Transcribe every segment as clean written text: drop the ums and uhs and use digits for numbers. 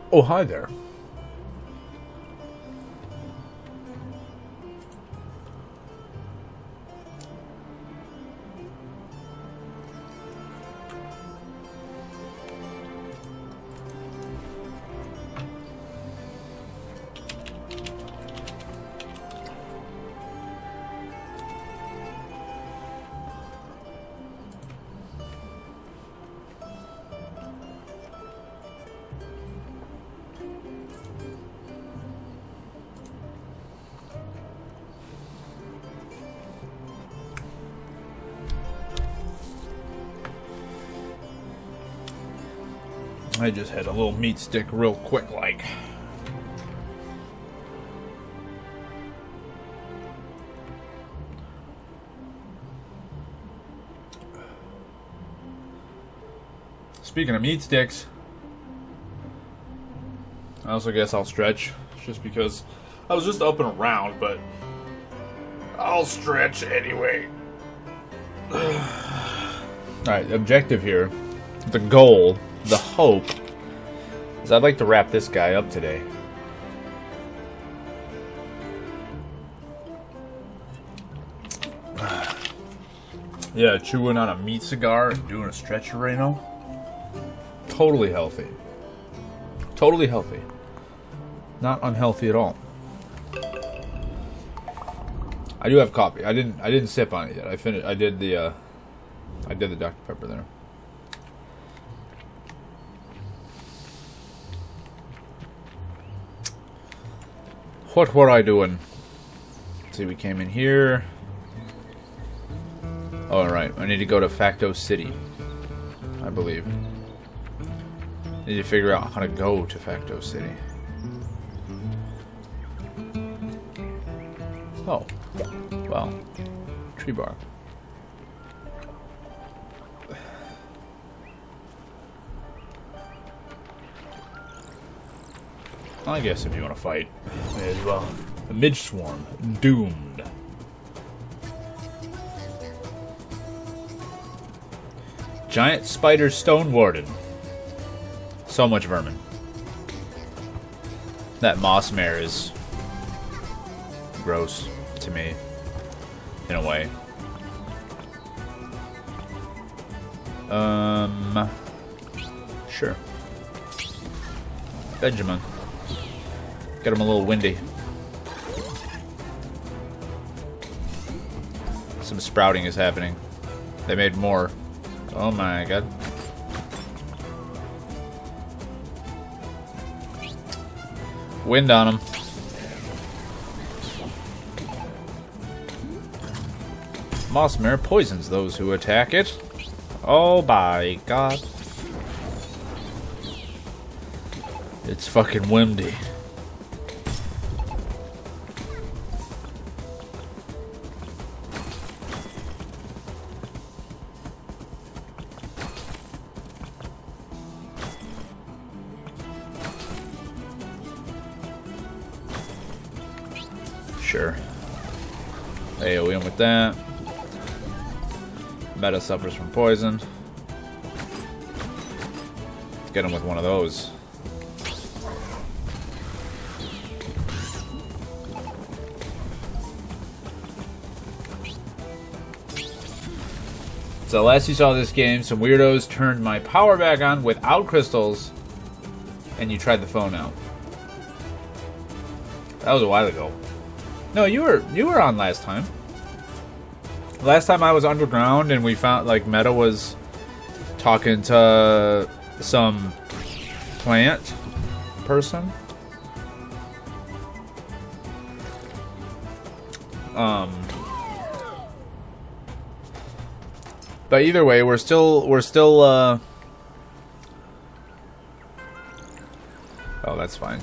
Oh, hi there. I just had a little meat stick real quick like. Speaking of meat sticks, I also guess I'll stretch just because I was just up and around, but I'll stretch anyway. Alright, objective here. The goal, the hope, is I'd like to wrap this guy up today. Yeah, chewing on a meat cigar and doing a stretcher right now. Totally healthy. Totally healthy. Not unhealthy at all. I do have coffee. I didn't sip on it yet. I did the Dr. Pepper there. What were I doing? Let's see, we came in here. Oh, alright. I need to go to Facto City, I believe. Need to figure out how to go to Facto City. Oh. Well. Tree bark. I guess if you want to fight, may as well. The Midge Swarm. Doomed. Giant Spider Stone Warden. So much vermin. That moss mare is gross to me, in a way. Sure. Benjamin. Get him a little windy. Some sprouting is happening. They made more. Oh my god. Wind on them. Moss mare poisons those who attack it. Oh my god. It's fucking windy. Sure. AoE him with that. Meta suffers from poison. Let's get him with one of those. So last you saw this game, some weirdos turned my power back on without crystals, and you tried the phone out. That was a while ago. No, you were on last time. Last time I was underground and we found, like, Meta was talking to some plant person. But either way, we're still oh, that's fine.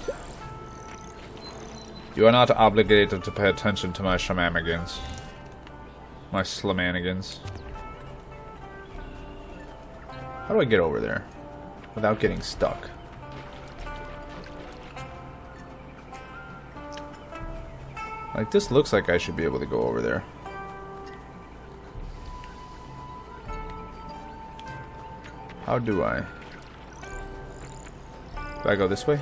You are not obligated to pay attention to my shenanigans. My slamanigans. How do I get over there without getting stuck? Like, this looks like I should be able to go over there. How do I? Do I go this way?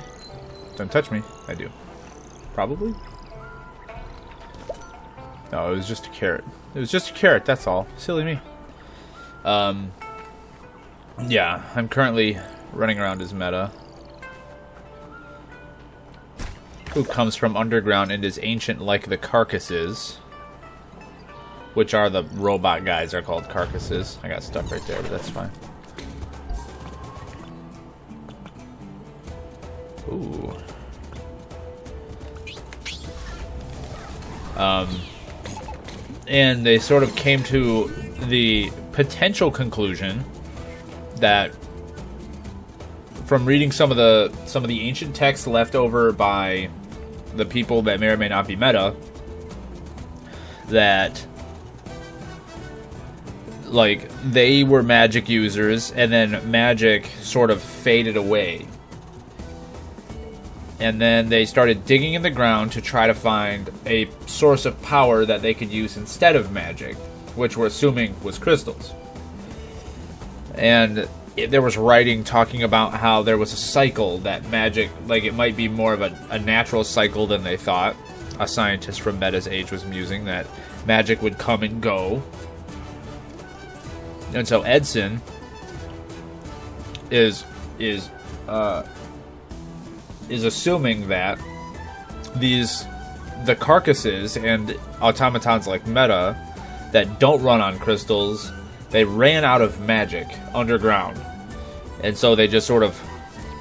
Don't touch me. I do. Probably? No, it was just a carrot. It was just a carrot, that's all. Silly me. Yeah, I'm currently running around as Meta, who comes from underground and is ancient like the carcasses, which are the robot guys are called carcasses. I got stuck right there, but that's fine. Ooh. And they sort of came to the potential conclusion that, from reading some of the ancient texts left over by the people that may or may not be Meta, that like they were magic users and then magic sort of faded away. And then they started digging in the ground to try to find a source of power that they could use instead of magic, which we're assuming was crystals. And there was writing talking about how there was a cycle that magic, like it might be more of a natural cycle than they thought. A scientist from Meta's age was musing that magic would come and go. And so Edson is assuming that the carcasses and automatons like Meta that don't run on crystals, they ran out of magic underground, and so they just sort of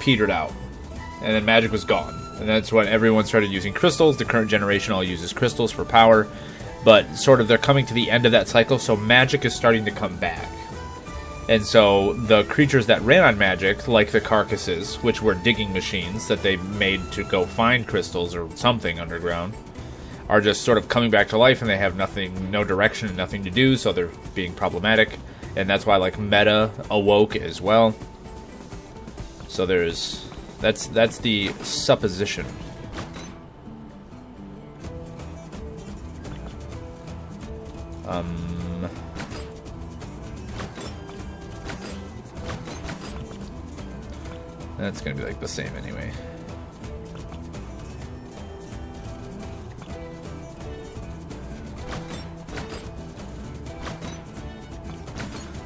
petered out, and then magic was gone, and that's when everyone started using crystals. The current generation all uses crystals for power, but sort of they're coming to the end of that cycle, so magic is starting to come back. And so the creatures that ran on magic, like the carcasses, which were digging machines that they made to go find crystals or something underground, are just sort of coming back to life, and they have nothing, no direction and nothing to do, so they're being problematic. And that's why, like, Meta awoke as well. So there's... That's the supposition. That's gonna be like the same anyway.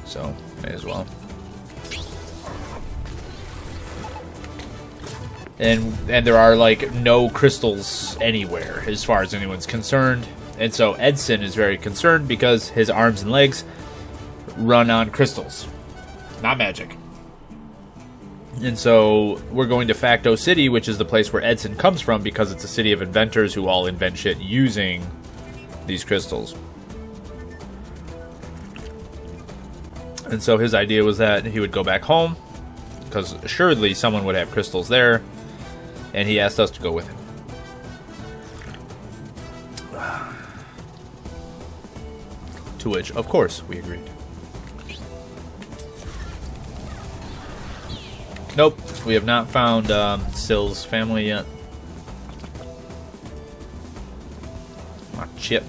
So, may as well. And there are like no crystals anywhere as far as anyone's concerned. And so Edson is very concerned because his arms and legs run on crystals, not magic. And so we're going to Facto City, which is the place where Edson comes from, because it's a city of inventors who all invent shit using these crystals. And so his idea was that he would go back home, because assuredly someone would have crystals there, and he asked us to go with him. To which, of course, we agreed. Nope, we have not found Sill's family yet. Ah, chip.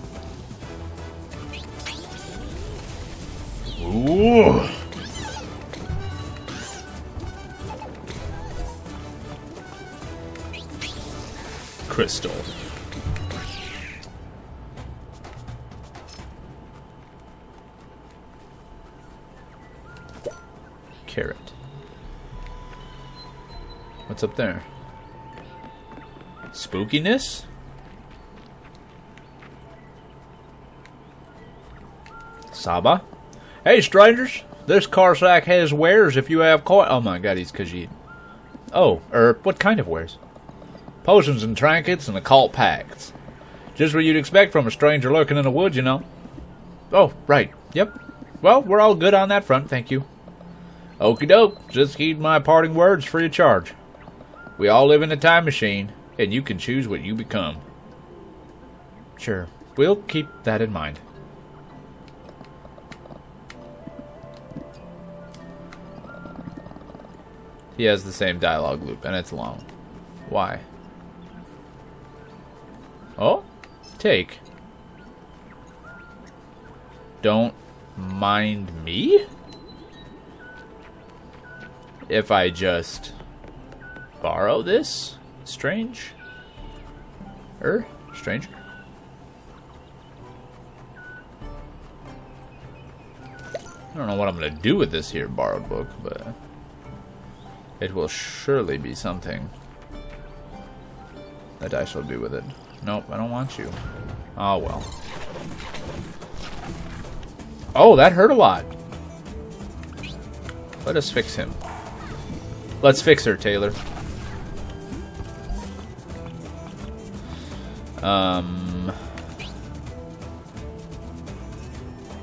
Ooh. Crystal. Carrot. What's up there? Spookiness? Saba? Hey, strangers! This car sack has wares if you have coin. Oh my god, he's Khajiit. Oh, what kind of wares? Potions and trinkets and occult pacts. Just what you'd expect from a stranger lurking in the woods, you know. Oh, right. Yep. Well, we're all good on that front, thank you. Okie doke. Just heed my parting words free of charge. We all live in a time machine, and you can choose what you become. Sure. We'll keep that in mind. He has the same dialogue loop, and it's long. Why? Oh? Take. Don't mind me? If I just borrow this? Stranger? Stranger? I don't know what I'm going to do with this here borrowed book, but it will surely be something that I shall do with it. Nope, I don't want you. Oh, well. Oh, that hurt a lot. Let us fix him. Let's fix her, Taylor.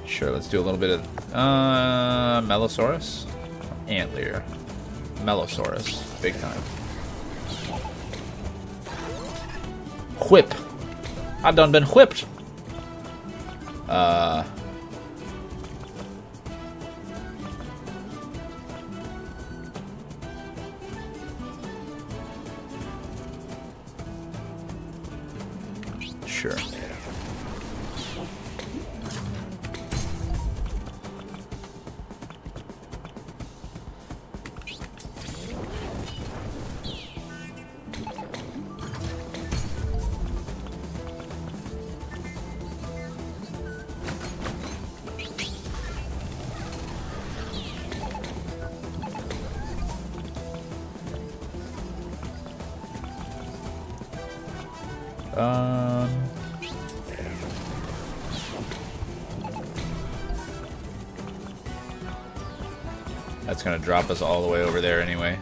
Sure, let's do a little bit of Melosaurus. Antler. Melosaurus. Big time. Whip. I done been whipped. Sure. That's gonna drop us all the way over there anyway.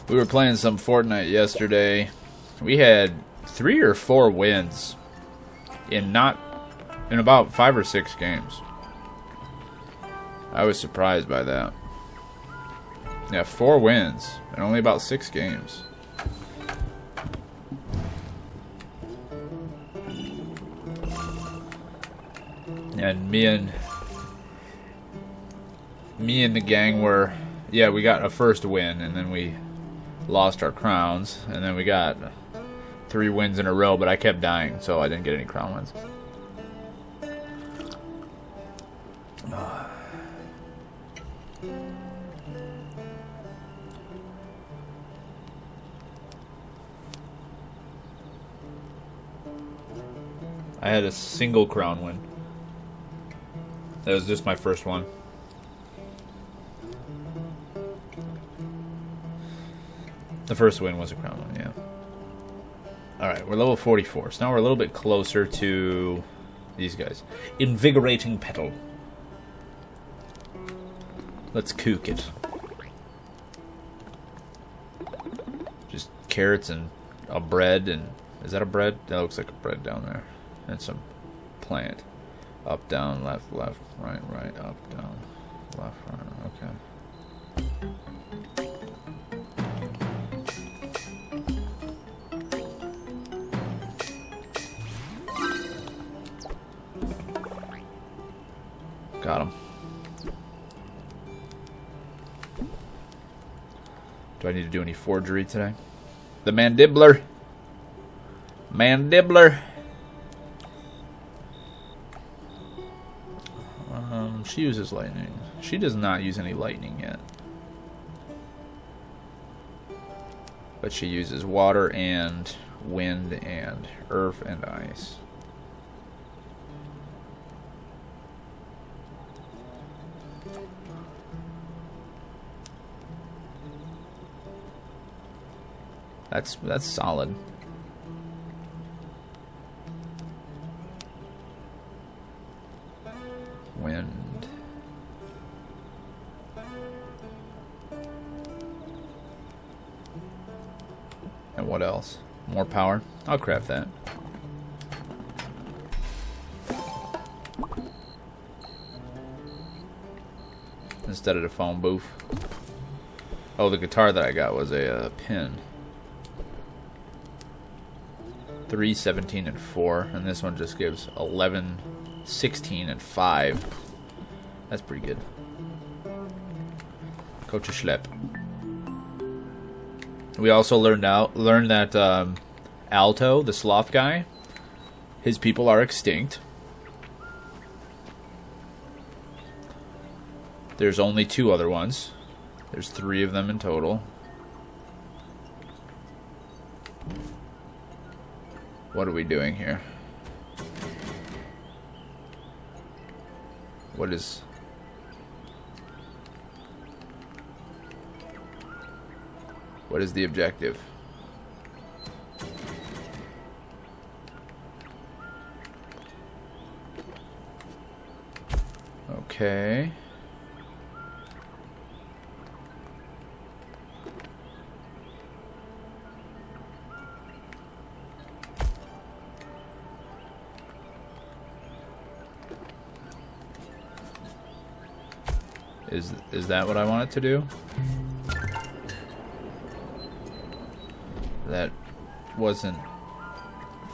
We were playing some Fortnite yesterday. We had 3 or 4 wins in about 5 or 6 games. I was surprised by that. Yeah, 4 wins in only about 6 games. And me and the gang were, yeah, we got a first win, and then we lost our crowns, and then we got 3 wins in a row, but I kept dying, so I didn't get any crown wins. I had a single crown win. That was just my first one. The first win was a crown win, yeah. Alright, we're level 44, so now we're a little bit closer to these guys. Invigorating Petal. Let's kook it. Just carrots and a bread, and is that a bread? That looks like a bread down there. And some plant. Up, down, left, left, right, right, up, down, left, right, okay. Got him. Do I need to do any forgery today? The Mandibler. Mandibler. She uses lightning. She does not use any lightning yet. But she uses water and wind and earth and ice. That's solid. Wind. And what else? More power? I'll craft that. Instead of the phone booth. Oh, the guitar that I got was a pin. 3, 17, and 4, and this one just gives 11, 16 and 5. That's pretty good. Go to Schlepp. We also learned that Alto, the sloth guy, his people are extinct. There's only 2 other ones. There's 3 of them in total. What are we doing here? What is... What is the objective? Okay. Is that what I want it to do? That wasn't...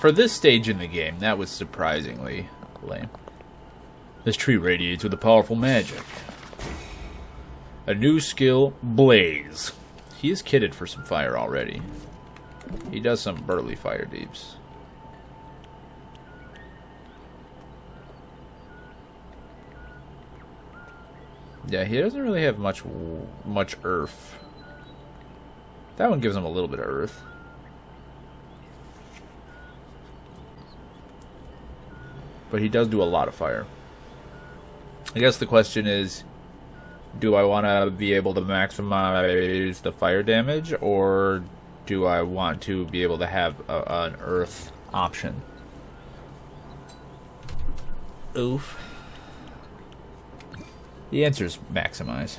For this stage in the game, that was surprisingly lame. This tree radiates with a powerful magic. A new skill, Blaze. He is kitted for some fire already. He does some burly fire deeps. Yeah, he doesn't really have much earth. That one gives him a little bit of earth. But he does do a lot of fire. I guess the question is, do I want to be able to maximize the fire damage, or do I want to be able to have an earth option? Oof. The answer is maximize.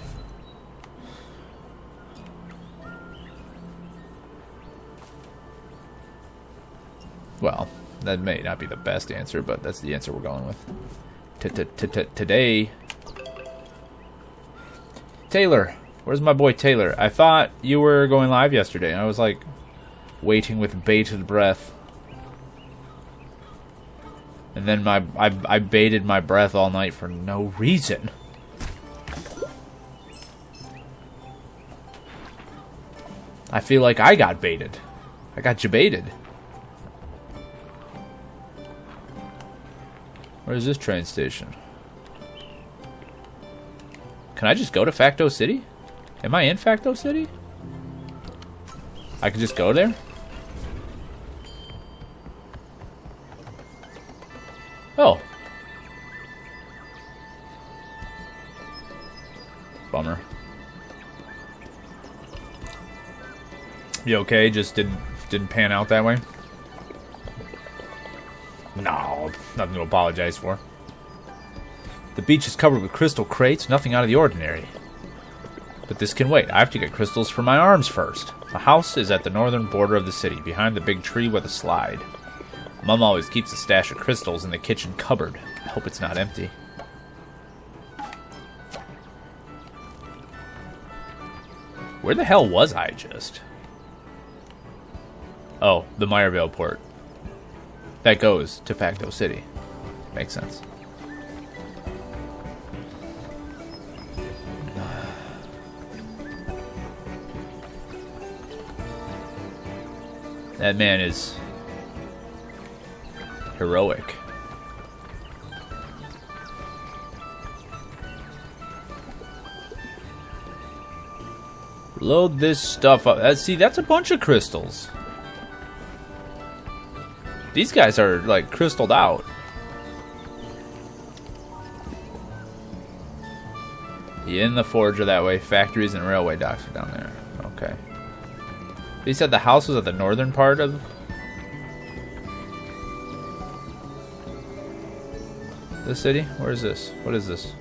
Well, that may not be the best answer, but that's the answer we're going with. Today... Taylor! Where's my boy Taylor? I thought you were going live yesterday. I was like waiting with bated breath. And then I baited my breath all night for no reason. I feel like I got baited. I got jebaited. Where's this train station? Can I just go to Facto City? Am I in Facto City? I can just go there? Oh. Bummer. You okay? Just didn't pan out that way? No, nothing to apologize for. The beach is covered with crystal crates, nothing out of the ordinary. But this can wait. I have to get crystals for my arms first. The house is at the northern border of the city, behind the big tree with a slide. Mom always keeps a stash of crystals in the kitchen cupboard. I hope it's not empty. Where the hell was I just? Oh, the Meyervale port. That goes to Facto City. Makes sense. That man is heroic. Load this stuff up. See, that's a bunch of crystals. These guys are, like, crystalled out. In the forge are that way. Factories and railway docks are down there. Okay. He said the house was at the northern part of... the city? Where is this? What is this?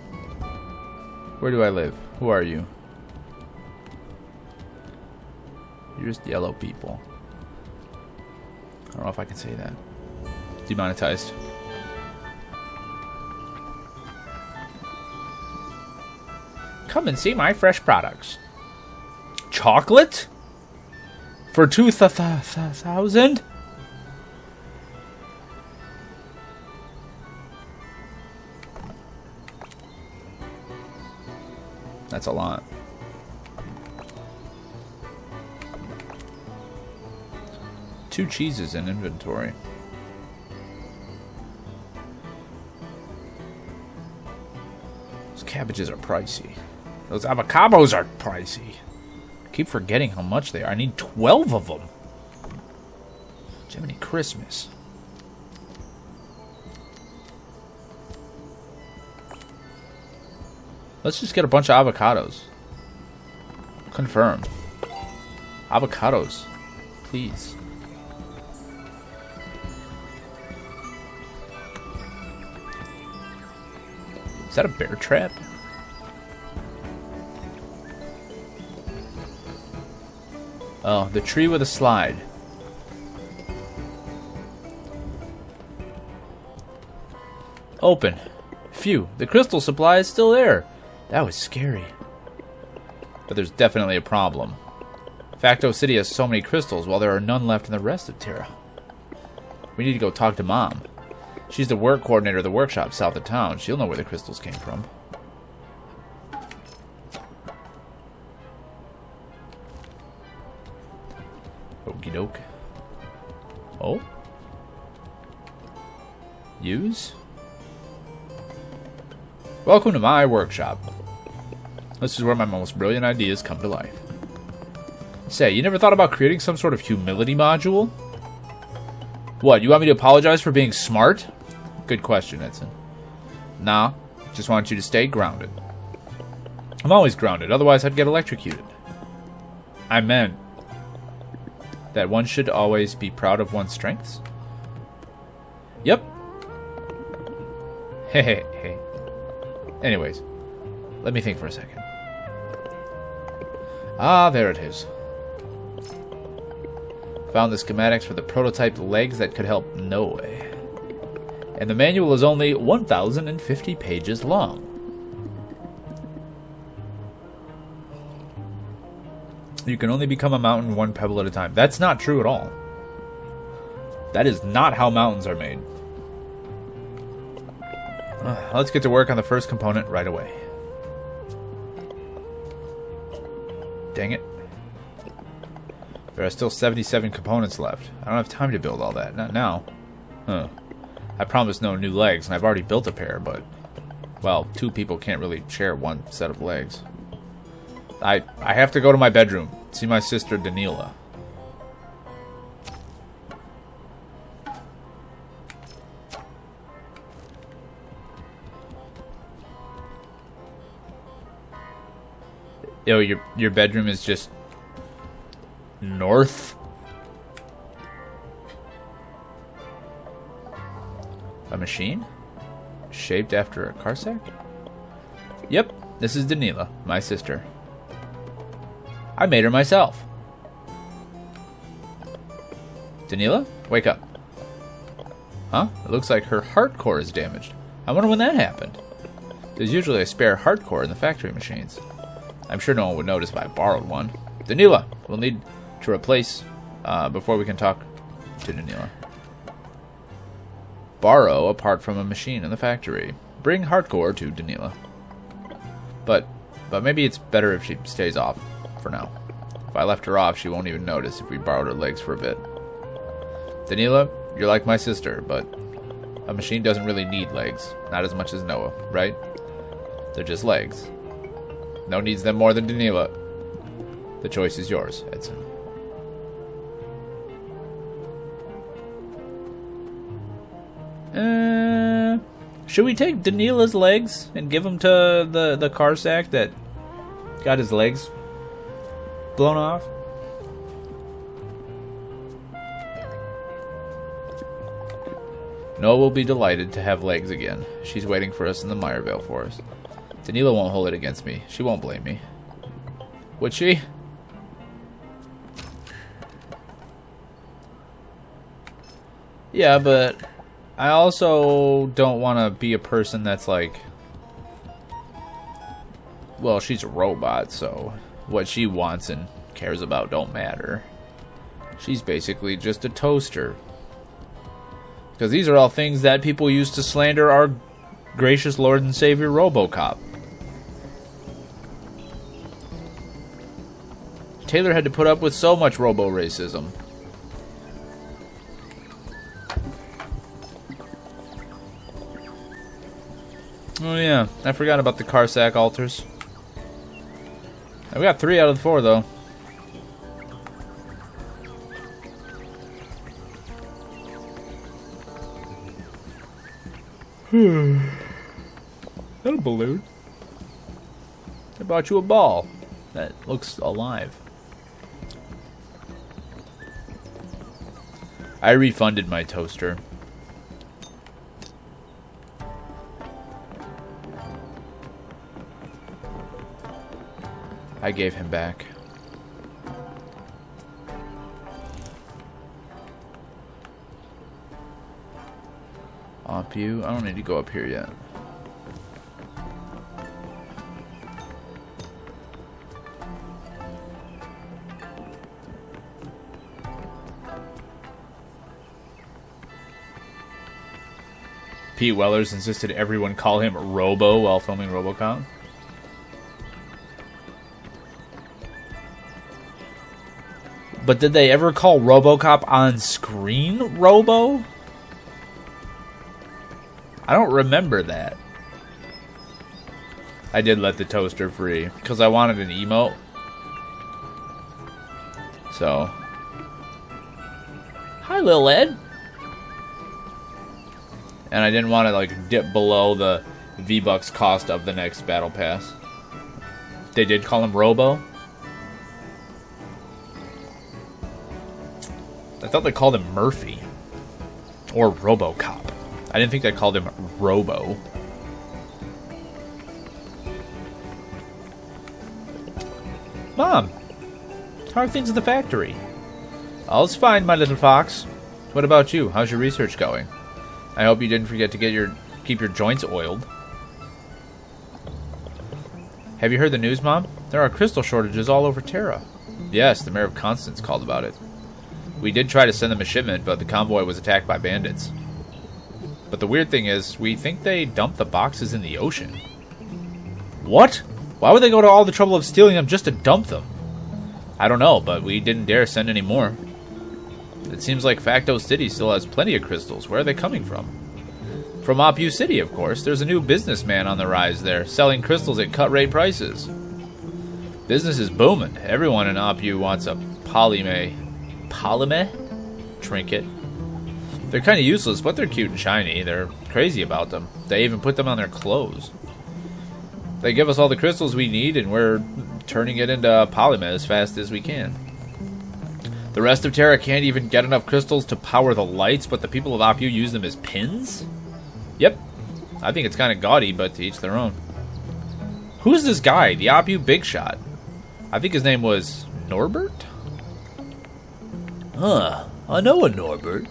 Where do I live? Who are you? You're just yellow people. I don't know if I can say that. Demonetized. Come and see my fresh products. Chocolate? For 2,000? That's a lot. Two cheeses in inventory. Those cabbages are pricey. Those avocados are pricey. I keep forgetting how much they are. I need 12 of them. Jiminy Christmas. Let's just get a bunch of avocados. Confirm. Avocados. Please. Is that a bear trap? Oh, the tree with a slide. Open. Phew, the crystal supply is still there. That was scary. But there's definitely a problem. Facto City has so many crystals, while there are none left in the rest of Terra. We need to go talk to Mom. She's the work coordinator of the workshop south of town. She'll know where the crystals came from. Okie doke. Oh? Use? Welcome to my workshop. This is where my most brilliant ideas come to life. Say, you never thought about creating some sort of humility module? What, you want me to apologize for being smart? Good question, Edson. Nah, just want you to stay grounded. I'm always grounded, otherwise I'd get electrocuted. I meant that one should always be proud of one's strengths. Yep. Hey. Anyways, let me think for a second. Ah, there it is. Found the schematics for the prototype legs that could help Noe. And the manual is only 1,050 pages long. You can only become a mountain one pebble at a time. That's not true at all. That is not how mountains are made. Let's get to work on the first component right away. Dang it. There are still 77 components left. I don't have time to build all that. Not now. Huh. I promised no new legs, and I've already built a pair, but... well, two people can't really share one set of legs. I have to go to my bedroom. See my sister, Danila. Yo, your bedroom is just... north? A machine? Shaped after a car sack? Yep, this is Danila, my sister. I made her myself. Danila, wake up. Huh? It looks like her heart core is damaged. I wonder when that happened. There's usually a spare heart core in the factory machines. I'm sure no one would notice if I borrowed one. Danila, we'll need to replace before we can talk to Danila. Borrow a part from a machine in the factory. Bring hardcore to Danila. But maybe it's better if she stays off for now. If I left her off, she won't even notice if we borrowed her legs for a bit. Danila, you're like my sister, but a machine doesn't really need legs. Not as much as Noah, right? They're just legs. No needs them more than Danila. The choice is yours, Edson. Should we take Danila's legs and give them to the car sack that got his legs blown off? Noah will be delighted to have legs again. She's waiting for us in the Meyervale forest. Danila won't hold it against me. She won't blame me. Would she? Yeah, but I also don't want to be a person that's like... well, she's a robot, so what she wants and cares about don't matter. She's basically just a toaster. Because these are all things that people use to slander our gracious Lord and Savior RoboCop. Taylor had to put up with so much robo-racism. Oh yeah, I forgot about the Carsack altars. We got 3 out of the 4 though. That a balloon? I bought you a ball. That looks alive. I refunded my toaster. I gave him back. Up you. I don't need to go up here yet. Pete Wellers insisted everyone call him Robo while filming RoboCop. But did they ever call RoboCop on screen Robo? I don't remember that. I did let the toaster free because I wanted an emote. So, hi, Lil Ed. And I didn't want to like dip below the V-Bucks cost of the next battle pass. They did call him Robo. I thought they called him Murphy or RoboCop. I didn't think they called him Robo. Mom, how are things at the factory? All's fine, my little fox. What about you? How's your research going? I hope you didn't forget to keep your joints oiled. Have you heard the news, Mom? There are crystal shortages all over Terra. Yes, the mayor of Constance called about it. We did try to send them a shipment, but the convoy was attacked by bandits. But the weird thing is, we think they dumped the boxes in the ocean. What? Why would they go to all the trouble of stealing them just to dump them? I don't know, but we didn't dare send any more. It seems like Facto City still has plenty of crystals. Where are they coming from? From Opu City, of course. There's a new businessman on the rise there, selling crystals at cut-rate prices. Business is booming. Everyone in Opu wants a polyme trinket. They're kind of useless, but they're cute and shiny. They're crazy about them. They even put them on their clothes. They give us all the crystals we need, and we're turning it into polymer as fast as we can. The rest of Terra can't even get enough crystals to power the lights, but the people of Opu use them as pins? Yep. I think it's kind of gaudy, but to each their own. Who's this guy? The Opu big shot. I think his name was Norbert? Huh. I know a Norbert.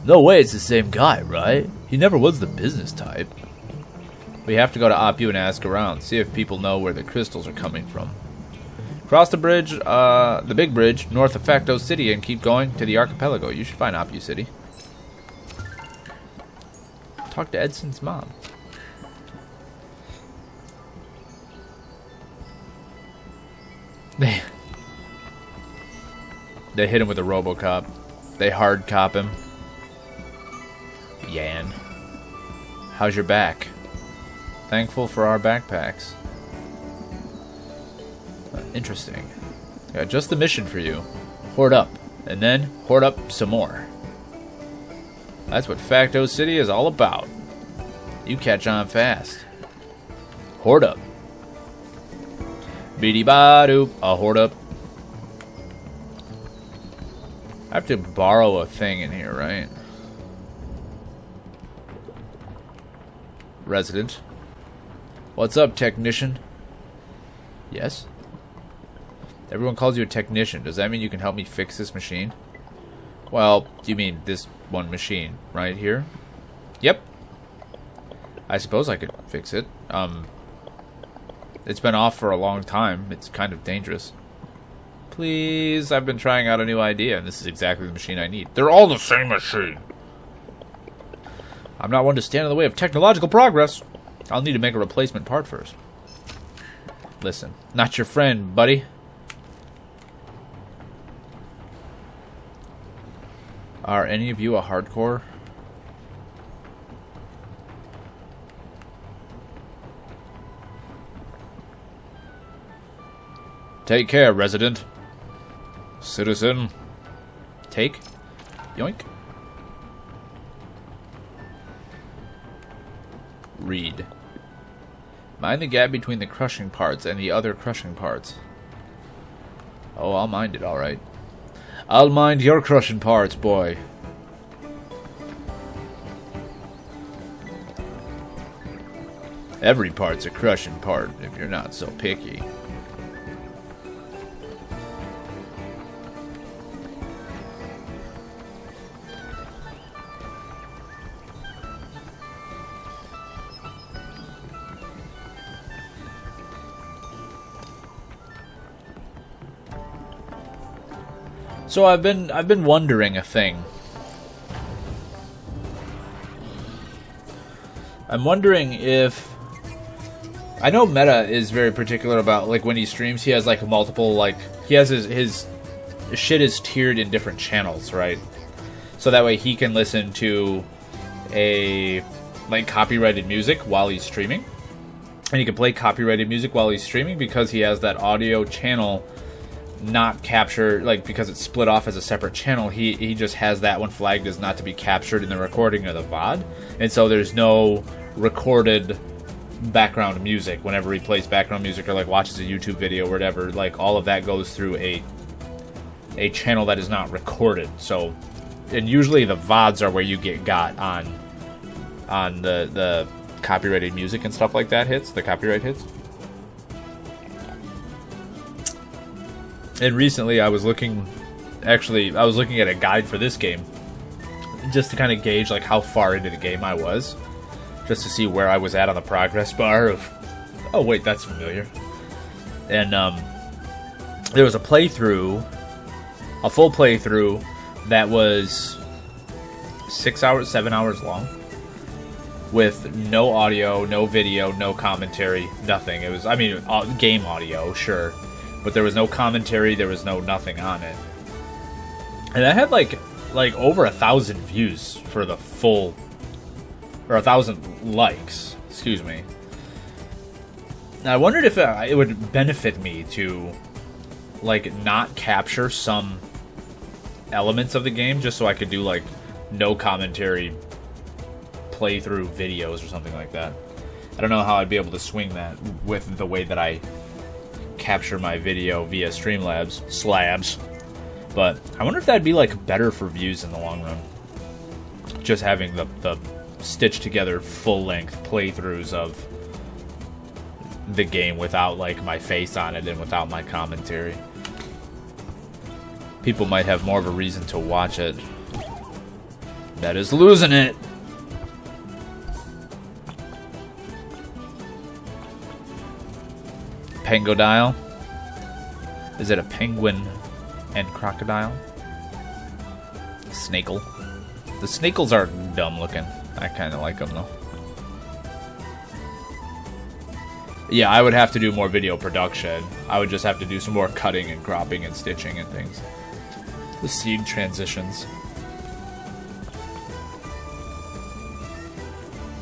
No way it's the same guy, right? He never was the business type. We have to go to Opu and ask around, see if people know where the crystals are coming from. Cross the bridge, the big bridge, north of Facto City, and keep going to the archipelago. You should find Opu City. Talk to Edson's mom. They hit him with a RoboCop. They hard cop him. Yan. How's your back? Thankful for our backpacks. Interesting. Got just the mission for you. Hoard up. And then hoard up some more. That's what Facto City is all about. You catch on fast. Hoard up. Beady ba doop. A hoard up. I have to borrow a thing in here, right? Resident. What's up, technician? Yes? Everyone calls you a technician. Does that mean you can help me fix this machine? Well, you mean this one machine right here? Yep. I suppose I could fix it. It's been off for a long time. It's kind of dangerous. Please, I've been trying out a new idea, and this is exactly the machine I need. They're all the same machine. I'm not one to stand in the way of technological progress. I'll need to make a replacement part first. Listen, not your friend, buddy. Are any of you a hardcore? Take care, resident. Citizen. Take. Yoink. Read. Mind the gap between the crushing parts and the other crushing parts. Oh, I'll mind it, alright. I'll mind your crushing parts, boy. Every part's a crushing part, if you're not so picky. So I've been wondering a thing. I'm wondering if I know Meta is very particular about, like, when he streams, he has like multiple, like, he has his shit is tiered in different channels, right? So that way he can listen to a like copyrighted music while he's streaming, and he can play copyrighted music while he's streaming because he has that audio channel not captured, like, because it's split off as a separate channel. He just has that one flagged as not to be captured in the recording of the VOD, and so there's no recorded background music whenever he plays background music or like watches a YouTube video or whatever. Like, all of that goes through a channel that is not recorded. So, and usually the VODs are where you get got on the copyrighted music and stuff like that hits, the copyright hits. And recently I was looking at a guide for this game just to kind of gauge like how far into the game I was, just to see where I was at on the progress bar of, oh wait, that's familiar. And there was a full playthrough that was 7 hours long, with no audio, no video, no commentary, nothing. It was, I mean, game audio, sure, but there was no commentary, there was no nothing on it. And I had like over 1,000 views for the full, or 1,000 likes, excuse me. Now I wondered if it would benefit me to like not capture some elements of the game just so I could do like no commentary playthrough videos or something like that. I don't know how I'd be able to swing that with the way that I capture my video via Streamlabs slabs, but I wonder if that'd be like better for views in the long run, just having the stitched together full-length playthroughs of the game without like my face on it and without my commentary. People might have more of a reason to watch it. That is losing it. Pengodile? Is it a penguin and crocodile? Snakel. The snakels are dumb looking. I kind of like them though. Yeah, I would have to do more video production. I would just have to do some more cutting and cropping and stitching and things. The seed transitions.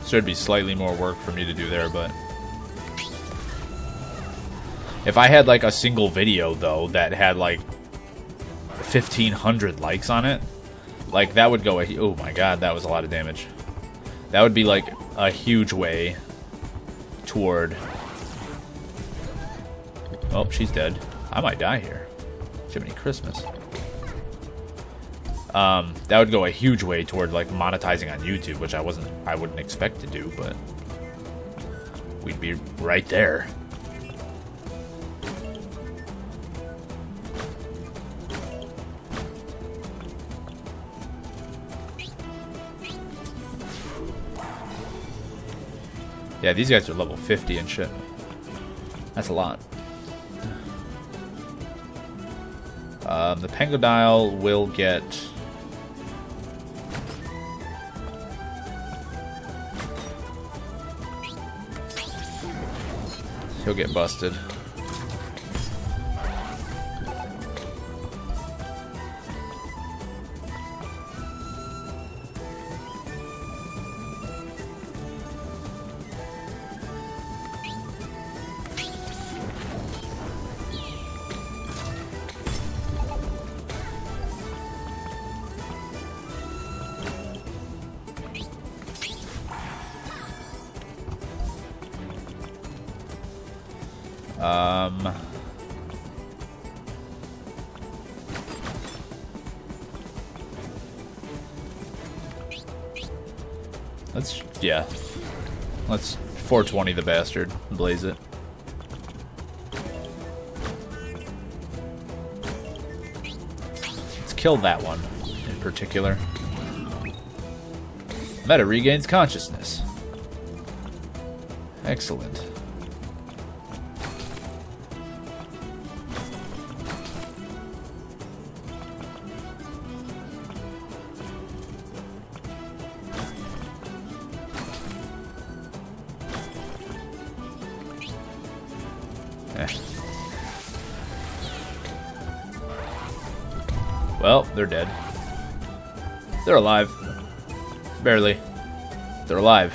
So there'd be slightly more work for me to do there, but if I had like a single video though that had like 1,500 likes on it, like that would go oh my god, that was a lot of damage. That would be like a huge way toward, oh, she's dead. I might die here. Jiminy Christmas. That would go a huge way toward like monetizing on YouTube, which I wouldn't expect to do, but we'd be right there. Yeah, these guys are level 50 and shit. That's a lot. The Pengodile will get... He'll get busted. Let's 420 the bastard. Blaze it. Let's kill that one in particular. Meta regains consciousness. Excellent. Well, they're dead. They're alive. Barely. They're alive.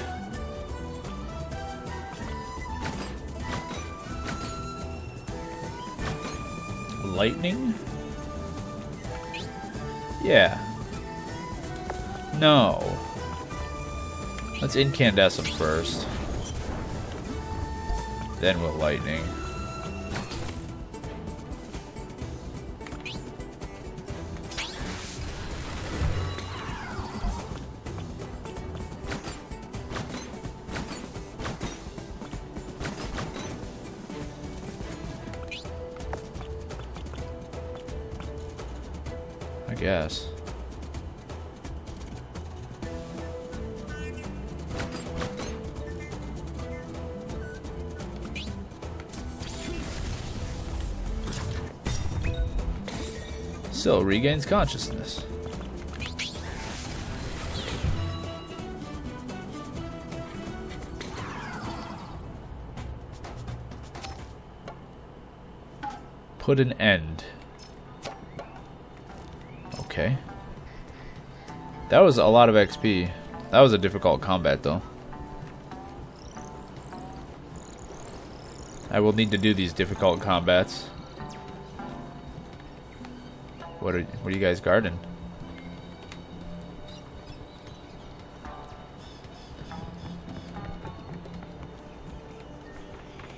Lightning? Yeah. No. Let's incandescent first. Then with lightning. I guess. Still regains consciousness. Put an end. Okay. That was a lot of XP. That was a difficult combat, though. I will need to do these difficult combats. What are you guys guarding?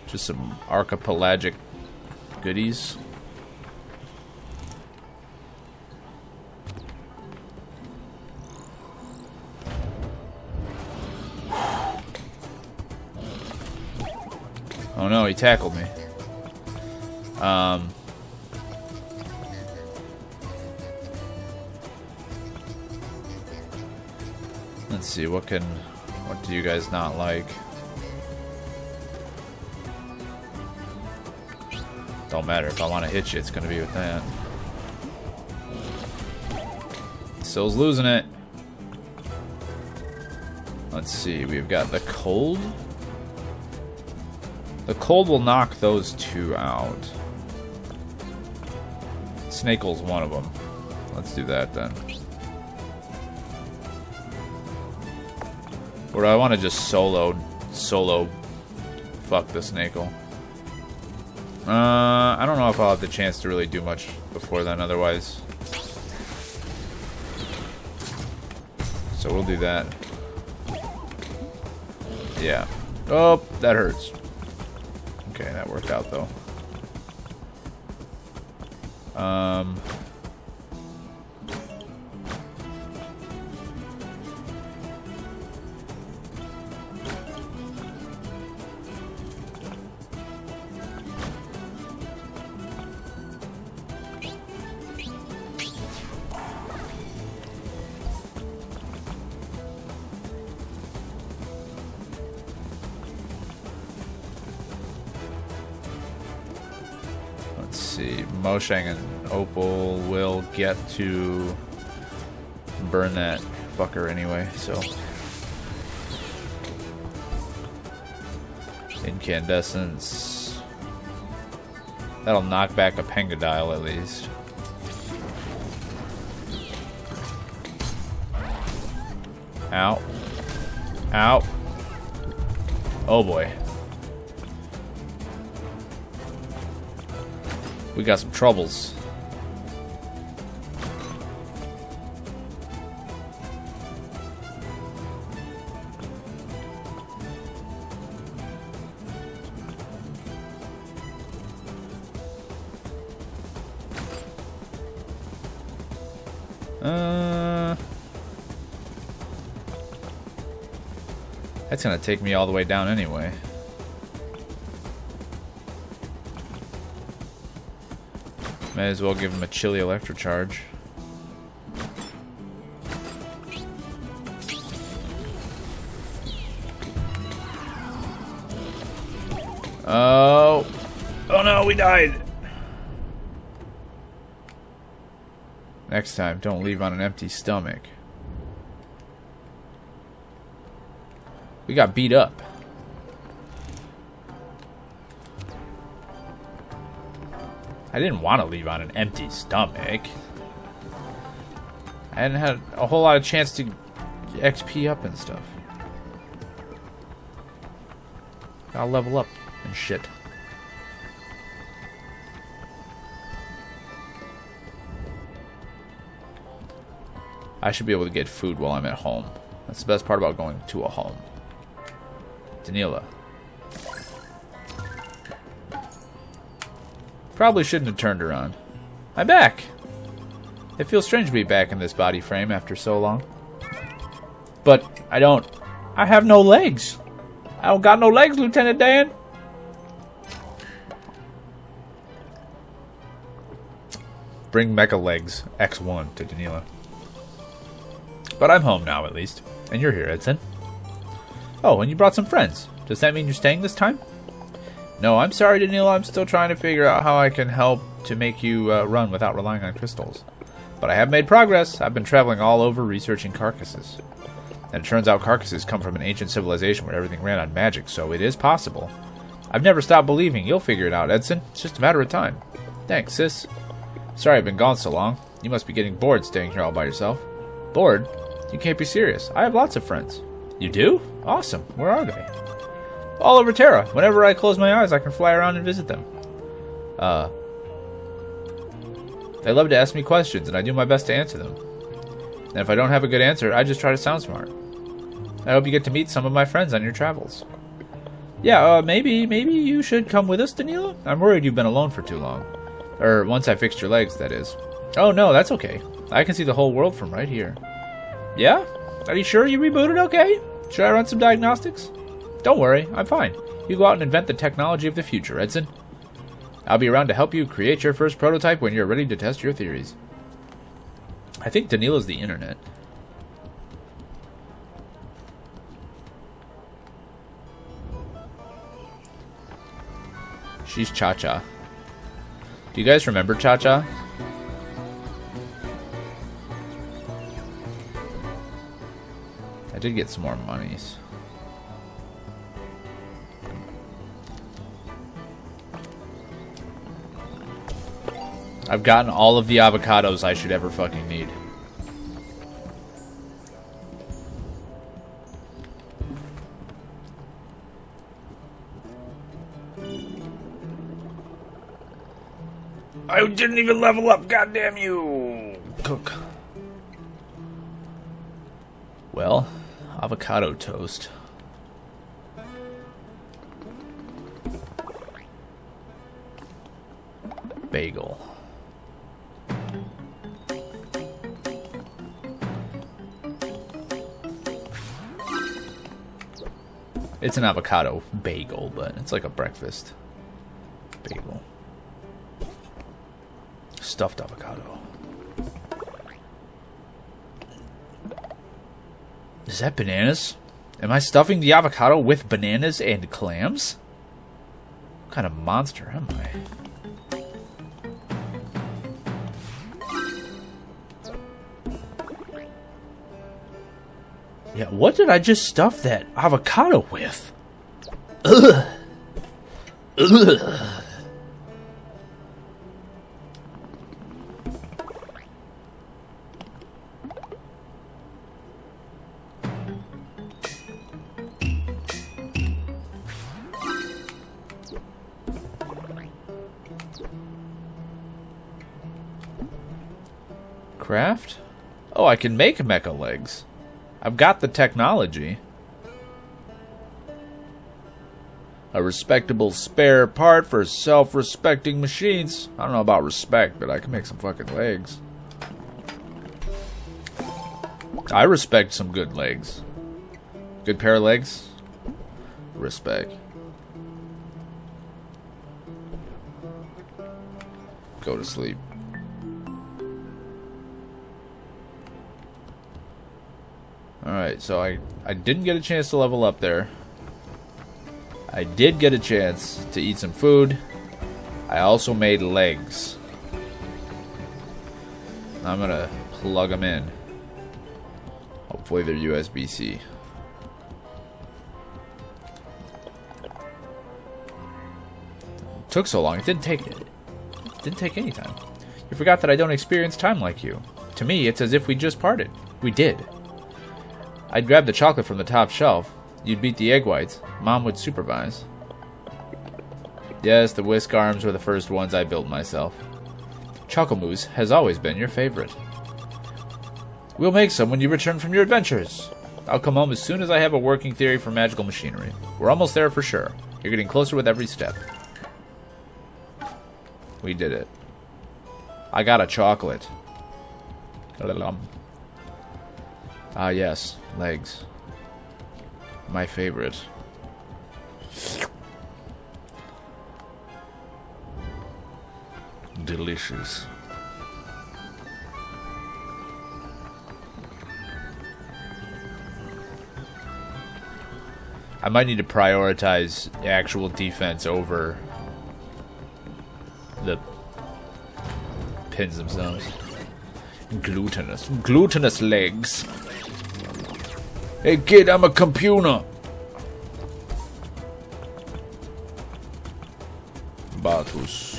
Just some archipelagic goodies. Oh no, he tackled me. Let's see, what do you guys not like? Don't matter, if I want to hit you, it's gonna be with that. Still's losing it. Let's see, we've got the cold. The cold will knock those two out. Snakel's one of them. Let's do that then. Or do I want to just solo fuck the Snakel? I don't know if I'll have the chance to really do much before then otherwise. So we'll do that. Yeah. Oh, that hurts. Okay, that worked out though. Moshang and Opal will get to burn that fucker anyway, so. Incandescence. That'll knock back a Pengadile at least. Ow. Ow. Oh boy. We got some troubles. That's gonna take me all the way down anyway. May as well give him a chilly electrocharge. Oh. Oh no, we died. Next time, don't leave on an empty stomach. We got beat up. I didn't want to leave on an empty stomach. I hadn't had a whole lot of chance to XP up and stuff. Gotta level up and shit. I should be able to get food while I'm at home. That's the best part about going to a home. Danila. Probably shouldn't have turned her on. I'm back! It feels strange to be back in this body frame after so long. But I have no legs. I don't got no legs, Lieutenant Dan. Bring Mecha Legs X1 to Danila. But I'm home now, at least. And you're here, Edson. Oh, and you brought some friends. Does that mean you're staying this time? No, I'm sorry, Danilo. I'm still trying to figure out how I can help to make you run without relying on crystals. But I have made progress. I've been traveling all over researching carcasses. And it turns out carcasses come from an ancient civilization where everything ran on magic, so it is possible. I've never stopped believing. You'll figure it out, Edson. It's just a matter of time. Thanks, sis. Sorry I've been gone so long. You must be getting bored staying here all by yourself. Bored? You can't be serious. I have lots of friends. You do? Awesome. Where are they? All over Terra. Whenever I close my eyes, I can fly around and visit them. They love to ask me questions, and I do my best to answer them. And if I don't have a good answer, I just try to sound smart. I hope you get to meet some of my friends on your travels. Yeah, maybe you should come with us, Danilo? I'm worried you've been alone for too long. Or, once I fixed your legs, that is. Oh, no, that's okay. I can see the whole world from right here. Yeah? Are you sure you rebooted okay? Should I run some diagnostics? Don't worry, I'm fine. You go out and invent the technology of the future, Edson. I'll be around to help you create your first prototype when you're ready to test your theories. I think Danila's the internet. She's Cha-Cha. Do you guys remember Cha-Cha? I did get some more monies. I've gotten all of the avocados I should ever fucking need. I didn't even level up, goddamn you! Cook. Well, avocado toast. Bagel. It's an avocado bagel, but it's like a breakfast bagel. Stuffed avocado. Is that bananas? Am I stuffing the avocado with bananas and clams? What kind of monster am I? Yeah, what did I just stuff that avocado with? Ugh. Ugh. Craft? Oh, I can make mecha legs. I've got the technology. A respectable spare part for self-respecting machines. I don't know about respect, but I can make some fucking legs. I respect some good legs. Good pair of legs? Respect. Go to sleep. Alright, so I didn't get a chance to level up there. I did get a chance to eat some food. I also made legs. I'm gonna plug them in. Hopefully they're USB-C. Took so long. It didn't take any time. You forgot that I don't experience time like you. To me, it's as if we just parted. We did. I'd grab the chocolate from the top shelf. You'd beat the egg whites. Mom would supervise. Yes, the whisk arms were the first ones I built myself. Choco-mousse has always been your favorite. We'll make some when you return from your adventures. I'll come home as soon as I have a working theory for magical machinery. We're almost there for sure. You're getting closer with every step. We did it. I got a chocolate. Ah, yes. Legs. My favorite. Delicious. I might need to prioritize actual defense over the pins themselves. Glutinous legs. Hey kid, I'm a computer. Batus.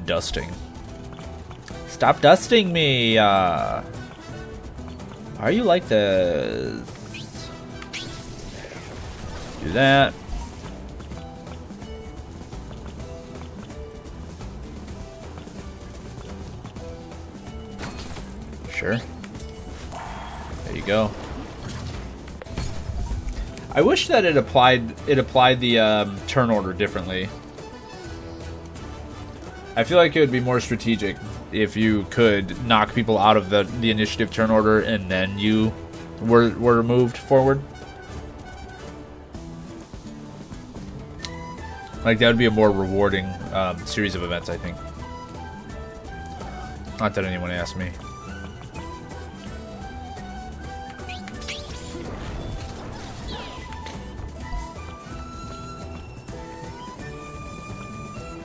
Dusting. Stop dusting me! Are you like this? Do that. Sure. There you go. I wish that it applied the turn order differently. I feel like it would be more strategic if you could knock people out of the initiative turn order and then you were moved forward. Like, that would be a more rewarding series of events, I think. Not that anyone asked me.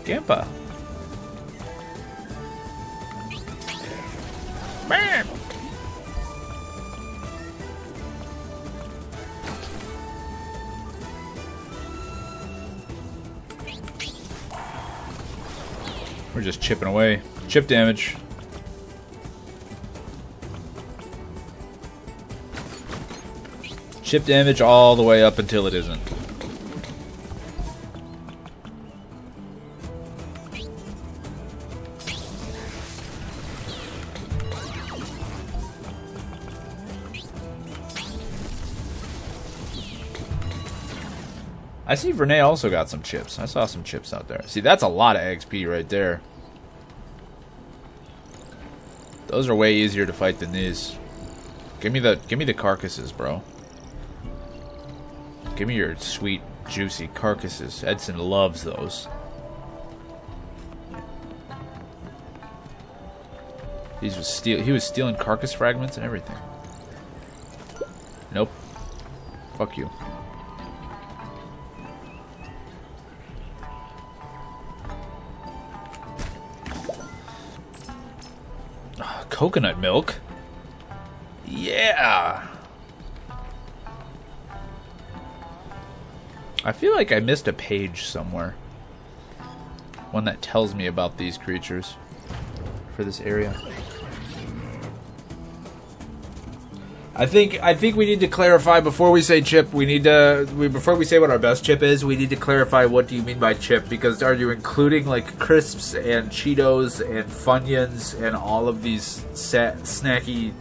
Gampa. Man. We're just chipping away. Chip damage. Chip damage all the way up until it isn't. I see Vernay also got some chips. I saw some chips out there. See, that's a lot of XP right there. Those are way easier to fight than these. Give me the carcasses, bro. Give me your sweet, juicy carcasses. Edson loves those. He was stealing carcass fragments and everything. Nope. Fuck you. Coconut milk? Yeah! I feel like I missed a page somewhere. One that tells me about these creatures for this area. I think we need to clarify before we say chip. Before we say what our best chip is, we need to clarify what do you mean by chip, because are you including like crisps and Cheetos and Funyuns and all of these snacky,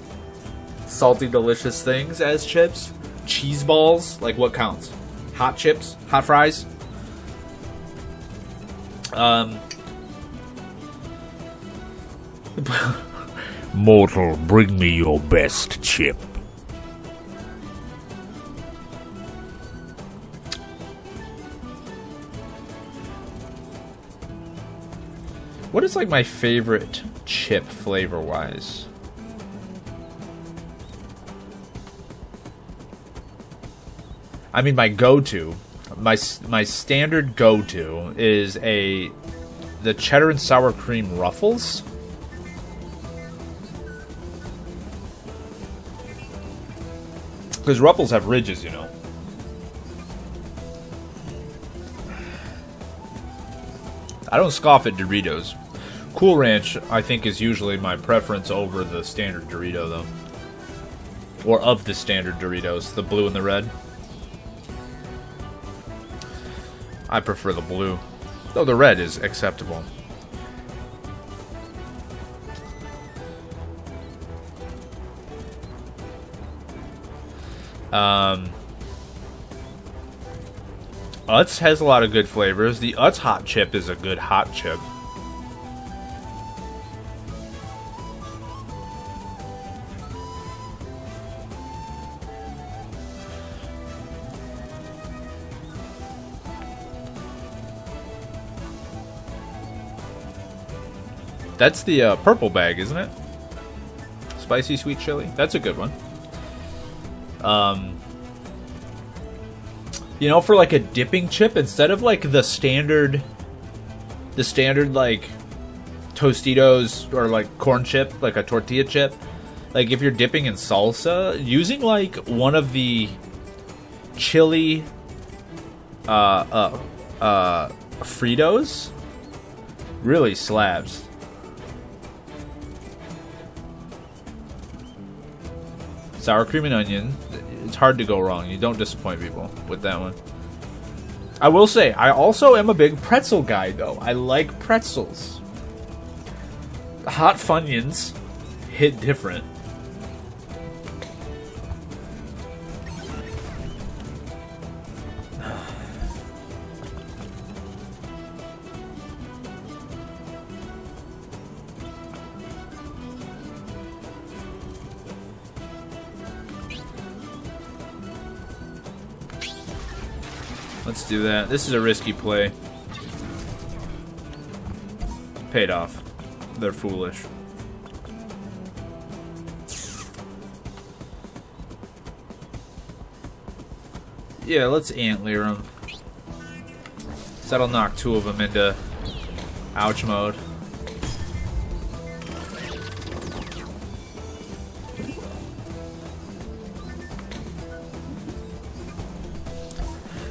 salty, delicious things as chips? cheese balls. Like, what counts? Hot chips? Hot fries? Mortal, bring me your best chip. What is, like, my favorite chip flavor-wise? I mean, my go-to, my standard go-to is the cheddar and sour cream Ruffles. Because Ruffles have ridges, you know. I don't scoff at Doritos. Cool Ranch, I think, is usually my preference over the standard Dorito, though. Or of the standard Doritos, the blue and the red. I prefer the blue, though the red is acceptable. Utz has a lot of good flavors. The Utz hot chip is a good hot chip. That's the purple bag, isn't it? Spicy sweet chili. That's a good one. You know, for like a dipping chip, instead of like the standard like Tostitos or like corn chip, like a tortilla chip, like if you're dipping in salsa, using like one of the chili Fritos really slaps. Sour cream and onion. It's hard to go wrong. You don't disappoint people with that one. I will say, I also am a big pretzel guy, though. I like pretzels. Hot Funyuns hit different. Let's do that. This is a risky play. Paid off. They're foolish. Yeah, let's antler them. So that'll knock two of them into ouch mode.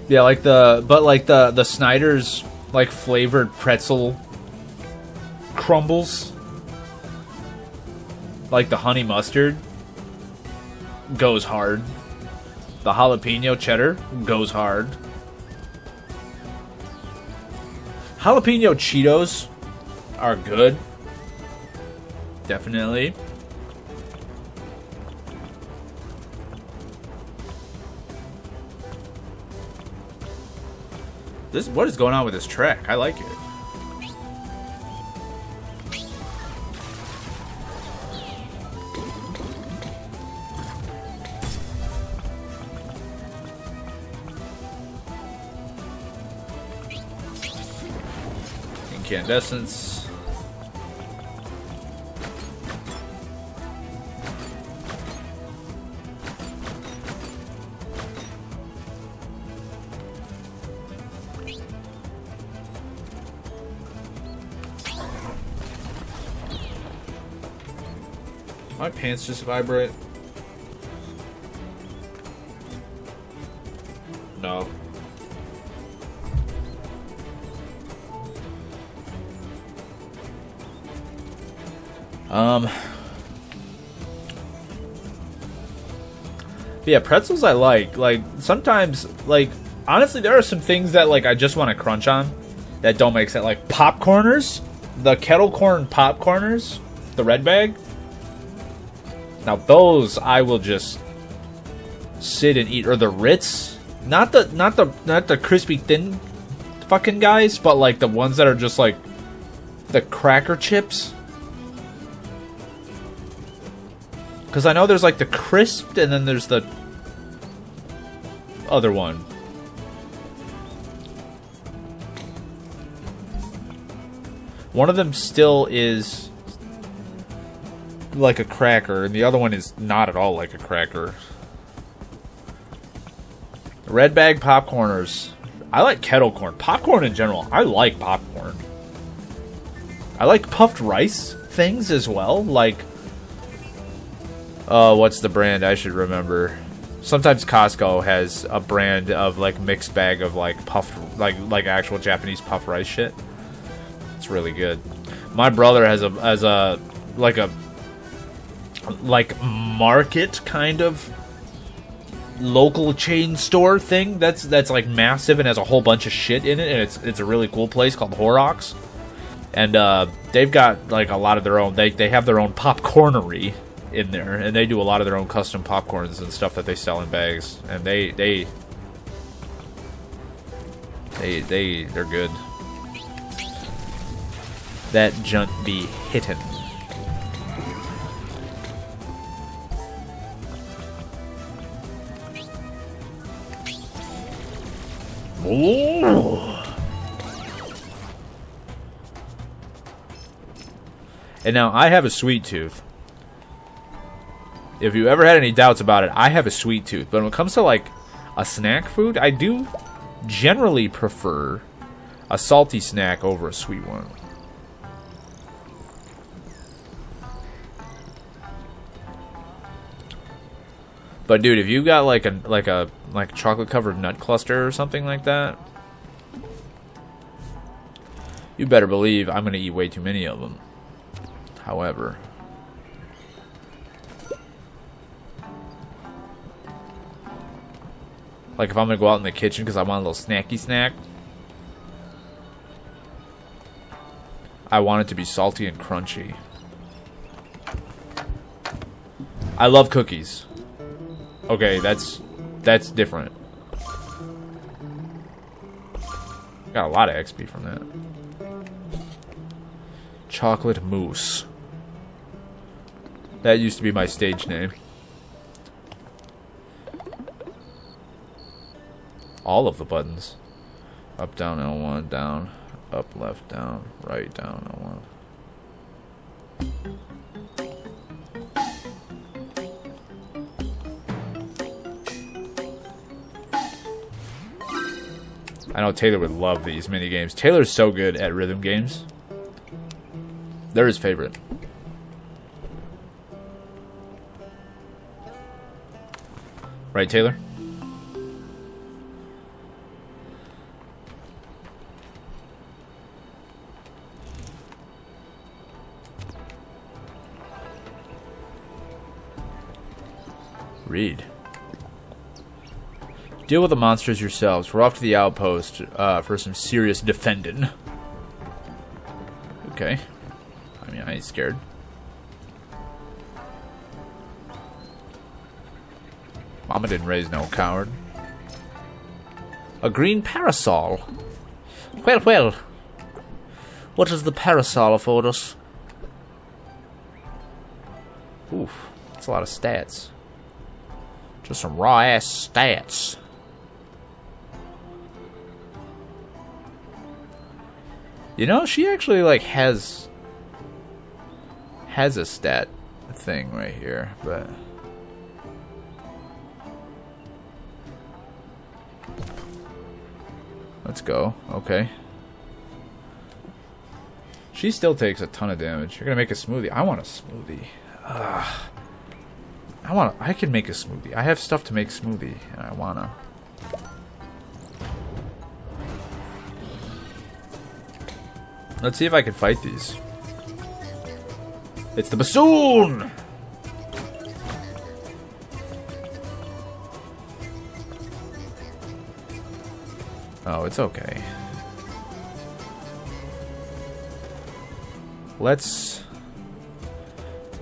Yeah, like the Snyder's like flavored pretzel crumbles, like the honey mustard goes hard. The jalapeno cheddar goes hard. Jalapeno Cheetos are good. Definitely. What is going on with this track? I like it. Incandescence. My pants just vibrate. No. Yeah, pretzels I like. Like, sometimes, like, honestly, there are some things that, like, I just want to crunch on that don't make sense. Like, popcorners. The kettle corn popcorners. The red bag. Now, those I will just sit and eat, or the Ritz, not the crispy thin fucking guys, but like the ones that are just like the cracker chips. Because I know there's like the crisp, and then there's the other one. One of them still is like a cracker, and the other one is not at all like a cracker. Red bag popcorners. I like kettle corn. Popcorn in general. I like popcorn. I like puffed rice things as well. Like, what's the brand? I should remember. Sometimes Costco has a brand of like mixed bag of like puffed, like actual Japanese puffed rice shit. It's really good. My brother has a market kind of local chain store thing that's like massive and has a whole bunch of shit in it, and it's a really cool place called Horrocks. And they've got like a lot of their own. They have their own popcornery in there, and they do a lot of their own custom popcorns and stuff that they sell in bags. And they're good. That junt be hittin'. Ooh. And now I have a sweet tooth. If you ever had any doubts about it, I have a sweet tooth. But when it comes to like a snack food, I do generally prefer a salty snack over a sweet one. But dude, if you got like a chocolate covered nut cluster or something like that, you better believe I'm gonna eat way too many of them. However, like if I'm gonna go out in the kitchen because I want a little snacky snack, I want it to be salty and crunchy. I love cookies. Okay, that's different. Got a lot of XP from that. Chocolate mousse. That used to be my stage name. All of the buttons. Up, down, L1, down. Up, left, down. Right, down, L1. I know Taylor would love these mini games. Taylor's so good at rhythm games. They're his favorite. Right, Taylor? Read. Deal with the monsters yourselves. We're off to the outpost for some serious defending. Okay. I mean, I ain't scared. Mama didn't raise no coward. A green parasol. Well, well. What does the parasol afford us? Oof. That's a lot of stats. Just some raw-ass stats. You know, she actually, like, has a stat thing right here, but... Let's go. Okay. She still takes a ton of damage. You're gonna make a smoothie. I want a smoothie. I can make a smoothie. I have stuff to make smoothie, and I wanna. Let's see if I can fight these. It's the bassoon! Oh, it's okay. Let's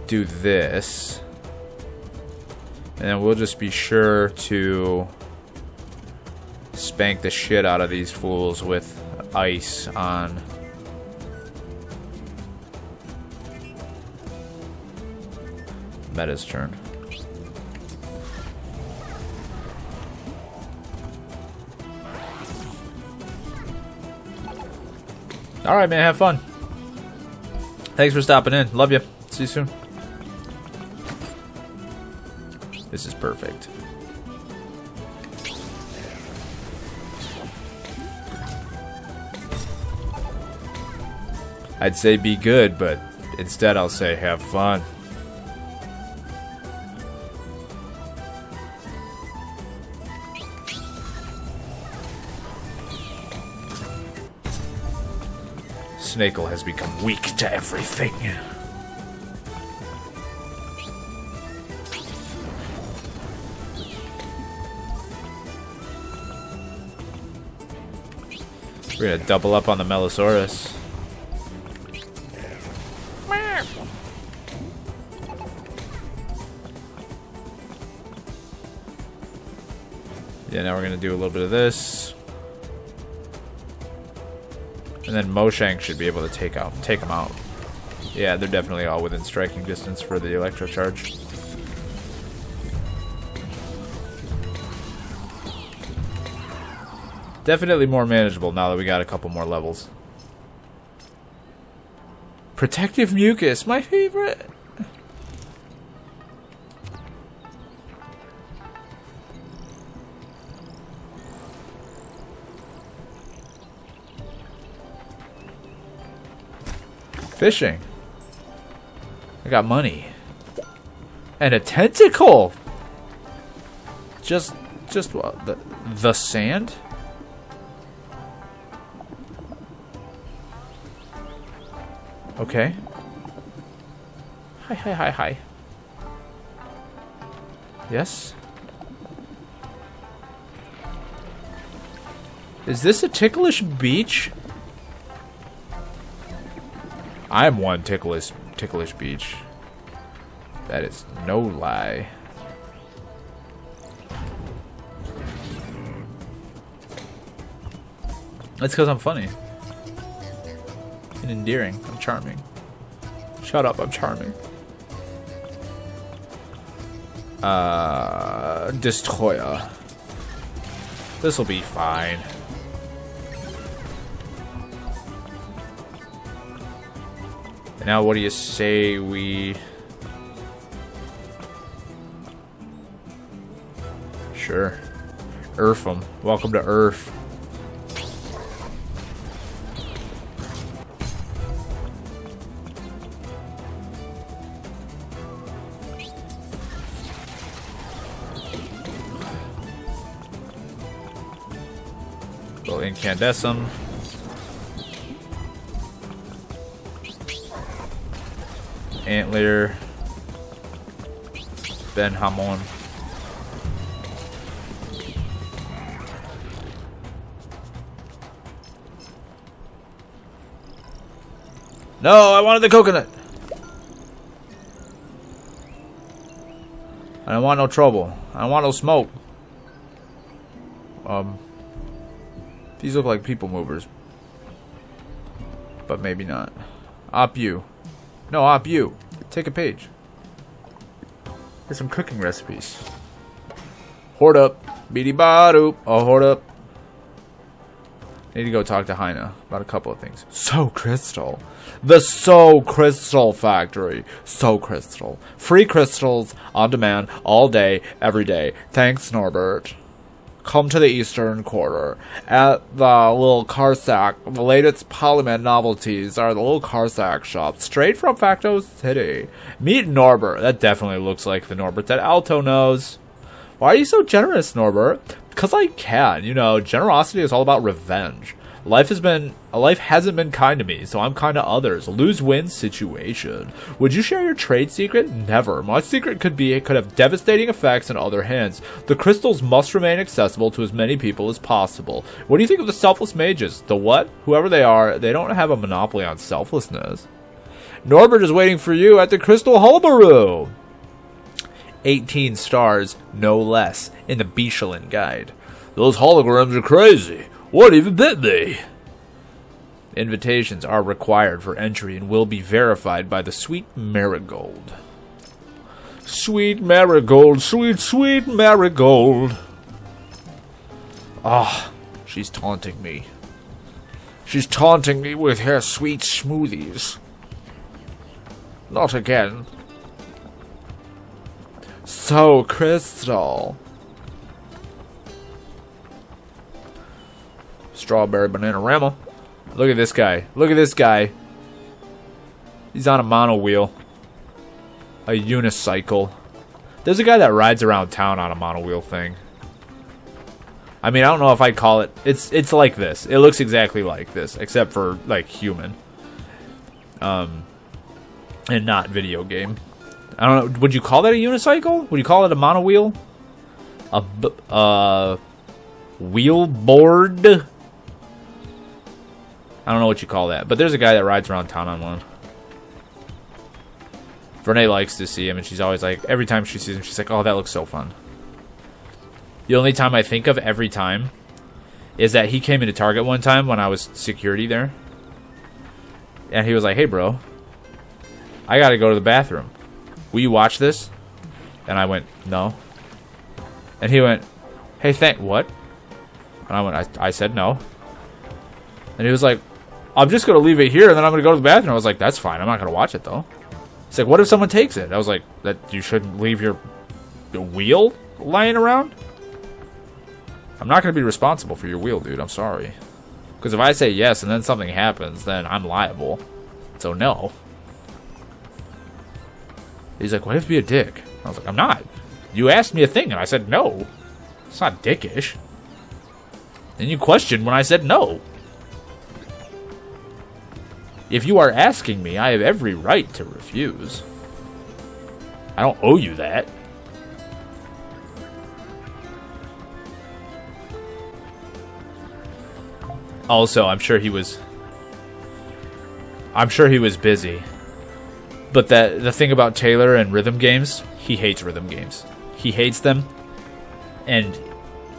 do this. And then we'll just be sure to spank the shit out of these fools with ice on. Meta's turn. Alright, man, have fun. Thanks for stopping in. Love you. See you soon. This is perfect. I'd say be good, but instead I'll say have fun. Snakel has become weak to everything. We're gonna double up on the Melosaurus. Yeah, now we're gonna do a little bit of this. And then Moshank should be able to take them out. Yeah, they're definitely all within striking distance for the electro charge. Definitely more manageable now that we got a couple more levels. Protective Mucus, my favorite. Fishing. I got money. And a tentacle. Just what? The sand? Okay. Hi. Yes? Is this a ticklish beach? I am one ticklish beach. That is no lie. That's because I'm funny. And endearing. I'm charming. Shut up, I'm charming. Destroyer. This'll be fine. Now, what do you say we... Sure. Earth 'em. Welcome to Earth. Little incandescent. Antler, Ben Hamon. No, I wanted the coconut. I don't want no trouble. I don't want no smoke. These look like people movers, but maybe not. Op you. No, Op you. Take a page. Here's some cooking recipes. Hoard up. Beady badu. Oh, hoard up. Need to go talk to Heina about a couple of things. So Crystal. The So Crystal Factory. So Crystal. Free crystals on demand all day, every day. Thanks, Norbert. Come to the Eastern Quarter. At the little Carsack, the latest Polymed novelties are the little Carsack shop, straight from Facto City. Meet Norbert. That definitely looks like the Norbert that Alto knows. Why are you so generous, Norbert? Because I can. You know, generosity is all about revenge. Life hasn't been kind to me, so I'm kind to others. Lose-win situation. Would you share your trade secret? Never. My secret could have devastating effects in other hands. The crystals must remain accessible to as many people as possible. What do you think of the selfless mages? The what? Whoever they are, they don't have a monopoly on selflessness. Norbert is waiting for you at the Crystal Hullabaroo. 18 stars, no less, in the Michelin Guide. Those holograms are crazy. What even bit me? Invitations are required for entry and will be verified by the Sweet Marigold. Sweet Marigold, sweet, sweet Marigold. Ah, she's taunting me. She's taunting me with her sweet smoothies. Not again. So, Crystal. Strawberry Bananarama. Look at this guy. Look at this guy. He's on a mono wheel. A unicycle. There's a guy that rides around town on a mono wheel thing. I mean, I don't know if I'd call it... It's like this. It looks exactly like this, except for, like, human. And not video game. I don't know. Would you call that a unicycle? Would you call it a mono wheel? A wheel board? I don't know what you call that. But there's a guy that rides around town on one. Vernay likes to see him, and she's always like... Every time she sees him, she's like, oh, that looks so fun. The only time I think of every time is that he came into Target one time when I was security there. And he was like, hey, bro. I gotta go to the bathroom. Will you watch this? And I went, no. And he went, hey, what? And I went, I said no. And he was like, I'm just gonna leave it here and then I'm gonna go to the bathroom. I was like, that's fine. I'm not gonna watch it though. He's like, what if someone takes it? I was like, that you shouldn't leave your wheel lying around? I'm not gonna be responsible for your wheel, dude. I'm sorry. Because if I say yes and then something happens, then I'm liable. So no. He's like, why do you have to be a dick? I was like, I'm not. You asked me a thing and I said no. It's not dickish. And you questioned when I said no. If you are asking me, I have every right to refuse. I don't owe you that. Also, I'm sure he was busy. But the thing about Taylor and rhythm games, he hates rhythm games. He hates them. And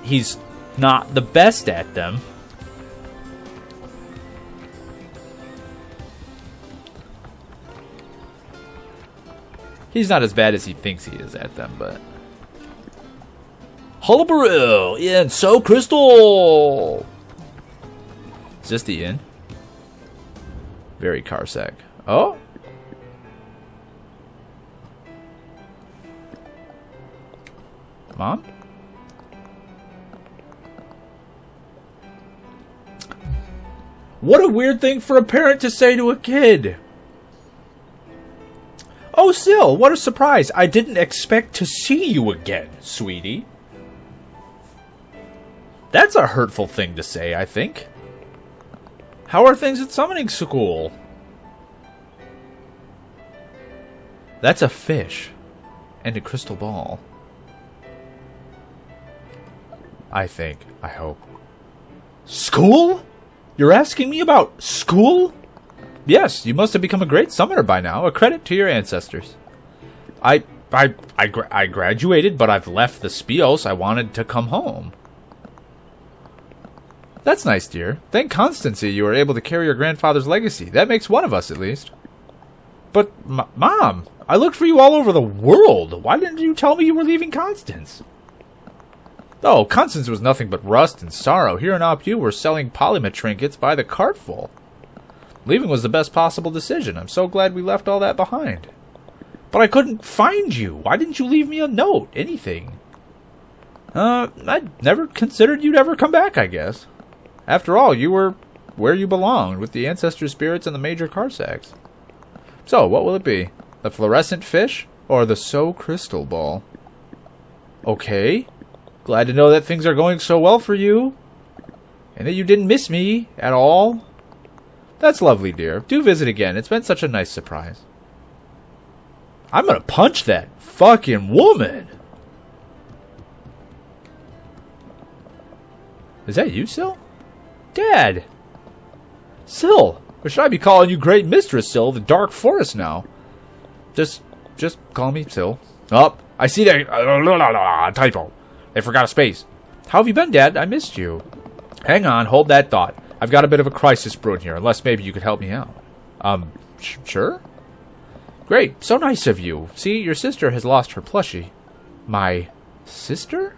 he's not the best at them. He's not as bad as he thinks he is at them, but... Hullabaroo! And so Crystal! Is this the inn? Very Carsack. Oh? Mom? What a weird thing for a parent to say to a kid! Oh, Syl, what a surprise. I didn't expect to see you again, sweetie. That's a hurtful thing to say, I think. How are things at summoning school? That's a fish. And a crystal ball. I think. I hope. School? You're asking me about school? Yes, you must have become a great summoner by now. A credit to your ancestors. I graduated, but I've left the Spios. I wanted to come home. That's nice, dear. Thank Constancy you were able to carry your grandfather's legacy. That makes one of us, at least. But, Mom, I looked for you all over the world. Why didn't you tell me you were leaving Constance? Oh, Constance was nothing but rust and sorrow. Here in Opu, we're selling polymer trinkets by the cartful. Leaving was the best possible decision. I'm so glad we left all that behind. But I couldn't find you. Why didn't you leave me a note? Anything? I never considered you'd ever come back, I guess. After all, you were where you belonged, with the ancestor spirits and the major Carsacks. So, what will it be? The fluorescent fish? Or the So Crystal Ball? Okay. Glad to know that things are going so well for you. And that you didn't miss me at all. That's lovely, dear. Do visit again. It's been such a nice surprise. I'm gonna punch that fucking woman. Is that you, Syl? Dad! Syl! Or should I be calling you Great Mistress, Syl, the Dark Forest now? Just call me Syl. Oh, I see that typo. They forgot a space. How have you been, Dad? I missed you. Hang on, hold that thought. I've got a bit of a crisis brewing here, unless maybe you could help me out. Sure? Great, so nice of you. See, your sister has lost her plushie. My sister?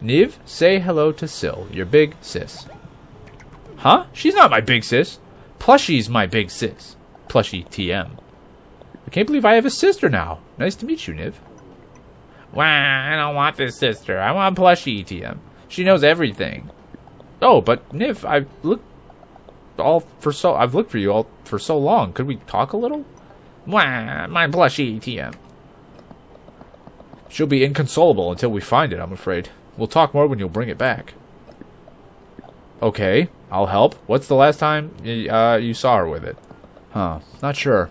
Niv, say hello to Syl, your big sis. Huh? She's not my big sis. Plushie's my big sis. Plushie TM. I can't believe I have a sister now. Nice to meet you, Niv. Wah, I don't want this sister. I want Plushie TM. She knows everything. Oh, but Niv, I've looked for you all for so long. Could we talk a little? Wah, my Plushie TM. She'll be inconsolable until we find it, I'm afraid. We'll talk more when you'll bring it back. Okay, I'll help. What's the last time you saw her with it? Huh, not sure.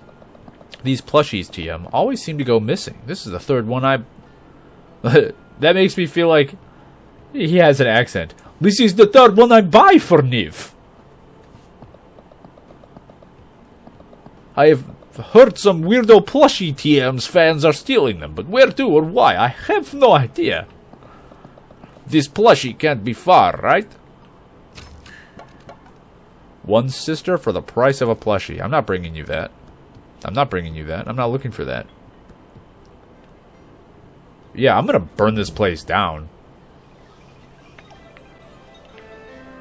These plushies, TM, always seem to go missing. This is the third one that makes me feel like he has an accent. This is the third one I buy for Niv. I have heard some weirdo plushie TM's fans are stealing them, but where to or why, I have no idea. This plushie can't be far, right? One sister for the price of a plushie. I'm not bringing you that. I'm not looking for that. Yeah, I'm gonna burn this place down.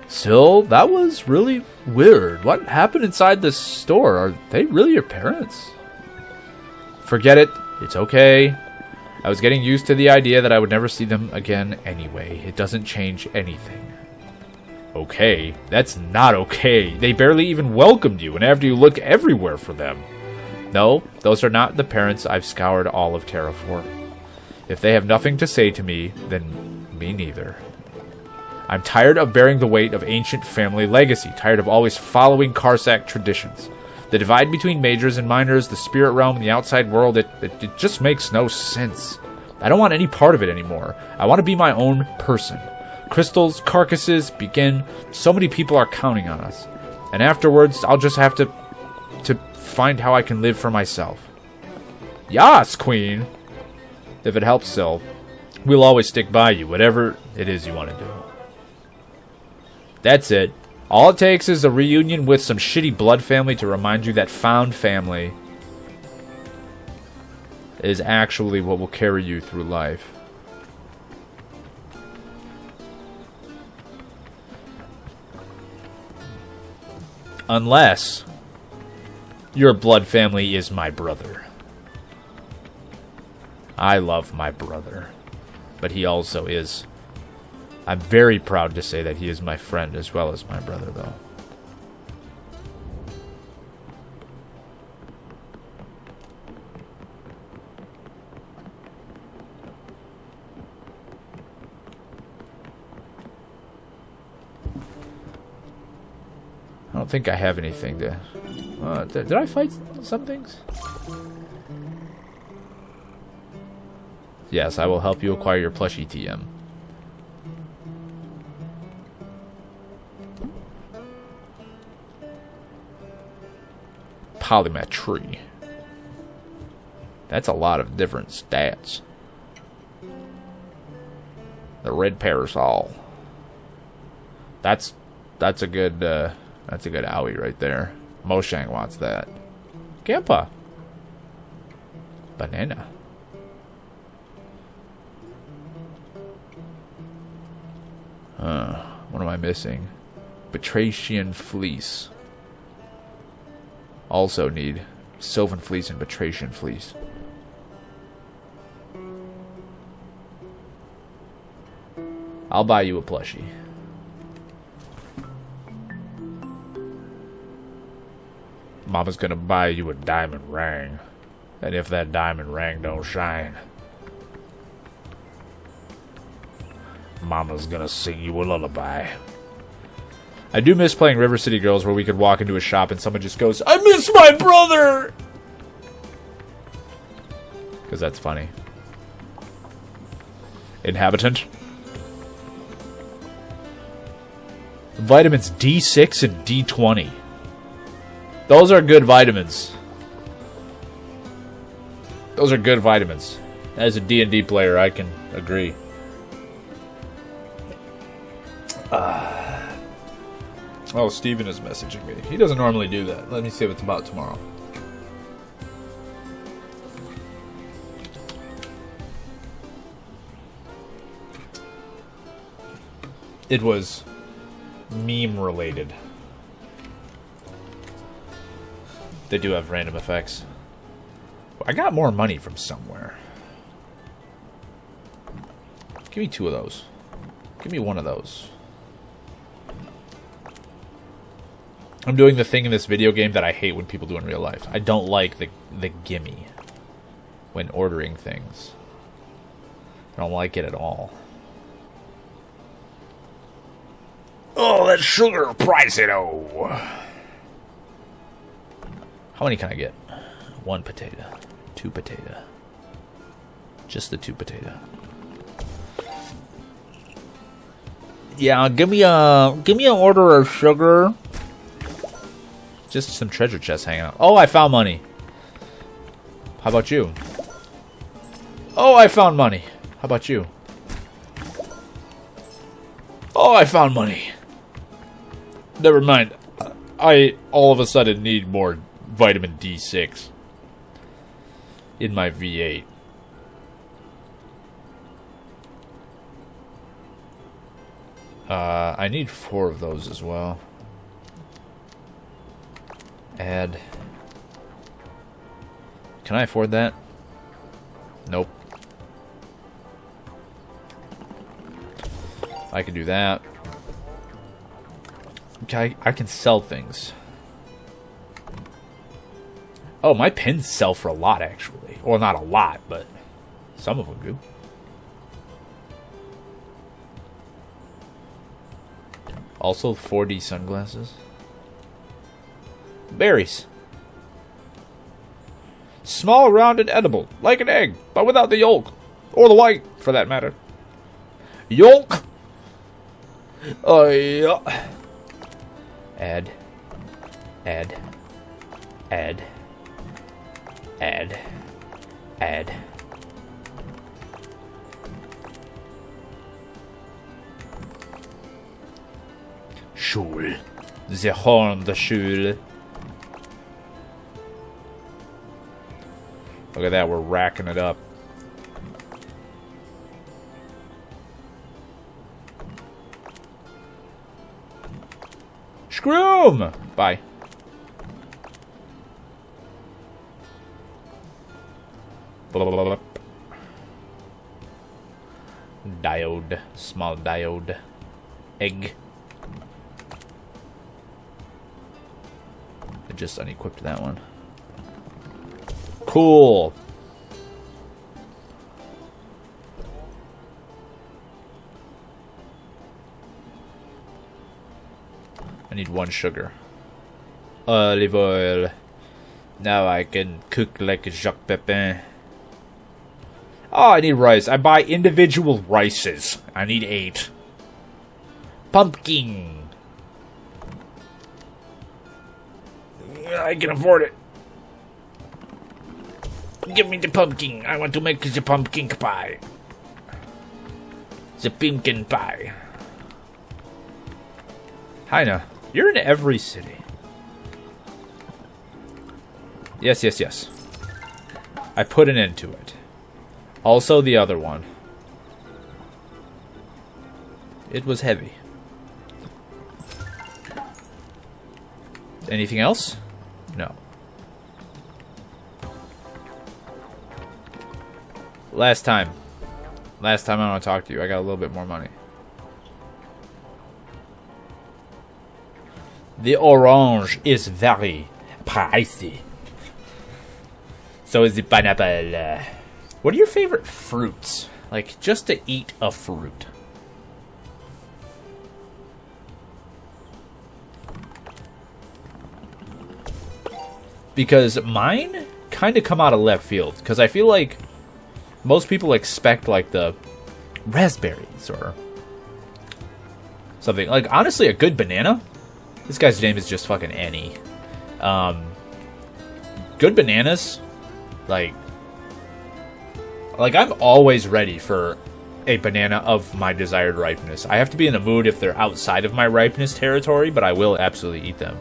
Syl, that was really weird. What happened inside this store? Are they really your parents? Forget it. It's okay. I was getting used to the idea that I would never see them again anyway. It doesn't change anything. Okay? That's not okay. They barely even welcomed you, and after you look everywhere for them. No, those are not the parents I've scoured all of Terra for. If they have nothing to say to me, then me neither. I'm tired of bearing the weight of ancient family legacy, tired of always following Karsak traditions. The divide between majors and minors, the spirit realm, and the outside world, it just makes no sense. I don't want any part of it anymore. I want to be my own person. Crystals, carcasses, begin. So many people are counting on us. And afterwards, I'll just have to find how I can live for myself. Yas, Queen! If it helps, Syl, we'll always stick by you, whatever it is you want to do. That's it. All it takes is a reunion with some shitty blood family to remind you that found family is actually what will carry you through life. Unless your blood family is my brother. I love my brother, but he also is... I'm very proud to say that he is my friend as well as my brother, though. I don't think I have anything to... did I fight some things? Yes, I will help you acquire your plushie TM. Polymetry. That's a lot of different stats. The red parasol. That's a good owie right there. Moshang wants that. Gampa. Banana. What am I missing? Batracian Fleece. Also need Sylvan Fleece and Batracian Fleece. I'll buy you a plushie. Mama's gonna buy you a diamond ring. And if that diamond ring don't shine, Mama's gonna sing you a lullaby. I do miss playing River City Girls, where we could walk into a shop and someone just goes, "I miss my brother!" Because that's funny. Inhabitant. Vitamins D6 and D20. Those are good vitamins. Those are good vitamins. As a D&D player, I can agree. Oh, Steven is messaging me. He doesn't normally do that. Let me see what it's about tomorrow. It was meme related. They do have random effects. I got more money from somewhere. Give me 2 of those. Give me 1 of those. I'm doing the thing in this video game that I hate when people do in real life. I don't like the gimme when ordering things. I don't like it at all. Oh, that sugar price-it-oh. How many can I get? 1 potato. 2 potato. Just the 2 potato. Yeah, give me an order of sugar. Just some treasure chests hanging out. Oh, I found money. How about you? Oh, I found money. How about you? Oh, I found money. Never mind. I all of a sudden need more vitamin D6 in my V8. I need 4 of those as well. Add. Can I afford that? Nope. I can do that. Okay, I can sell things. Oh, my pins sell for a lot, actually. Well, not a lot, but some of them do. Also, 4D sunglasses. Berries. Small, rounded, edible. Like an egg, but without the yolk. Or the white, for that matter. Yolk! Yeah. Add. Add. Add. Add. Add. Schul. The horn, the Schul. Look at that, we're racking it up. Screw 'em! Bye. Blah, blah, blah. Diode. Small diode. Egg. I just unequipped that one. Cool. I need 1 sugar. Olive oil. Now I can cook like a Jacques Pepin. Oh, I need rice. I buy individual rices. I need 8. Pumpkin. I can afford it. Give me the pumpkin. I want to make the pumpkin pie. The pumpkin pie. Heina, you're in every city. Yes, yes, yes. I put an end to it. Also the other one. It was heavy. Anything else? No. Last time I want to talk to you, I got a little bit more money. The orange is very pricey. So is the pineapple. What are your favorite fruits? Like, just to eat a fruit. Because mine kind of come out of left field. Because I feel like most people expect, like, the raspberries or something. Like, honestly, a good banana. This guy's name is just fucking Annie. Good bananas, like, Like, I'm always ready for a banana of my desired ripeness. I have to be in the mood if they're outside of my ripeness territory, but I will absolutely eat them.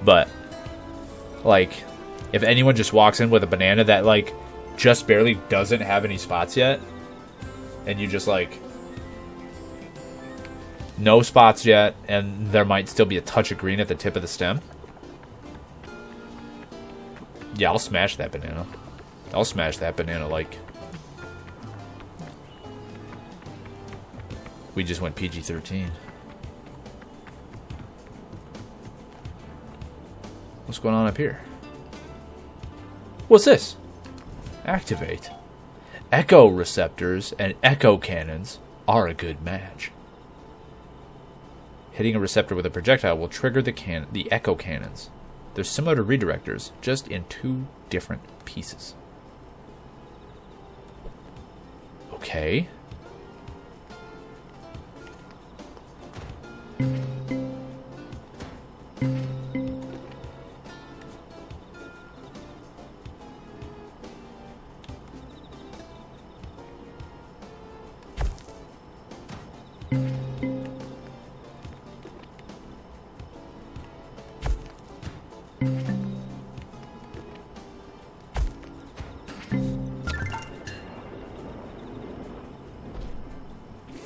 But, like, if anyone just walks in with a banana that, like, just barely doesn't have any spots yet, and you just, like, no spots yet, and there might still be a touch of green at the tip of the stem, yeah, I'll smash that banana. I'll smash that banana like... we just went PG-13. What's going on up here? What's this? Activate. Echo receptors and echo cannons are a good match. Hitting a receptor with a projectile will trigger the echo cannons. They're similar to redirectors, just in 2 different pieces. Okay.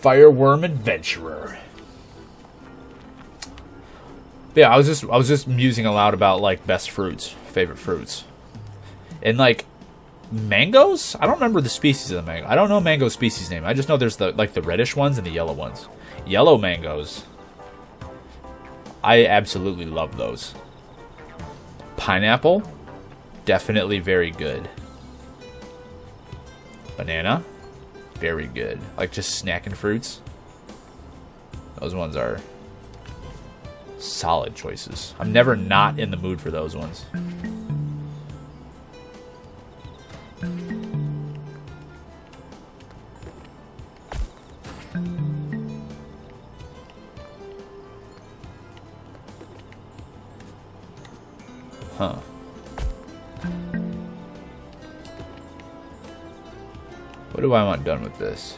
Fireworm Adventurer. Yeah, I was just musing aloud about like best fruits, favorite fruits, and like mangoes. I don't remember the species of the mango. I don't know mango species name. I just know there's the reddish ones and the yellow ones. Yellow mangoes. I absolutely love those. Pineapple, definitely very good. Banana, very good. Like just snacking fruits. Those ones are solid choices. I'm never not in the mood for those ones. Huh. What do I want done with this?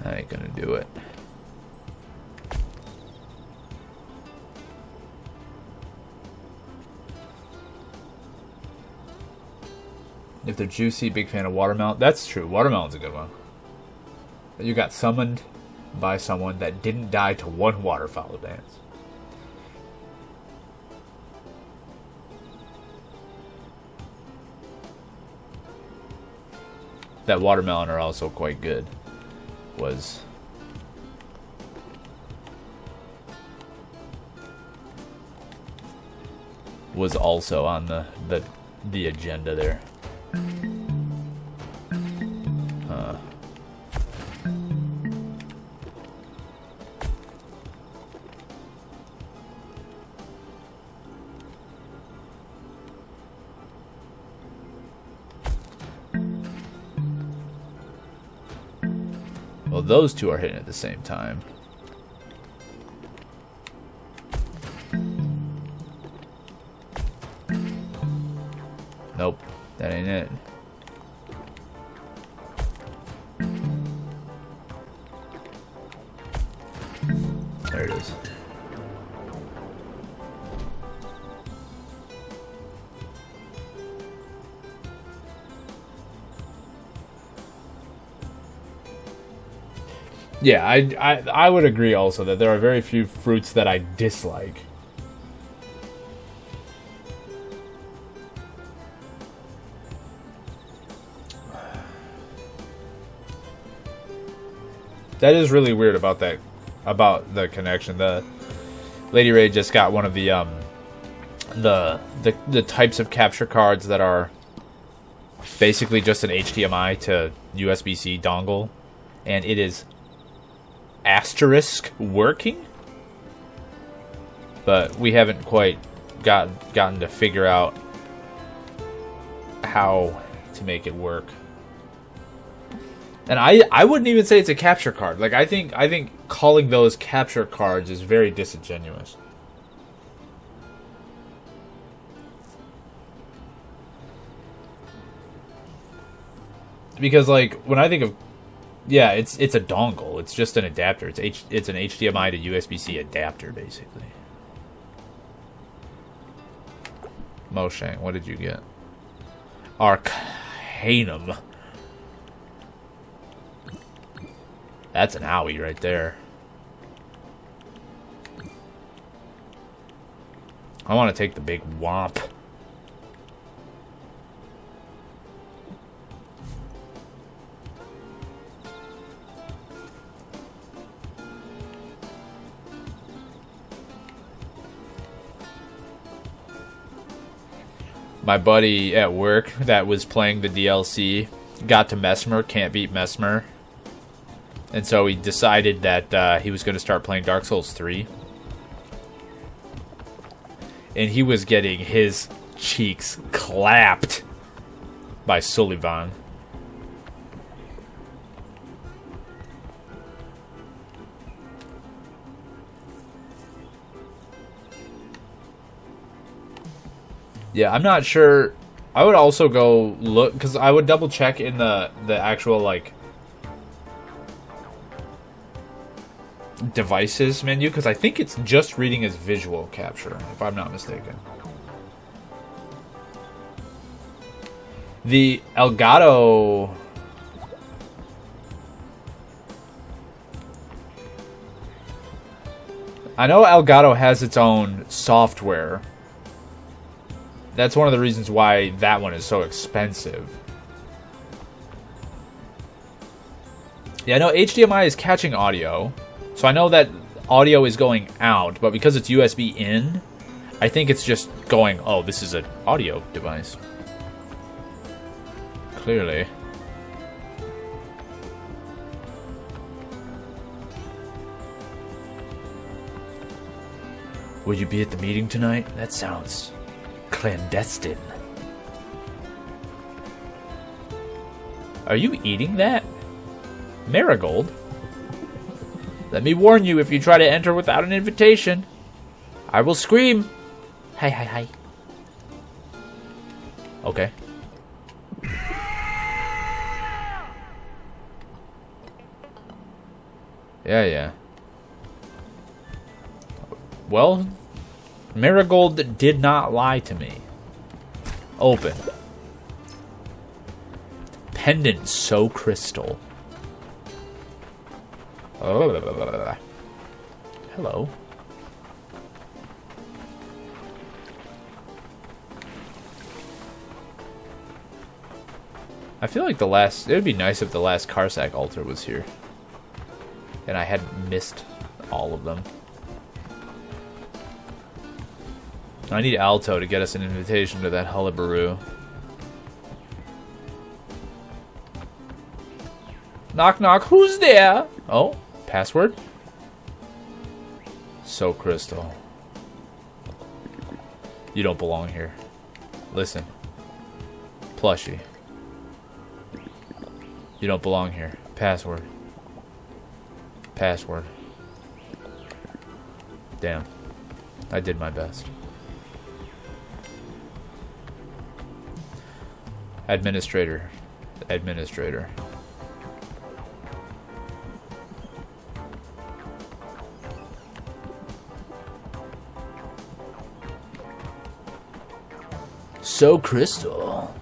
I ain't gonna do it. If they're juicy, big fan of watermelon. That's true. Watermelon's a good one. You got summoned by someone that didn't die to one waterfowl dance. That watermelon are also quite good. Was also on the agenda there. Well, those two are hitting at the same time. Nope, that ain't it. There it is. Yeah, I would agree also that there are very few fruits that I dislike. That is really weird about that, about the connection. The Lady Ray just got one of the the types of capture cards that are basically just an HDMI to USB-C dongle, and it is asterisk working, but we haven't quite gotten to figure out how to make it work. And I wouldn't even say it's a capture card. Like I think calling those capture cards is very disingenuous. Because like when I think of, yeah, it's a dongle. It's just an adapter. It's an HDMI to USB-C adapter basically. Moshang, what did you get? Arcanum. That's an owie right there. I want to take the big womp. My buddy at work that was playing the DLC got to Mesmer, can't beat Mesmer. And so he decided that he was going to start playing Dark Souls 3. And he was getting his cheeks clapped by Sullivan. Yeah, I'm not sure. I would also go look, because I would double check in the actual, like, devices menu, because I think it's just reading as visual capture, if I'm not mistaken. The Elgato... I know Elgato has its own software. That's one of the reasons why that one is so expensive. Yeah, I know HDMI is catching audio. So I know that audio is going out, but because it's USB in, I think it's just going, oh, this is an audio device. Clearly. Will you be at the meeting tonight? That sounds clandestine. Are you eating that? Marigold? Let me warn you, if you try to enter without an invitation, I will scream. Hi, hi, hi. Okay. Yeah. Well, Marigold did not lie to me. Open. Pendant so crystal. Oh. Hello. I feel like it would be nice if the last Karsak altar was here. And I hadn't missed all of them. I need Alto to get us an invitation to that Hullabaroo. Knock knock, who's there? Oh, password? So crystal. You don't belong here. Listen. Plushie. You don't belong here. Password. Password. Damn. I did my best. Administrator. Administrator. So crystal.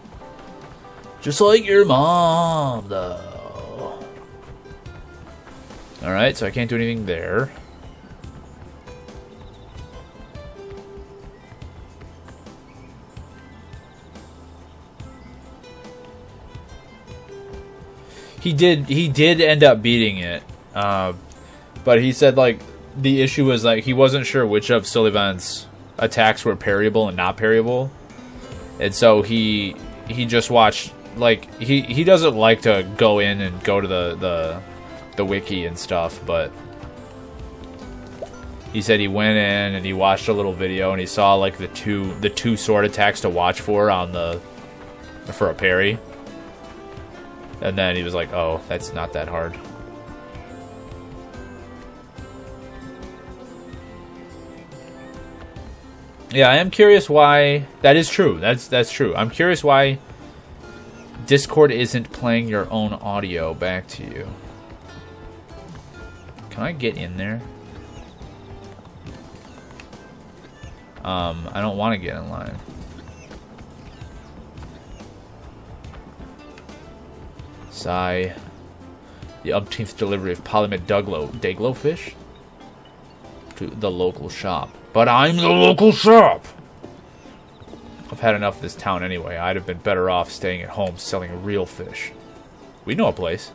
Just like your mom, though. Alright, so I can't do anything there. He did end up beating it. But he said, like, the issue was, like, he wasn't sure which of Sullivan's attacks were parryable and not parryable. And so he just watched, like, he doesn't like to go in and go to the wiki and stuff, but he said he went in and he watched a little video and he saw like the two sword attacks to watch for a parry. And then he was like, oh, that's not that hard. Yeah, I am curious why... That is true. That's true. I'm curious why Discord isn't playing your own audio back to you. Can I get in there? I don't want to get in line. Sigh. The umpteenth delivery of Polymed Dayglow fish to the local shop. But I'm the local shop! I've had enough of this town anyway. I'd have been better off staying at home selling real fish. We know a place.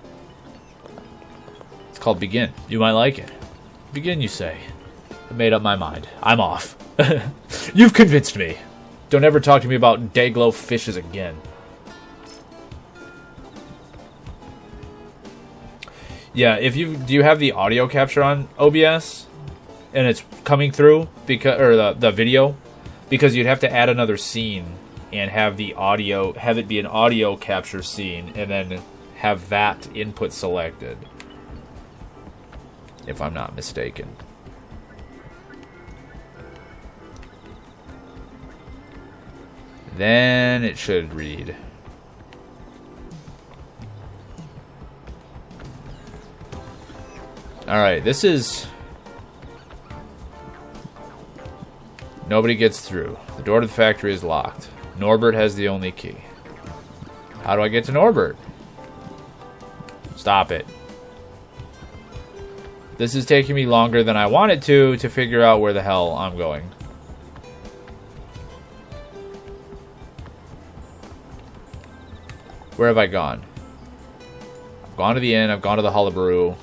It's called Begin. You might like it. Begin, you say. I made up my mind. I'm off. You've convinced me. Don't ever talk to me about Dayglow fishes again. Yeah, do you have the audio capture on OBS? And it's coming through because, or the video, because you'd have to add another scene and have the audio, have it be an audio capture scene, and then have that input selected, if I'm not mistaken. Then it should read. Alright, this is... Nobody gets through. The door to the factory is locked. Norbert has the only key. How do I get to Norbert? Stop it. This is taking me longer than I wanted to figure out where the hell I'm going. Where have I gone? I've gone to the inn, I've gone to the Hullabaloo.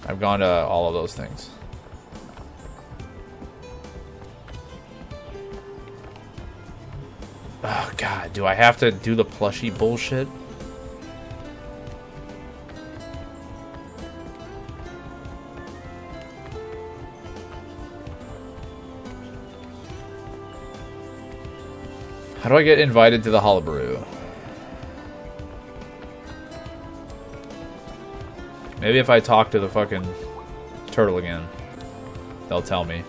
I've gone to all of those things. Oh, God. Do I have to do the plushie bullshit? How do I get invited to the Hullabaloo? Maybe if I talk to the fucking turtle again, they'll tell me.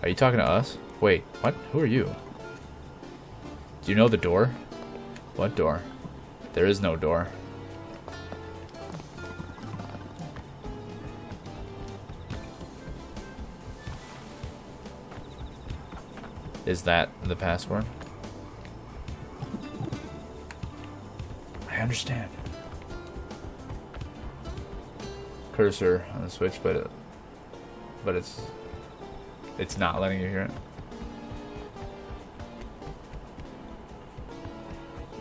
Are you talking to us? Wait, what? Who are you? Do you know the door? What door? There is no door. Is that the password? I understand. Cursor on the switch, but it's not letting you hear it.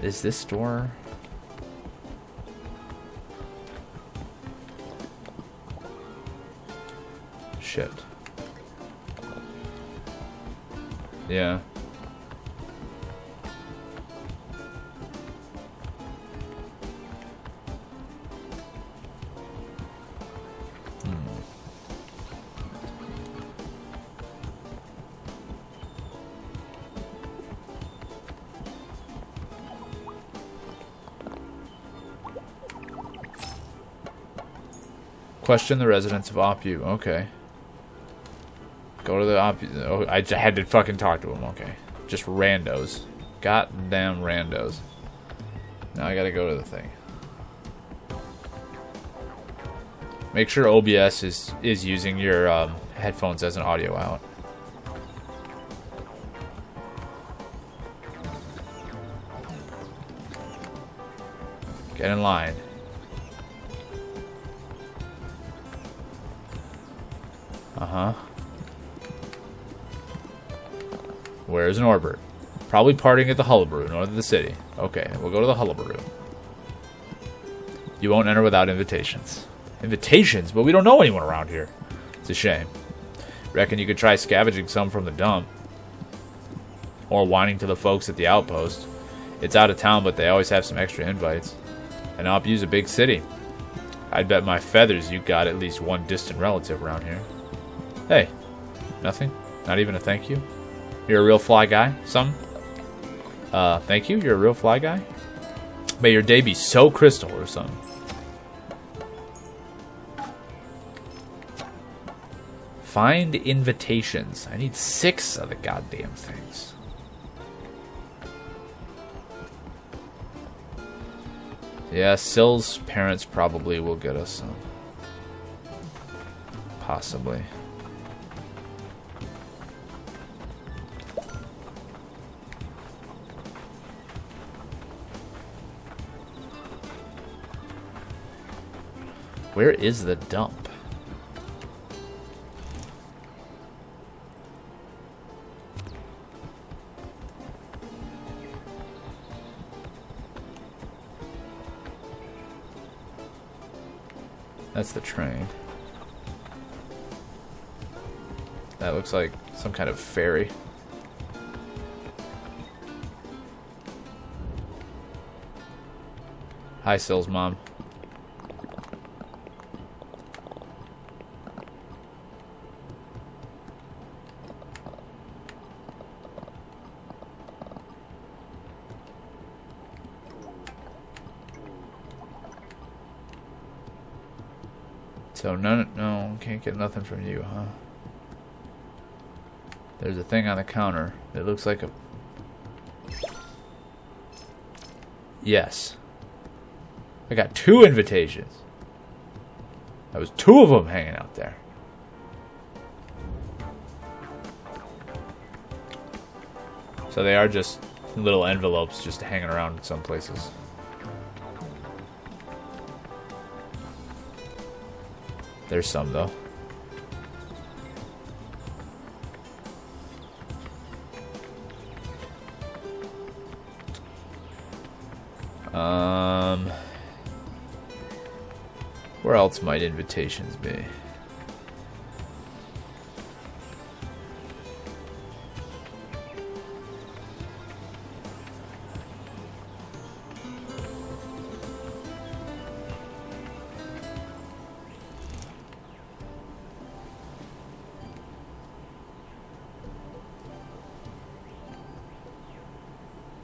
Is this door? Shit. Yeah. Question the residents of Opu. Okay. Go to the Opu. Oh, I had to fucking talk to them. Okay. Just randos. Goddamn randos. Now I gotta go to the thing. Make sure OBS is using your headphones as an audio out. Get in line. Uh-huh. Where's Norbert? Probably partying at the Hullabaloo, north of the city. Okay, we'll go to the Hullabaloo. You won't enter without invitations. Invitations, but we don't know anyone around here. It's a shame. Reckon you could try scavenging some from the dump. Or whining to the folks at the outpost. It's out of town, but they always have some extra invites. And Oppu's a big city. I'd bet my feathers you got at least one distant relative around here. Hey, nothing? Not even a thank you? You're a real fly guy? Some? Thank you? You're a real fly guy? May your day be so crystal or something. Find invitations. I need 6 of the goddamn things. Yeah, Sill's parents probably will get us some. Possibly. Where is the dump? That's the train. That looks like some kind of ferry. Hi, Sill's mom. So no, can't get nothing from you, huh? There's a thing on the counter. It looks like a... Yes. I got 2 invitations. That was 2 of them hanging out there. So they are just little envelopes just hanging around in some places. There's some, though. Where else might invitations be?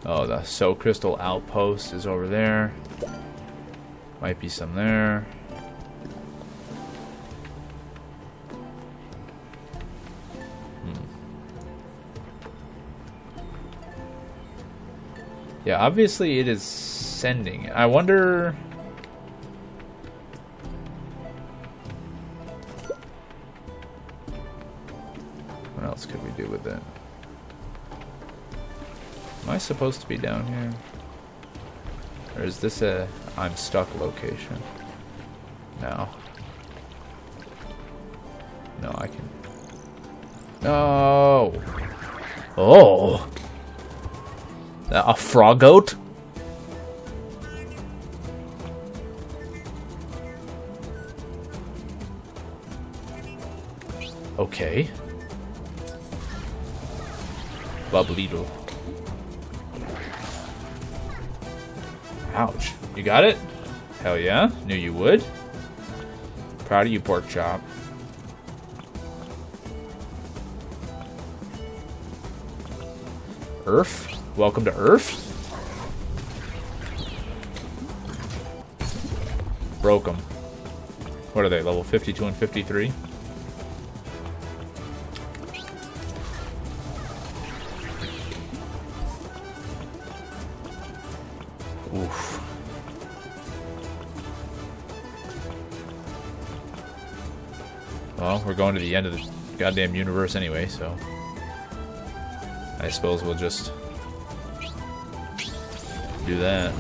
Oh, the So Crystal Outpost is over there. Might be some there. Yeah, obviously it is sending. I wonder... What else could we do with it? Am I supposed to be down here? Or is this a I'm stuck location? No. No, I can... No! Oh! A frogoat? Okay. Bubbleedle. Ouch. You got it? Hell yeah. Knew you would. Proud of you, pork chop. Earth? Welcome to Earth? Broke them. What are they, level 52 and 53? Oof. Well, we're going to the end of the goddamn universe anyway, so... I suppose we'll just... do that.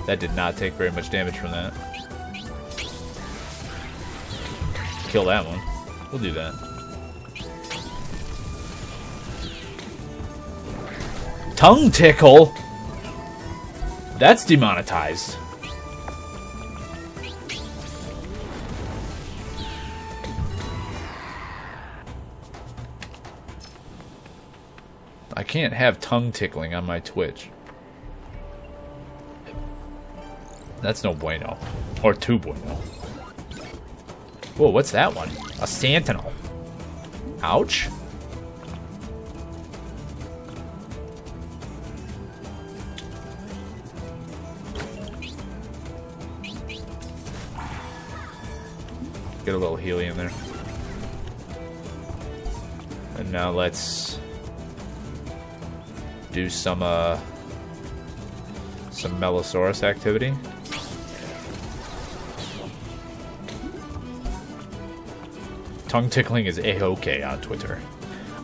That did not take very much damage from that. Kill that one. We'll do that. Tongue tickle? That's demonetized. I can't have tongue tickling on my Twitch. That's no bueno. Or too bueno. Whoa, what's that one? A sentinel. Ouch. Get a little helium there. And now let's do some Melosaurus activity. Tongue tickling is a-okay on Twitter.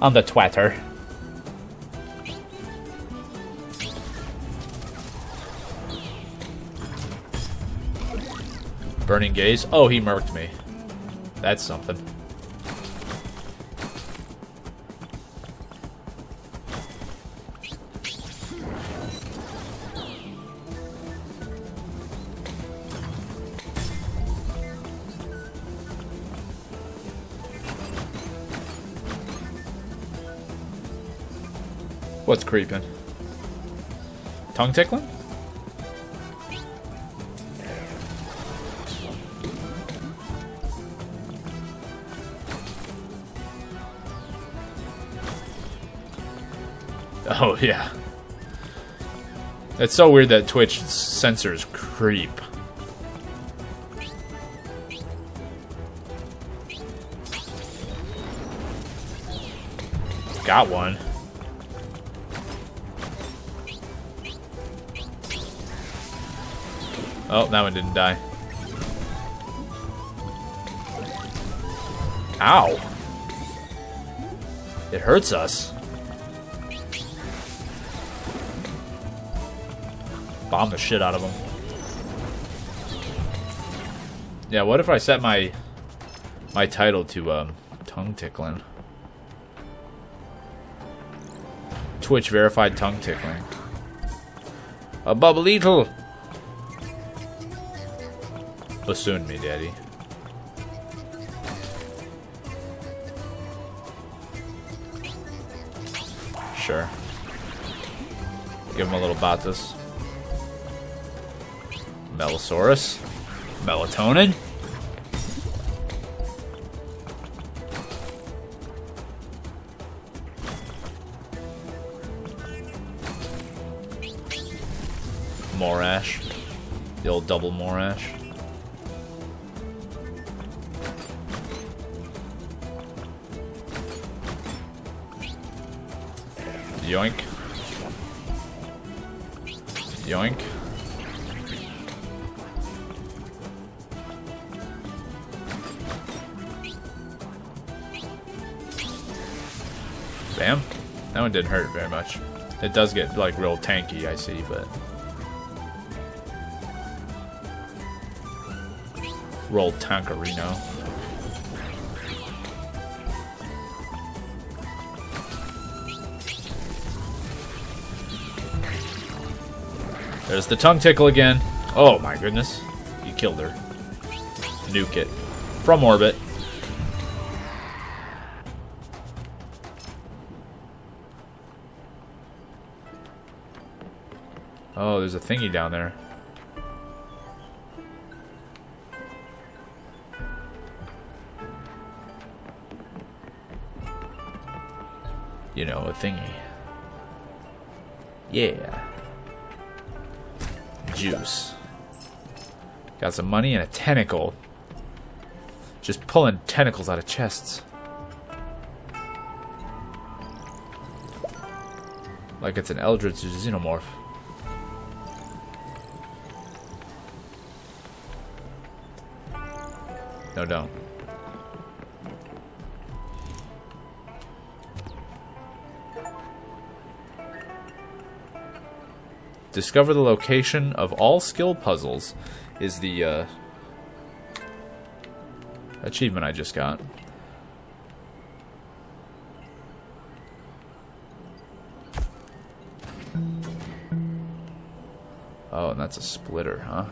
On the Twitter. Burning gaze. Oh, he murked me. That's something. What's creeping? Tongue tickling? Oh, yeah. It's so weird that Twitch censors creep. Got one. Oh, that one didn't die. Ow. It hurts us. Bomb the shit out of them. Yeah, what if I set my title to tongue tickling? Twitch verified tongue tickling. A bubbleetle. Bassoon me, daddy. Sure. Give him a little batas. Melosaurus. Melatonin. Morash. The old double Morash. Yoink. Yoink. Bam. That one didn't hurt very much. It does get, like, real tanky, I see, but... Roll Tankerino. There's the tongue tickle again. Oh my goodness. You killed her. Nuke it. From orbit. Oh, there's a thingy down there. You know, a thingy. Yeah. Juice. Got some money and a tentacle. Just pulling tentacles out of chests. Like it's an Eldritch Xenomorph. No, don't. Discover the location of all skill puzzles is the achievement I just got. Oh, and that's a splitter, huh?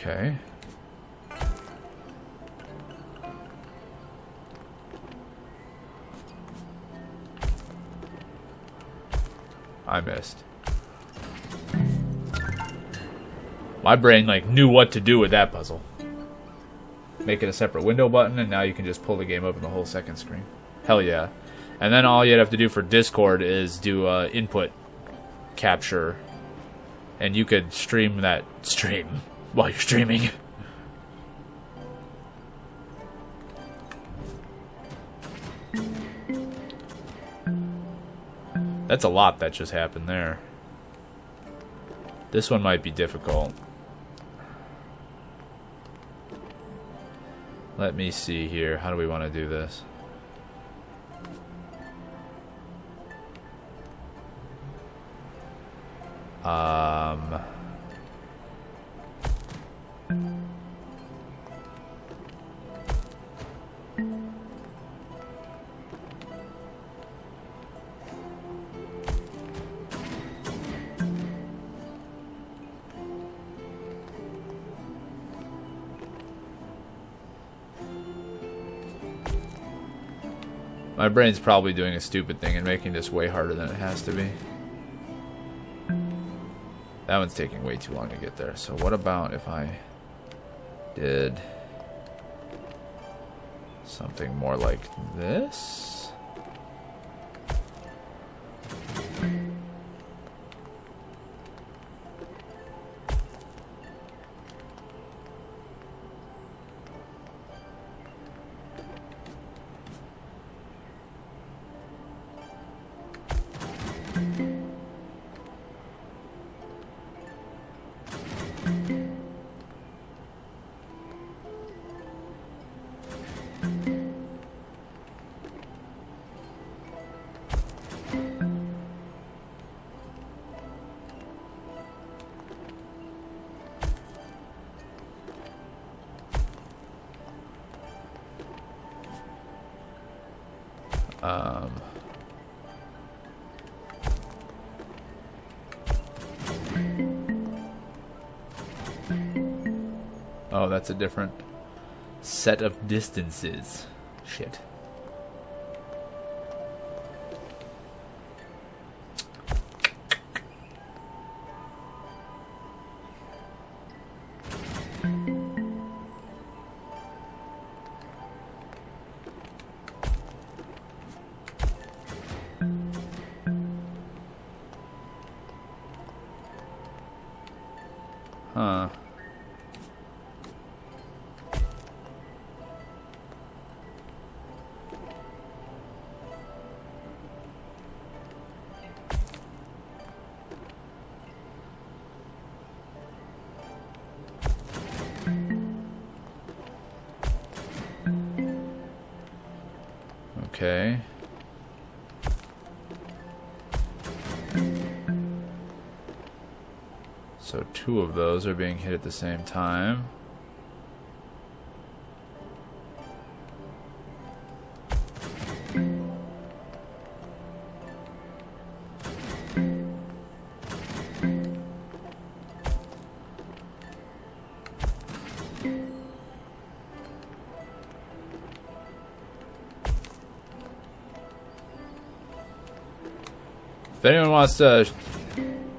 Okay. I missed. My brain, like, knew what to do with that puzzle. Make it a separate window button, and now you can just pull the game up in the whole second screen. Hell yeah. And then all you'd have to do for Discord is do input capture. And you could stream that stream while you're streaming. That's a lot that just happened there. This one might be difficult. Let me see here. How do we want to do this? My brain's probably doing a stupid thing and making this way harder than it has to be. That one's taking way too long to get there. So what about if I did something more like this? Oh, that's a different set of distances. Shit. Huh. Okay. So two of those are being hit at the same time. If anyone wants to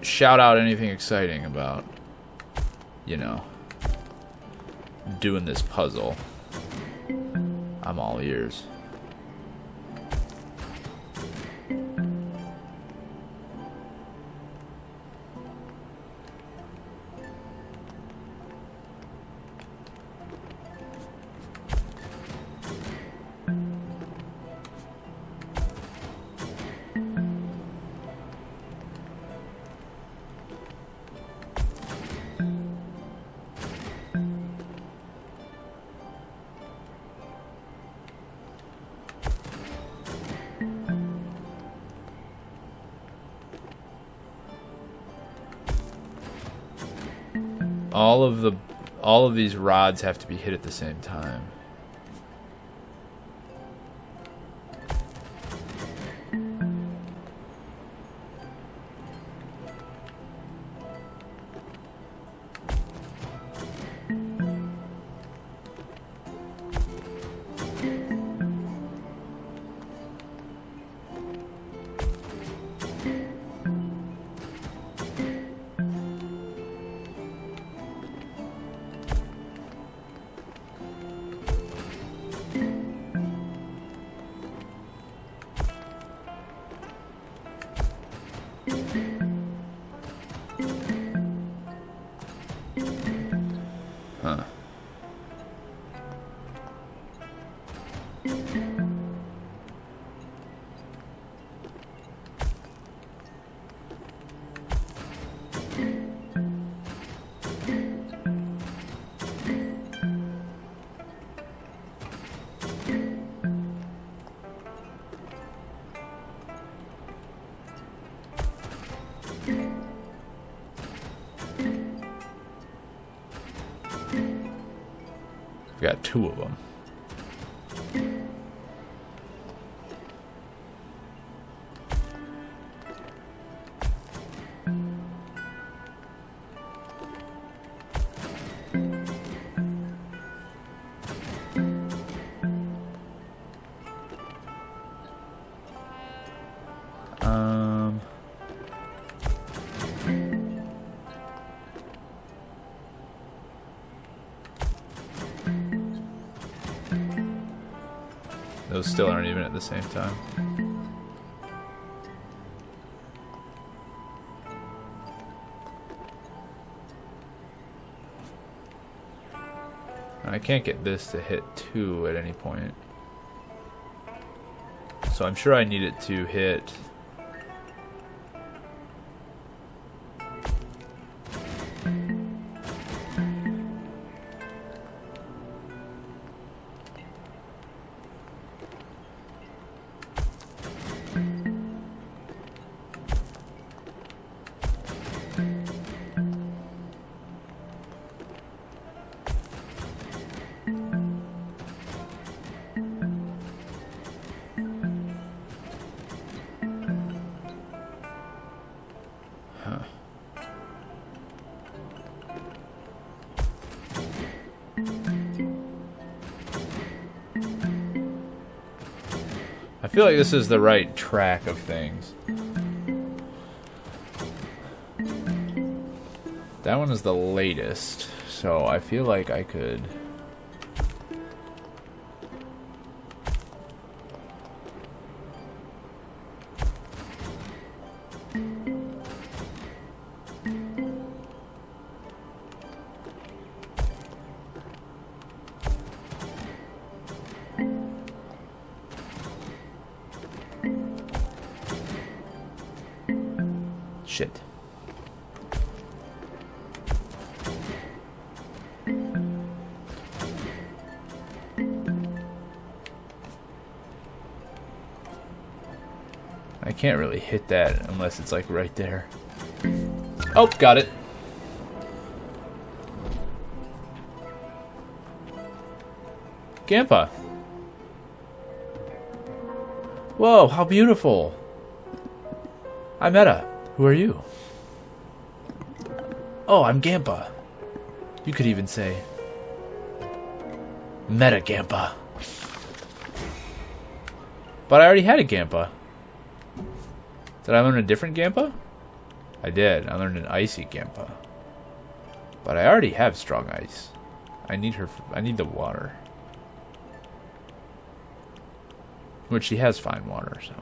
shout out anything exciting about, you know, doing this puzzle, I'm all ears. All of these rods have to be hit at the same time. We got 2 of them. Those still aren't even at the same time. I can't get this to hit 2 at any point. So I'm sure I need it to hit... I feel like this is the right track of things. That one is the latest, so I feel like I could... Shit. I can't really hit that unless it's like right there. Oh, got it. Gampa. Whoa, how beautiful. I met her. Who are you? Oh, I'm Gampa. You could even say Meta Gampa. But I already had a Gampa. Did I learn a different Gampa? I did. I learned an icy Gampa. But I already have strong ice. I need her. I need the water. Which she has fine water, so.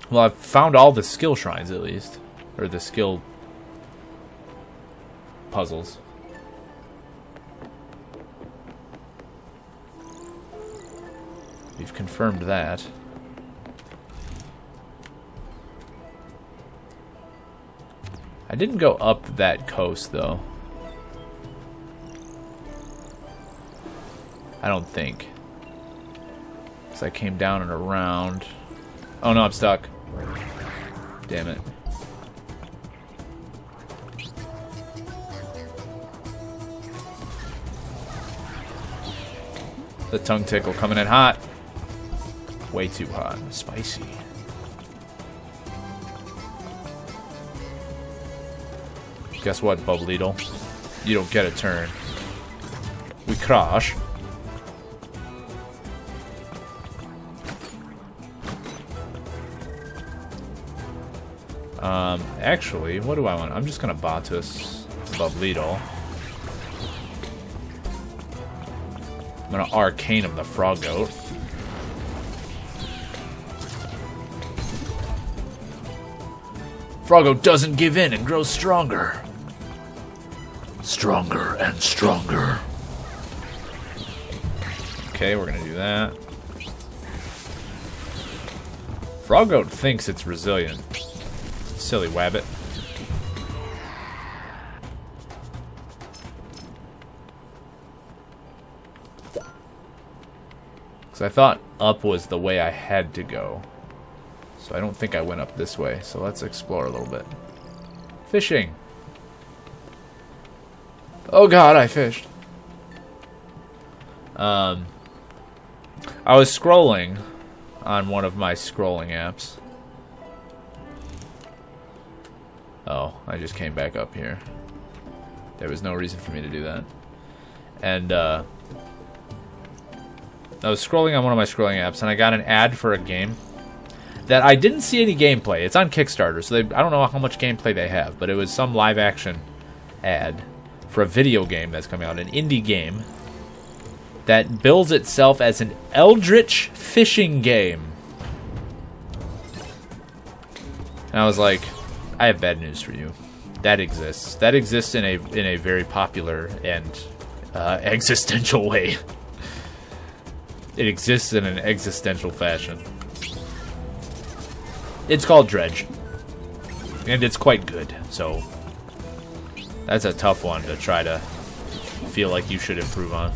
Well, I've found all the skill shrines, at least. Or the skill puzzles. We've confirmed that. I didn't go up that coast, though. I don't think. Because I came down and around. Oh no, I'm stuck. Damn it. The tongue tickle coming in hot. Way too hot. Spicy. Guess what, Bubblito? You don't get a turn. We crash. Actually, what do I want? I'm just gonna Batus Bubblito. I'm gonna Arcane him the Frog Goat. Froggo doesn't give in and grows stronger. Stronger and stronger. Okay, we're gonna do that. Froggo thinks it's resilient. Silly wabbit. Because I thought up was the way I had to go. So I don't think I went up this way. So let's explore a little bit. Fishing. Oh god, I fished. I was scrolling on one of my scrolling apps. Oh, I just came back up here. There was no reason for me to do that. And I was scrolling on one of my scrolling apps, and I got an ad for a game that I didn't see any gameplay. It's on Kickstarter, so I don't know how much gameplay they have, but it was some live action ad for a video game that's coming out, an indie game that bills itself as an eldritch fishing game. And I was like, I have bad news for you. That exists. That exists in a very popular and existential way. It exists in an existential fashion. It's called Dredge. And it's quite good, so that's a tough one to try to feel like you should improve on.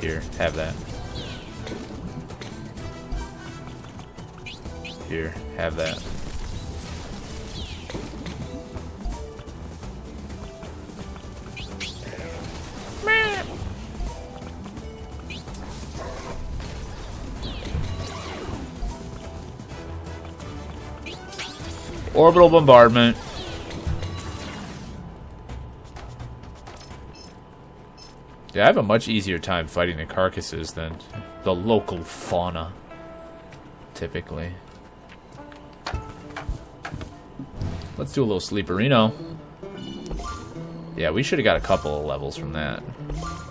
Here, have that. Here, have that. Orbital bombardment. Yeah, I have a much easier time fighting the carcasses than the local fauna, typically. Let's do a little sleeperino. Yeah, we should have got a couple of levels from that.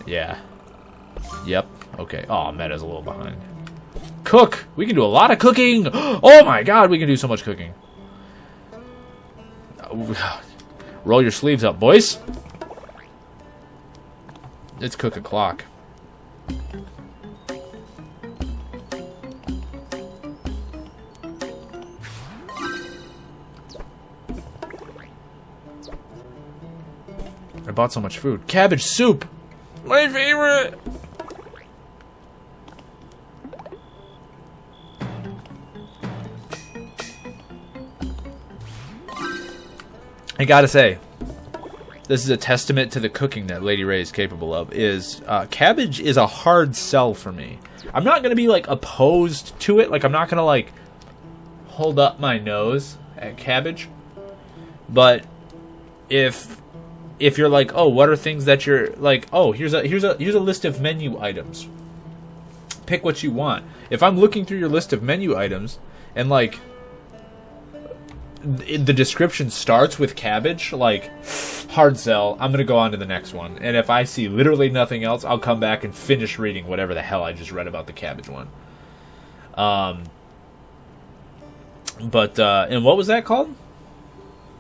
Yeah. Yep. Okay. Oh, Meta's a little behind. Cook! We can do a lot of cooking! Oh my god, we can do so much cooking. Roll your sleeves up, boys. It's cook o'clock. I bought so much food. Cabbage soup! My favorite! I gotta say, this is a testament to the cooking that Lady Ray is capable of. Cabbage is a hard sell for me. I'm not gonna be like opposed to it. Like I'm not gonna like hold up my nose at cabbage. But if you're like, oh, what are things that you're like? Oh, here's a list of menu items. Pick what you want. If I'm looking through your list of menu items and like the description starts with cabbage, like, hard sell, I'm gonna go on to the next one. And if I see literally nothing else, I'll come back and finish reading whatever the hell I just read about the cabbage one. And what was that called?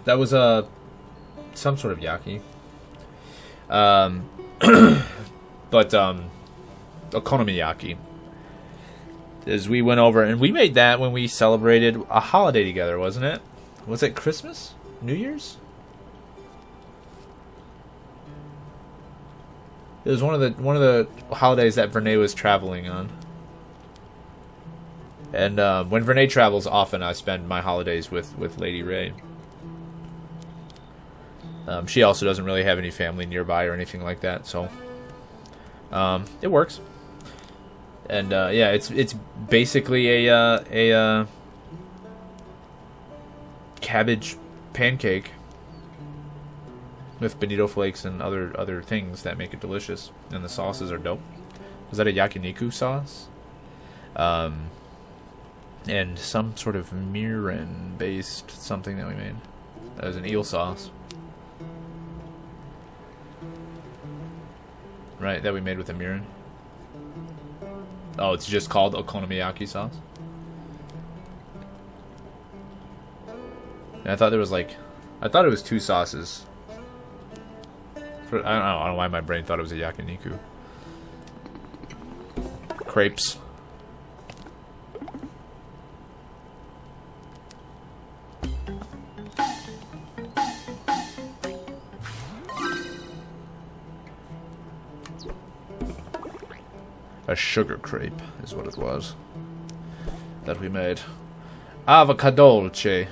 That was some sort of yaki. Okonomiyaki. As we went over, and we made that when we celebrated a holiday together, wasn't it? Was it Christmas? New Year's? It was one of the holidays that Vernay was traveling on. And when Vernay travels often, I spend my holidays with Lady Ray. She also doesn't really have any family nearby or anything like that, so it works. And yeah, it's basically a cabbage pancake with bonito flakes and other things that make it delicious, and the sauces are dope. Was that a yakiniku sauce? And some sort of mirin based something that we made. That was an eel sauce. Right, that we made with a mirin. Oh, it's just called okonomiyaki sauce? And I thought there was like, I thought it was two sauces. I don't know why my brain thought it was a yakiniku. Crepes. A sugar crepe is what it was that we made. Avocadolce.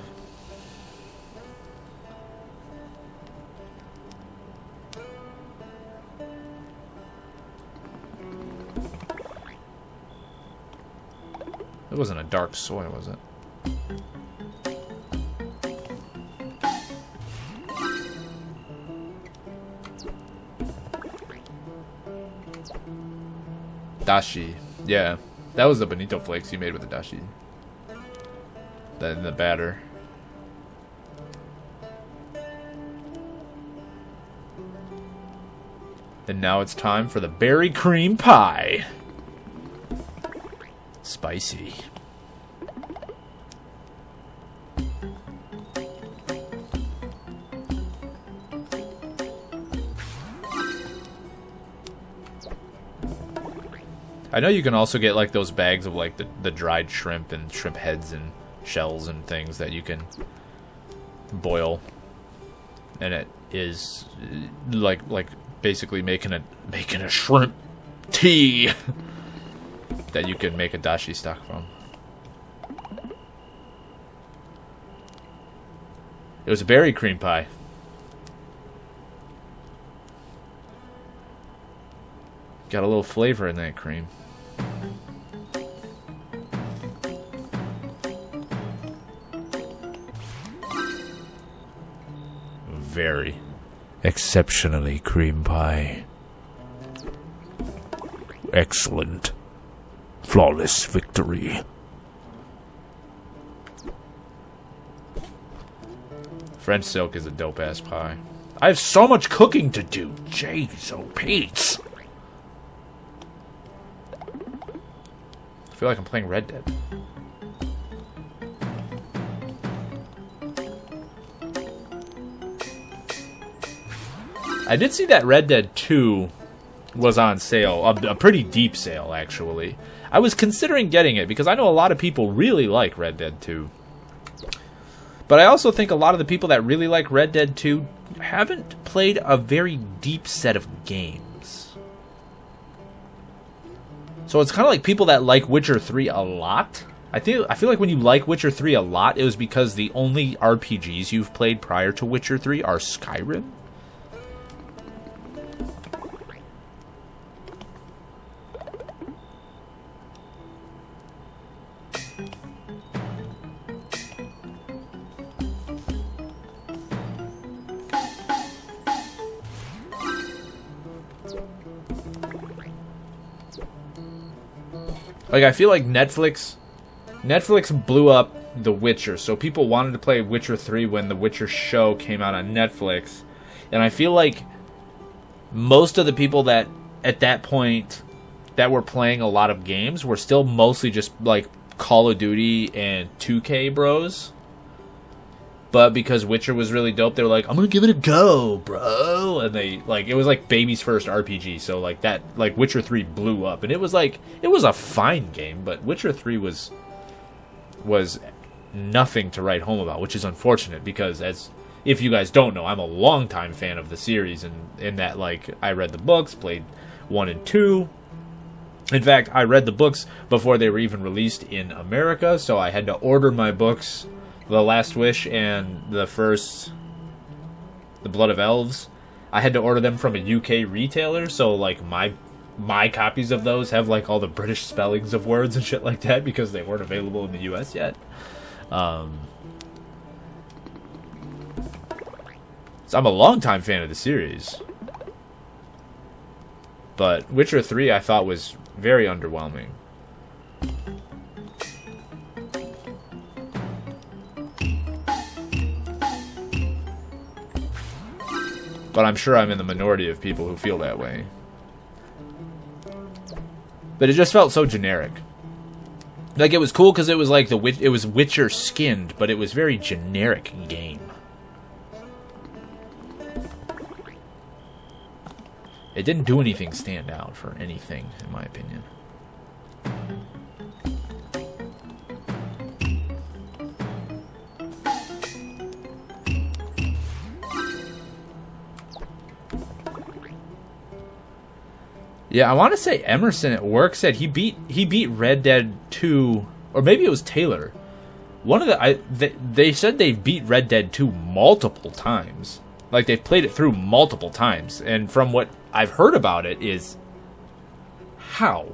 It wasn't a dark soy, was it? Dashi. Yeah. That was the bonito flakes you made with the dashi. Then the batter. And now it's time for the berry cream pie. Spicy. I know you can also get like those bags of like the dried shrimp and shrimp heads and shells and things that you can boil, and it is like basically making a shrimp tea that you can make a dashi stock from. It was a berry cream pie. Got a little flavor in that cream. Very Exceptionally cream pie. Excellent. Flawless victory. French silk is a dope-ass pie. I have so much cooking to do. Jeez, oh Pete. I feel like I'm playing Red Dead. I did see that Red Dead 2 was on sale. A pretty deep sale, actually. I was considering getting it because I know a lot of people really like Red Dead 2. But I also think a lot of the people that really like Red Dead 2 haven't played a very deep set of games. So it's kind of like people that like Witcher 3 a lot. I feel like when you like Witcher 3 a lot, it was because the only RPGs you've played prior to Witcher 3 are Skyrim. Like, I feel like Netflix blew up The Witcher, so people wanted to play Witcher 3 when The Witcher show came out on Netflix. And I feel like most of the people that, at that point, that were playing a lot of games were still mostly just, like, Call of Duty and 2K bros. But because Witcher was really dope, they were like, I'm gonna give it a go, bro. And they, like, it was like baby's first RPG. So, like, that, like, Witcher 3 blew up. And it was like, it was a fine game, but Witcher 3 was nothing to write home about, which is unfortunate because, as if you guys don't know, I'm a longtime fan of the series. And in that, like, I read the books, played 1 and 2. In fact, I read the books before they were even released in America, so I had to order my books, The Last Wish and The Blood of Elves. I had to order them from a UK retailer, so like my copies of those have like all the British spellings of words and shit like that because they weren't available in the US yet. So I'm a longtime fan of the series. But Witcher 3 I thought was very underwhelming. But I'm sure I'm in the minority of people who feel that way. But it just felt so generic. Like, it was cool because it was like it was Witcher skinned, but it was very generic game. It didn't do anything stand out for anything, in my opinion. Yeah, I want to say Emerson at work said he beat Red Dead 2, or maybe it was Taylor. One of they said they beat Red Dead 2 multiple times. Like, they've played it through multiple times. And from what I've heard about it is, how?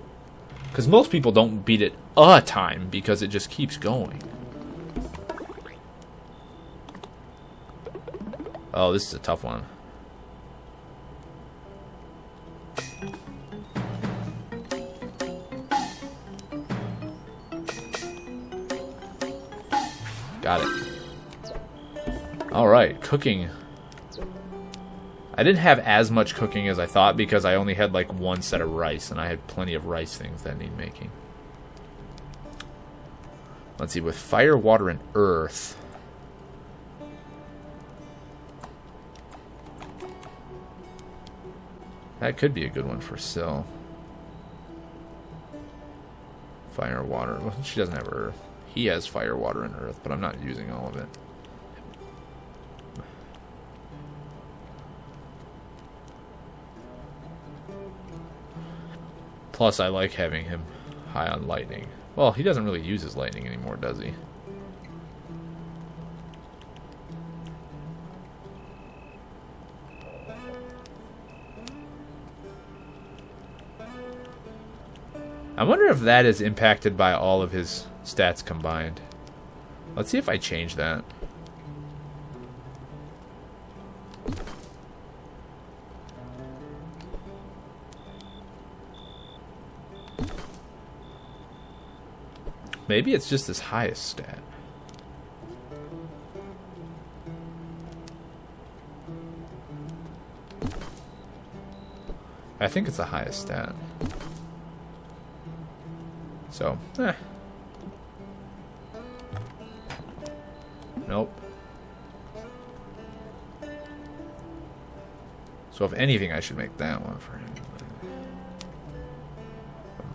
Because most people don't beat it a time because it just keeps going. Oh, this is a tough one. Got it. Alright, cooking. I didn't have as much cooking as I thought because I only had like one set of rice, and I had plenty of rice things that need making. Let's see, with fire, water, and earth. That could be a good one for Syl. Fire, water. Well, she doesn't have earth. He has fire, water, and earth, but I'm not using all of it. Plus, I like having him high on lightning. Well, he doesn't really use his lightning anymore, does he? I wonder if that is impacted by all of his stats combined. Let's see if I change that. Maybe it's just his highest stat. I think it's the highest stat. So, Nope. So if anything, I should make that one for him.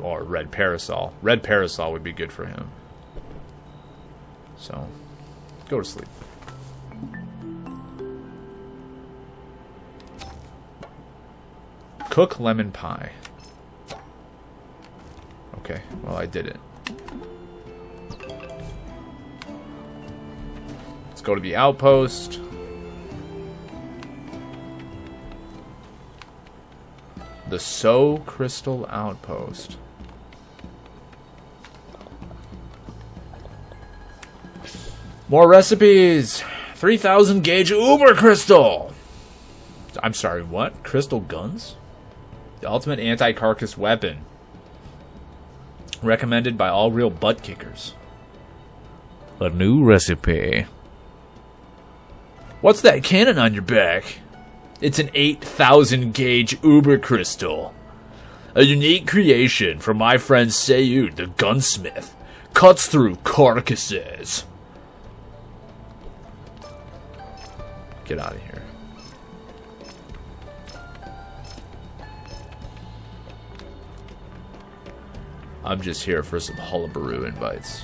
Or red parasol. Red parasol would be good for him. So, go to sleep. Cook lemon pie. Okay, well, I did it. Let's go to the outpost. The So Crystal Outpost. More recipes! 3,000 gauge Uber Crystal! I'm sorry, what? Crystal guns? The ultimate anti-carcass weapon. Recommended by all real butt kickers. A new recipe. What's that cannon on your back? It's an 8,000 gauge Uber Crystal. A unique creation from my friend Sayud the gunsmith. Cuts through carcasses. Get out of here. I'm just here for some hullabaloo invites.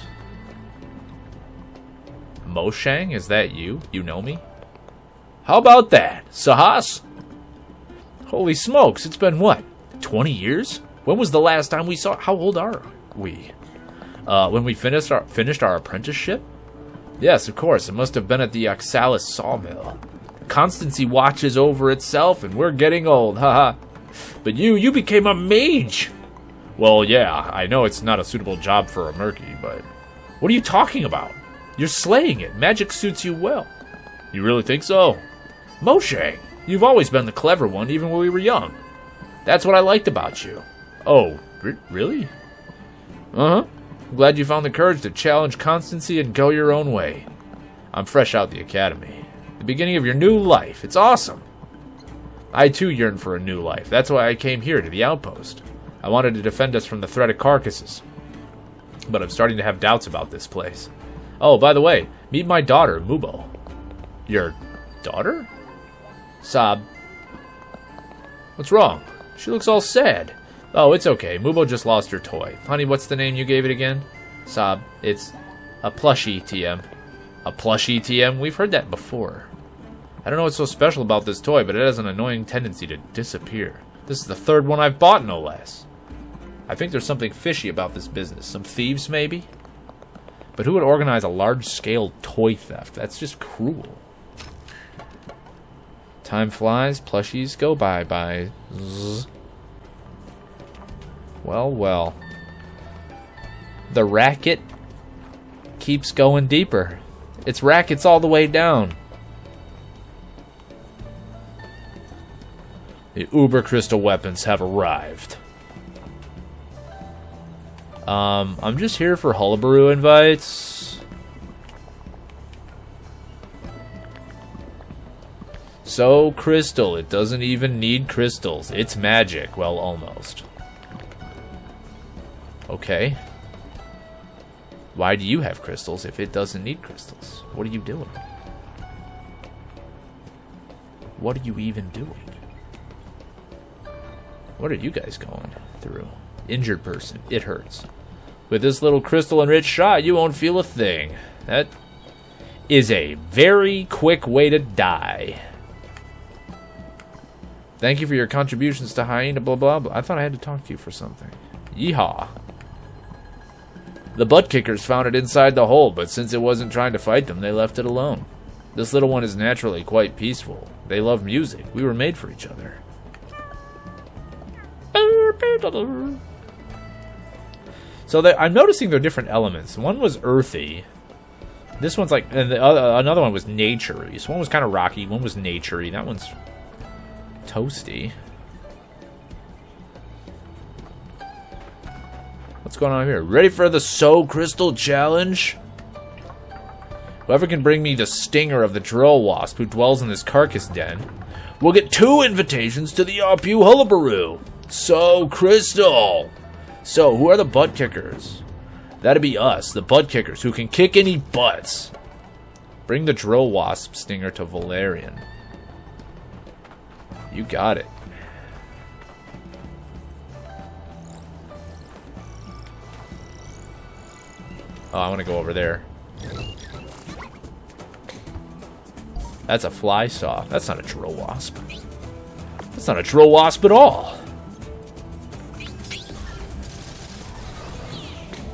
Moshang, is that you? You know me? How about that, Sahas? Holy smokes, it's been what? 20 years? When was the last time we saw? How old are we? When we finished our apprenticeship? Yes, of course. It must have been at the Oxalis sawmill. Constancy watches over itself, and we're getting old, haha. But you became a mage. Well, yeah, I know it's not a suitable job for a Murky, but what are you talking about? You're slaying it. Magic suits you well. You really think so? Moshe, you've always been the clever one, even when we were young. That's what I liked about you. Oh, really? Uh-huh. I'm glad you found the courage to challenge Constancy and go your own way. I'm fresh out the academy. The beginning of your new life. It's awesome. I, too, yearn for a new life. That's why I came here to the outpost. I wanted to defend us from the threat of carcasses. But I'm starting to have doubts about this place. Oh, by the way, meet my daughter, Mubo. Your daughter? Sob. What's wrong? She looks all sad. Oh, it's okay. Mubo just lost her toy. Honey, what's the name you gave it again? Sob. It's a plushie, TM. A plushie, TM? We've heard that before. I don't know what's so special about this toy, but it has an annoying tendency to disappear. This is the third one I've bought, no less. I think there's something fishy about this business. Some thieves, maybe? But who would organize a large-scale toy theft? That's just cruel. Time flies, plushies go bye-bye. Well, well. The racket keeps going deeper. It's rackets all the way down. The Uber Crystal weapons have arrived. I'm just here for Hullabaloo invites. So, crystal. It doesn't even need crystals. It's magic. Well, almost. Okay. Why do you have crystals if it doesn't need crystals? What are you doing? What are you even doing? What are you guys going through? Injured person. It hurts. With this little crystal-enriched shot, you won't feel a thing. That is a very quick way to die. Thank you for your contributions to Hyena, blah, blah, blah. I thought I had to talk to you for something. Yeehaw. The butt kickers found it inside the hole, but since it wasn't trying to fight them, they left it alone. This little one is naturally quite peaceful. They love music. We were made for each other. So I'm noticing they're different elements. One was earthy. This one's like, and another one was naturey. So one was kind of rocky. One was naturey. That one's toasty. What's going on here? Ready for the So Crystal Challenge? Whoever can bring me the stinger of the drill wasp who dwells in this carcass den will get 2 invitations to the Opu Hullabaloo. So Crystal. So, who are the butt kickers? That'd be us, the butt kickers, who can kick any butts. Bring the drill wasp stinger to Valerian. You got it. Oh, I want to go over there. That's a fly saw. That's not a drill wasp. That's not a drill wasp at all.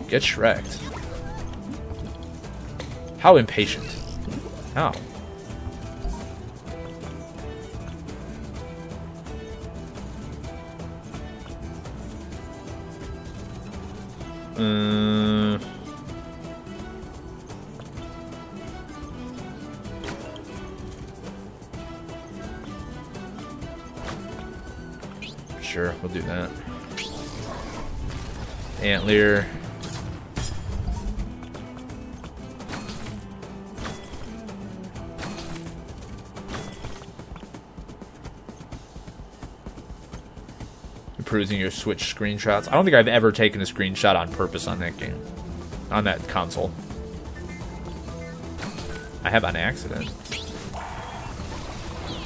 Get Shrek'd. How impatient. How? Sure, we'll do that. Antler. Perusing your Switch screenshots. I don't think I've ever taken a screenshot on purpose on that game. On that console. I have on accident.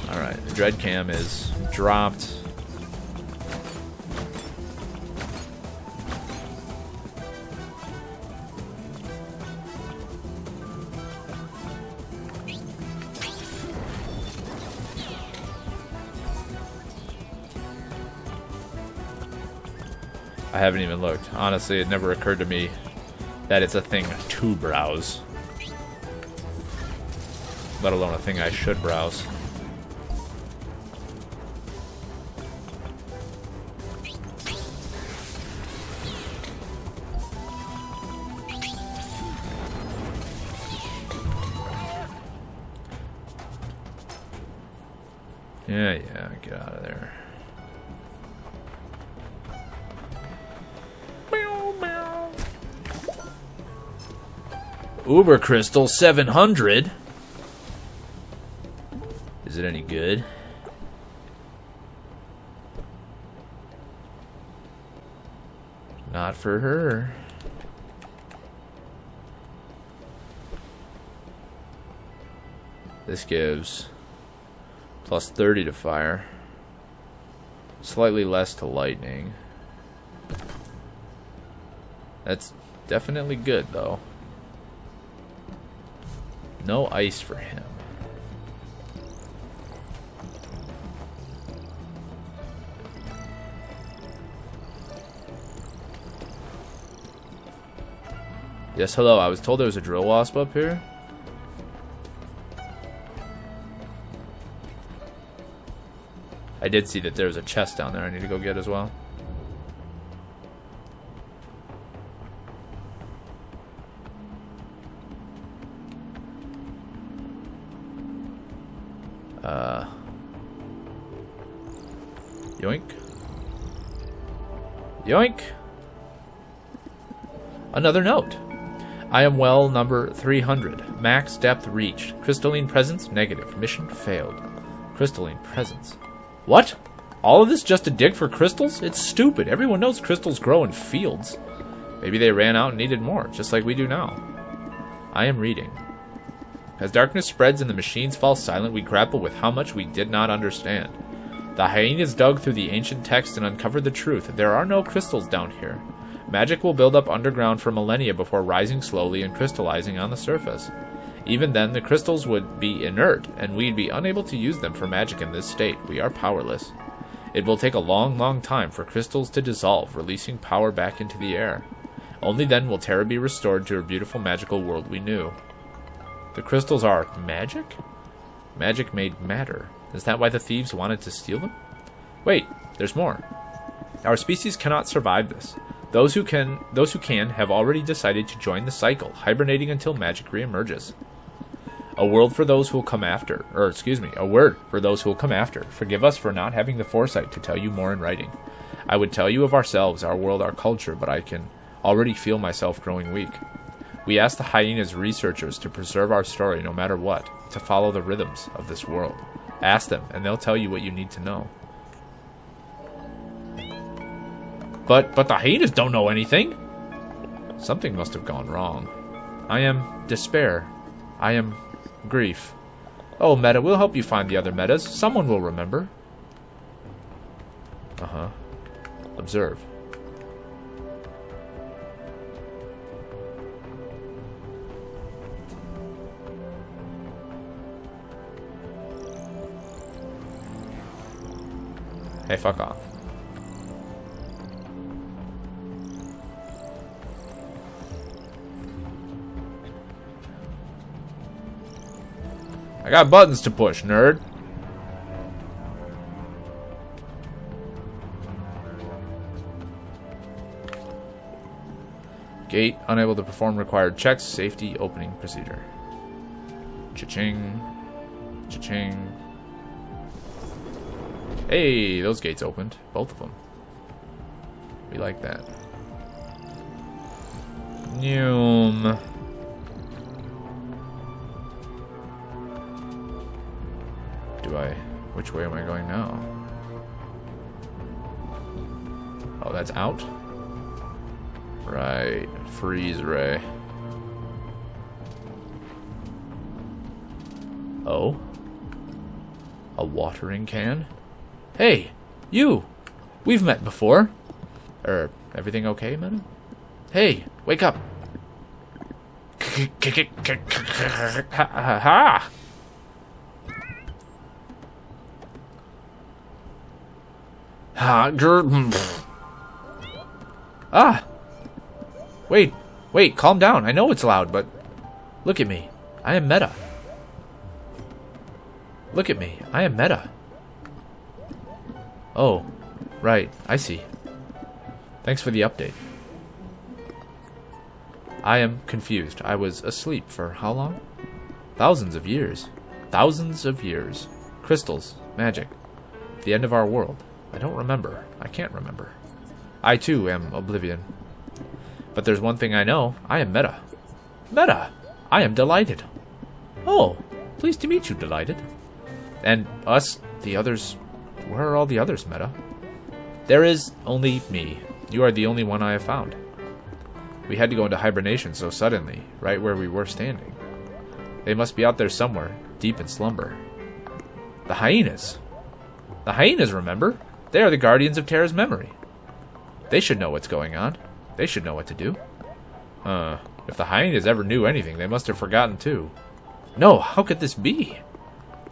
Alright, the Dread Cam is dropped. I haven't even looked. Honestly, it never occurred to me that it's a thing to browse. Let alone a thing I should browse. Yeah, get out of there. Uber Crystal 700. Is it any good? Not for her. This gives plus 30 to fire. Slightly less to lightning. That's definitely good, though. No ice for him. Yes, hello. I was told there was a drill wasp up here. I did see that there was a chest down there I need to go get as well. Yoink. Yoink! Another note. I am well number 300. Max depth reached. Crystalline presence negative. Mission failed. Crystalline presence. What? All of this just to dig for crystals? It's stupid. Everyone knows crystals grow in fields. Maybe they ran out and needed more, just like we do now. I am reading. As darkness spreads and the machines fall silent, we grapple with how much we did not understand. The hyenas dug through the ancient text and uncovered the truth. There are no crystals down here. Magic will build up underground for millennia before rising slowly and crystallizing on the surface. Even then, the crystals would be inert, and we'd be unable to use them for magic in this state. We are powerless. It will take a long, long time for crystals to dissolve, releasing power back into the air. Only then will Terra be restored to her beautiful magical world we knew. The crystals are magic? Magic made matter. Is that why the thieves wanted to steal them? Wait, there's more. Our species cannot survive this. Those who can have already decided to join the cycle, hibernating until magic reemerges. A word for those who will come after. A word for those who will come after. Forgive us for not having the foresight to tell you more in writing. I would tell you of ourselves, our world, our culture, but I can already feel myself growing weak. We ask the hyenas researchers to preserve our story no matter what, to follow the rhythms of this world. Ask them, and they'll tell you what you need to know. But the hyenas don't know anything! Something must have gone wrong. I am despair. I am grief. Oh, Meta, we'll help you find the other Metas. Someone will remember. Uh-huh. Observe. Hey, fuck off. I got buttons to push, nerd. Gate, unable to perform required checks. Safety opening procedure. Cha-ching. Cha-ching. Hey, those gates opened. Both of them. We like that. Noom. Which way am I going now? Oh, that's out? Right. Freeze ray. Oh? A watering can? Hey! You! We've met before. Everything okay, Meta? Hey! Wake up! Ha! Ah! Wait, calm down. I know it's loud, but look at me. I am Meta. Look at me. I am Meta. Oh, right. I see. Thanks for the update. I am confused. I was asleep for how long? Thousands of years. Thousands of years. Crystals. Magic. The end of our world. I don't remember. I can't remember. I, too, am oblivion. But there's one thing I know. I am Meta. Meta! I am delighted. Oh, pleased to meet you, delighted. And us, the others... Where are all the others, Meta? There is only me. You are the only one I have found. We had to go into hibernation so suddenly, right where we were standing. They must be out there somewhere, deep in slumber. The hyenas! The hyenas, remember? They are the guardians of Terra's memory. They should know what's going on. They should know what to do. If the hyenas ever knew anything, they must have forgotten too. No, how could this be?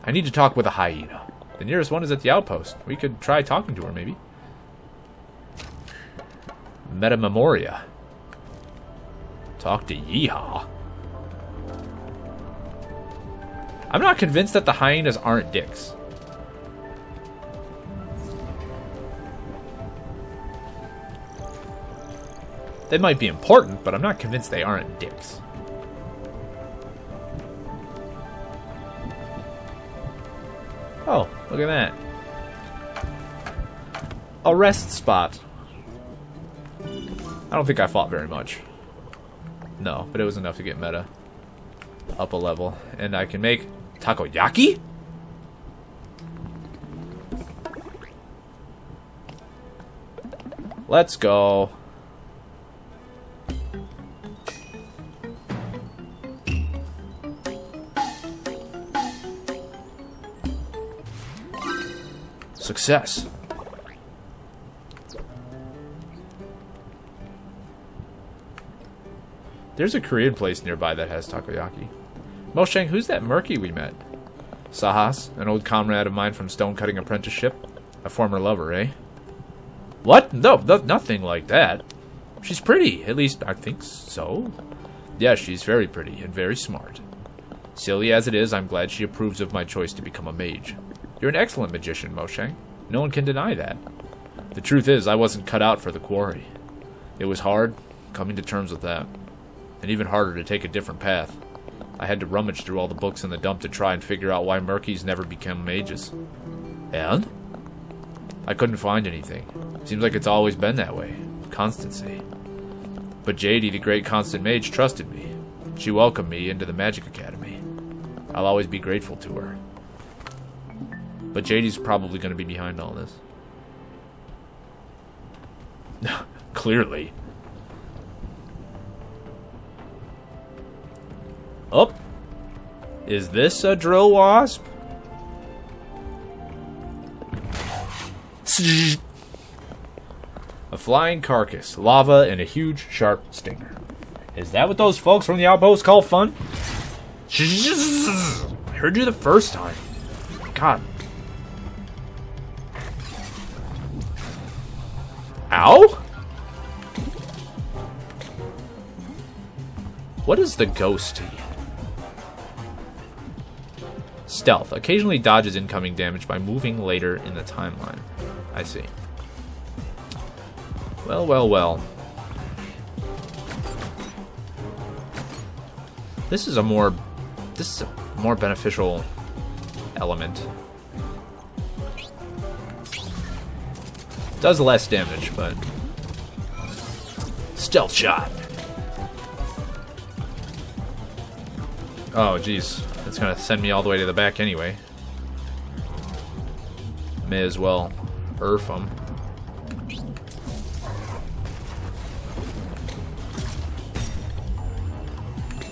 I need to talk with a hyena. The nearest one is at the outpost. We could try talking to her, maybe. Terra Memoria. Talk to Yeehaw. I'm not convinced that the hyenas aren't dicks. They might be important, but I'm not convinced they aren't dicks. Oh, look at that. A rest spot. I don't think I fought very much. No, but it was enough to get meta up a level. And I can make takoyaki? Let's go. Success. There's a Korean place nearby that has takoyaki. Moshang, who's that Murky we met? Sahas, an old comrade of mine from Stonecutting Apprenticeship. A former lover, eh? What? No, nothing like that. She's pretty, at least I think so. Yeah, she's very pretty and very smart. Silly as it is, I'm glad she approves of my choice to become a mage. You're an excellent magician, Moshang. No one can deny that. The truth is, I wasn't cut out for the quarry. It was hard, coming to terms with that. And even harder to take a different path. I had to rummage through all the books in the dump to try and figure out why Murkies never become mages. And? I couldn't find anything. Seems like it's always been that way. Constancy. But Jadie, the great constant mage, trusted me. She welcomed me into the Magic Academy. I'll always be grateful to her. But Jadie's probably going to be behind all this. Clearly. Oh. Is this a drill wasp? A flying carcass, lava, and a huge, sharp stinger. Is that what those folks from the outpost call fun? I heard you the first time. God. Ow? What is the ghosty? Stealth. Occasionally dodges incoming damage by moving later in the timeline. I see. Well, well, well. This is a more beneficial element. Does less damage, but stealth shot. Oh, jeez. It's gonna send me all the way to the back anyway. May as well earth them.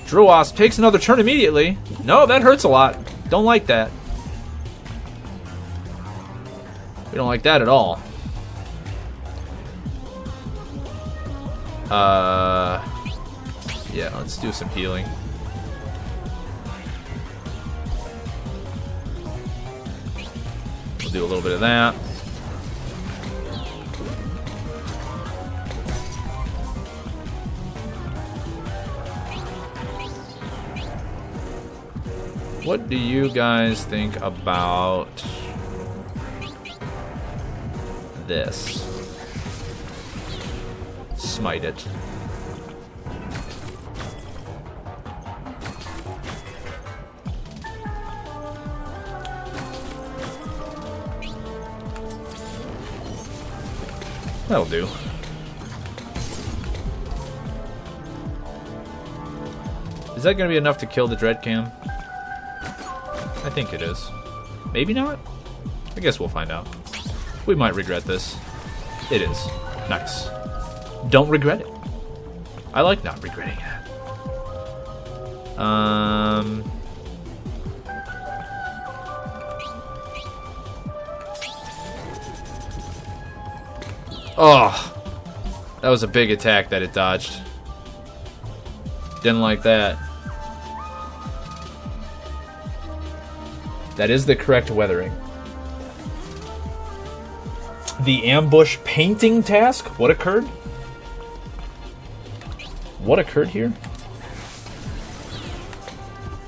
Drill Wasp takes another turn immediately. No, that hurts a lot. Don't like that. We don't like that at all. Yeah, let's do some healing. We'll do a little bit of that. What do you guys think about this? Smite it. That'll do. Is that going to be enough to kill the Dread Cam? I think it is. Maybe not? I guess we'll find out. We might regret this. It is. Nice. Don't regret it. I like not regretting it. Oh, that was a big attack that it dodged. Didn't like that. That is the correct weathering. The ambush painting task? What occurred? What occurred here?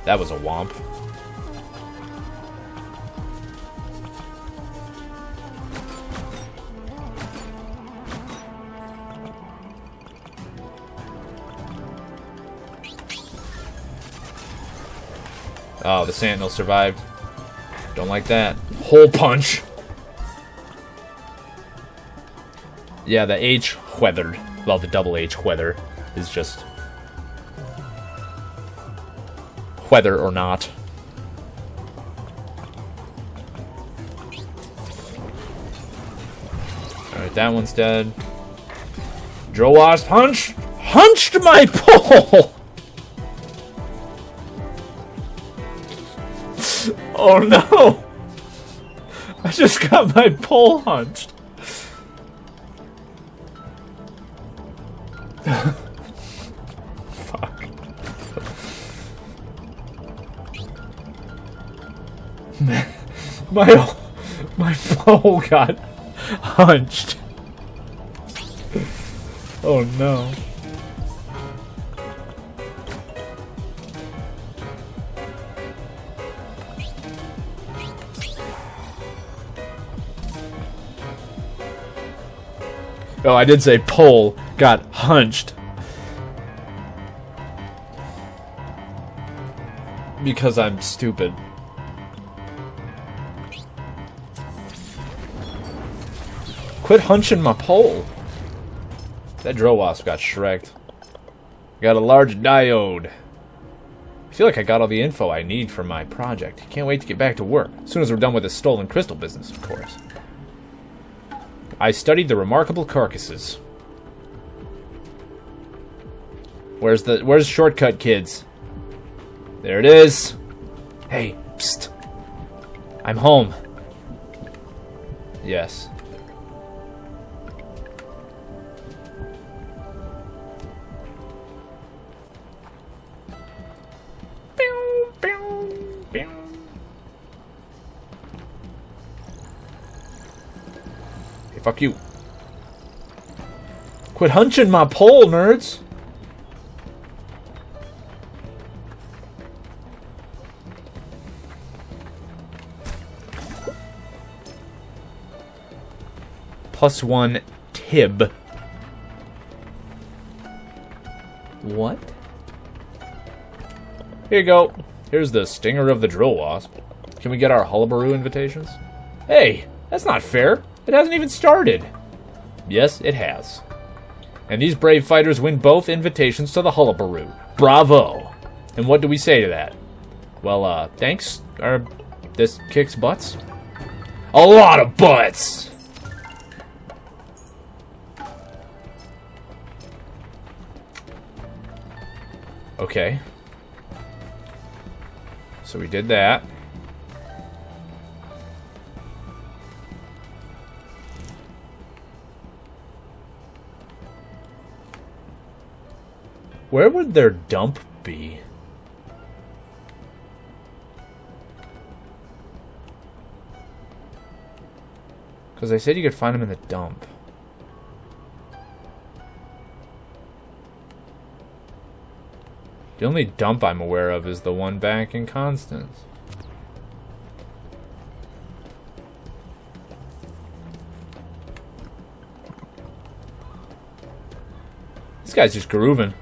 That was a womp. Oh, the Sentinel survived. Don't like that. Hole punch. Yeah, the H weathered. Well, the double H weather is just whether or not. Alright, that one's dead. Drowas punch! Hunched my pole! Oh no! I just got my pole hunched. Fuck. My pole got hunched. Oh no. Oh, I did say pole got hunched. Because I'm stupid. Quit hunching my pole. That Drowasp got shreked. Got a large diode. I feel like I got all the info I need for my project. Can't wait to get back to work. As soon as we're done with this stolen crystal business, of course. I studied the remarkable carcasses. Where's shortcut, kids? There it is. Hey, psst. I'm home. Yes. Hey, fuck you. Quit hunching my pole, nerds. +1 Tib. What? Here you go. Here's the stinger of the drill wasp. Can we get our Hullabaroo invitations? Hey, that's not fair. It hasn't even started. Yes, it has. And these brave fighters win both invitations to the Hullabaroo. Bravo! And what do we say to that? Well, thanks. This kicks butts. A lot of butts! Okay. So we did that. Where would their dump be? Because I said you could find them in the dump. The only dump I'm aware of is the one back in Constance. This guy's just grooving.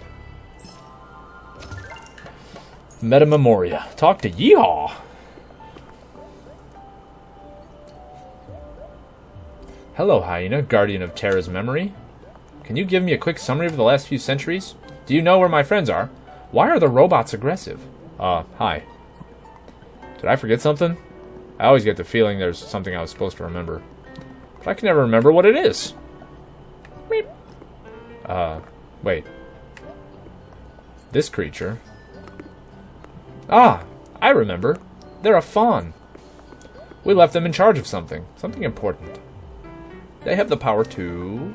Terra Memoria. Talk to Yeehaw! Hello, Hyena, guardian of Terra's memory. Can you give me a quick summary of the last few centuries? Do you know where my friends are? Why are the robots aggressive? Hi. Did I forget something? I always get the feeling there's something I was supposed to remember. But I can never remember what it is. Meep. Wait. This creature. Ah, I remember. They're a fawn. We left them in charge of something. Something important. They have the power to...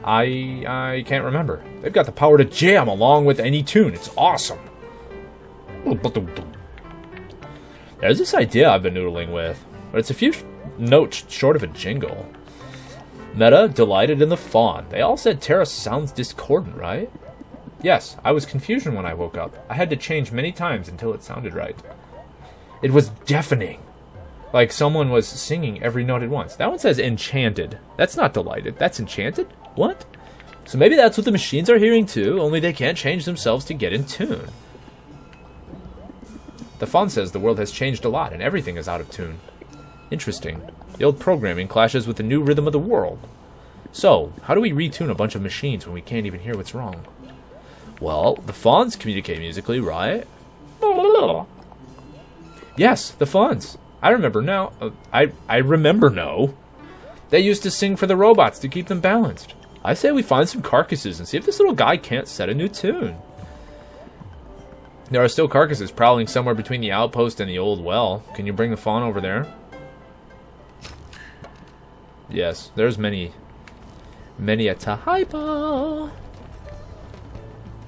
I can't remember. They've got the power to jam along with any tune. It's awesome. There's this idea I've been noodling with, but it's a few notes short of a jingle. Meta, delighted in the fawn. They all said Terra sounds discordant, right? Yes, I was confusion when I woke up. I had to change many times until it sounded right. It was deafening. Like someone was singing every note at once. That one says enchanted. That's not delighted. That's enchanted? What? So maybe that's what the machines are hearing too, only they can't change themselves to get in tune. The font says the world has changed a lot and everything is out of tune. Interesting. The old programming clashes with the new rhythm of the world. So, how do we retune a bunch of machines when we can't even hear what's wrong? Well, the fawns communicate musically, right? Yes, the fawns. I remember now. I remember now. They used to sing for the robots to keep them balanced. I say we find some carcasses and see if this little guy can't set a new tune. There are still carcasses prowling somewhere between the outpost and the old well. Can you bring the fawn over there? Yes, there's many a Tahiba.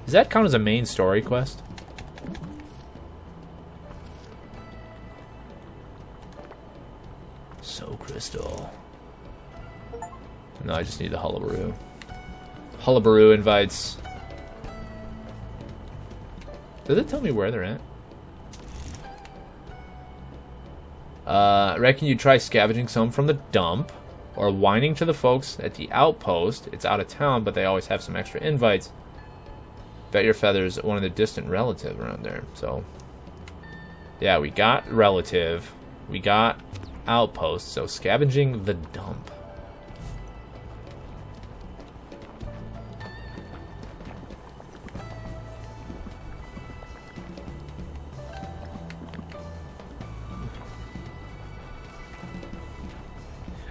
Does that count as a main story quest? So crystal. No, I just need the Hullabaroo. Hullabaroo invites. Does it tell me where they're at? I reckon you try scavenging some from the dump, or whining to the folks at the outpost. It's out of town, but they always have some extra invites. Bet your feathers one of the distant relative around there. So, yeah, we got relative, we got outpost. So scavenging the dump.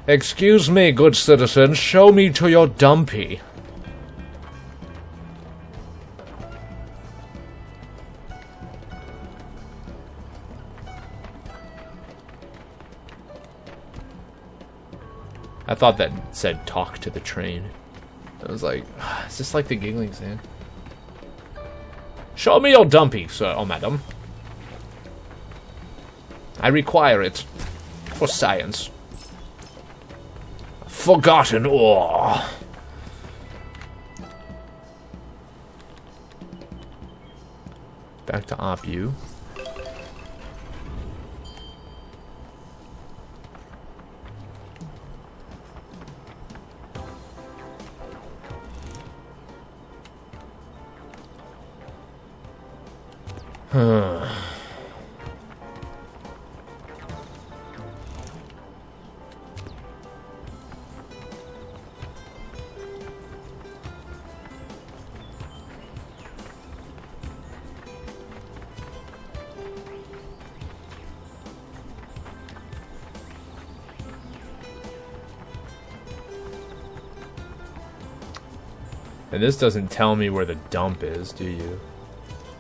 Excuse me, good citizen, show me to your dumpy. I thought that said talk to the train. I was like, is this like the giggling sand? Show me your dumpy, sir, oh madam. I require it for science. Forgotten ore. Back to OpU. And this doesn't tell me where the dump is, do you?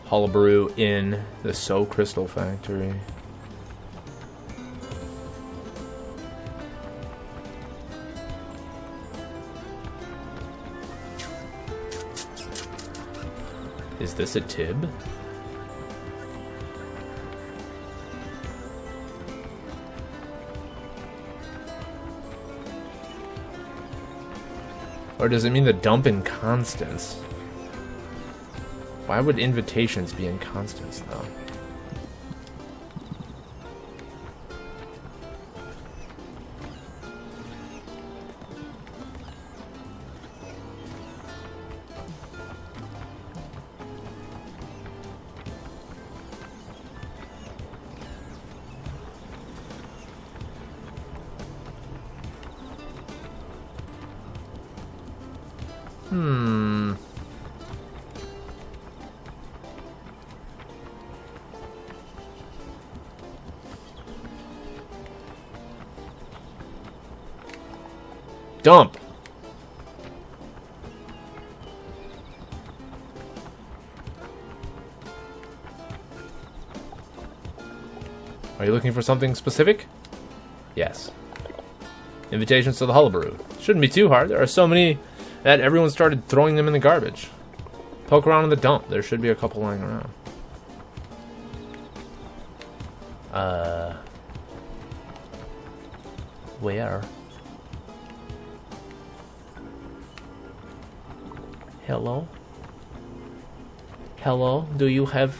Hullabaroo in the So Crystal Factory. Is this a Tib? Or does it mean the dump in Constance? Why would invitations be in Constance, though? Dump. Are you looking for something specific? Yes. Invitations to the Hullabaroo. Shouldn't be too hard. There are so many that everyone started throwing them in the garbage. Poke around in the dump. There should be a couple lying around. Where? Hello? Hello, do you have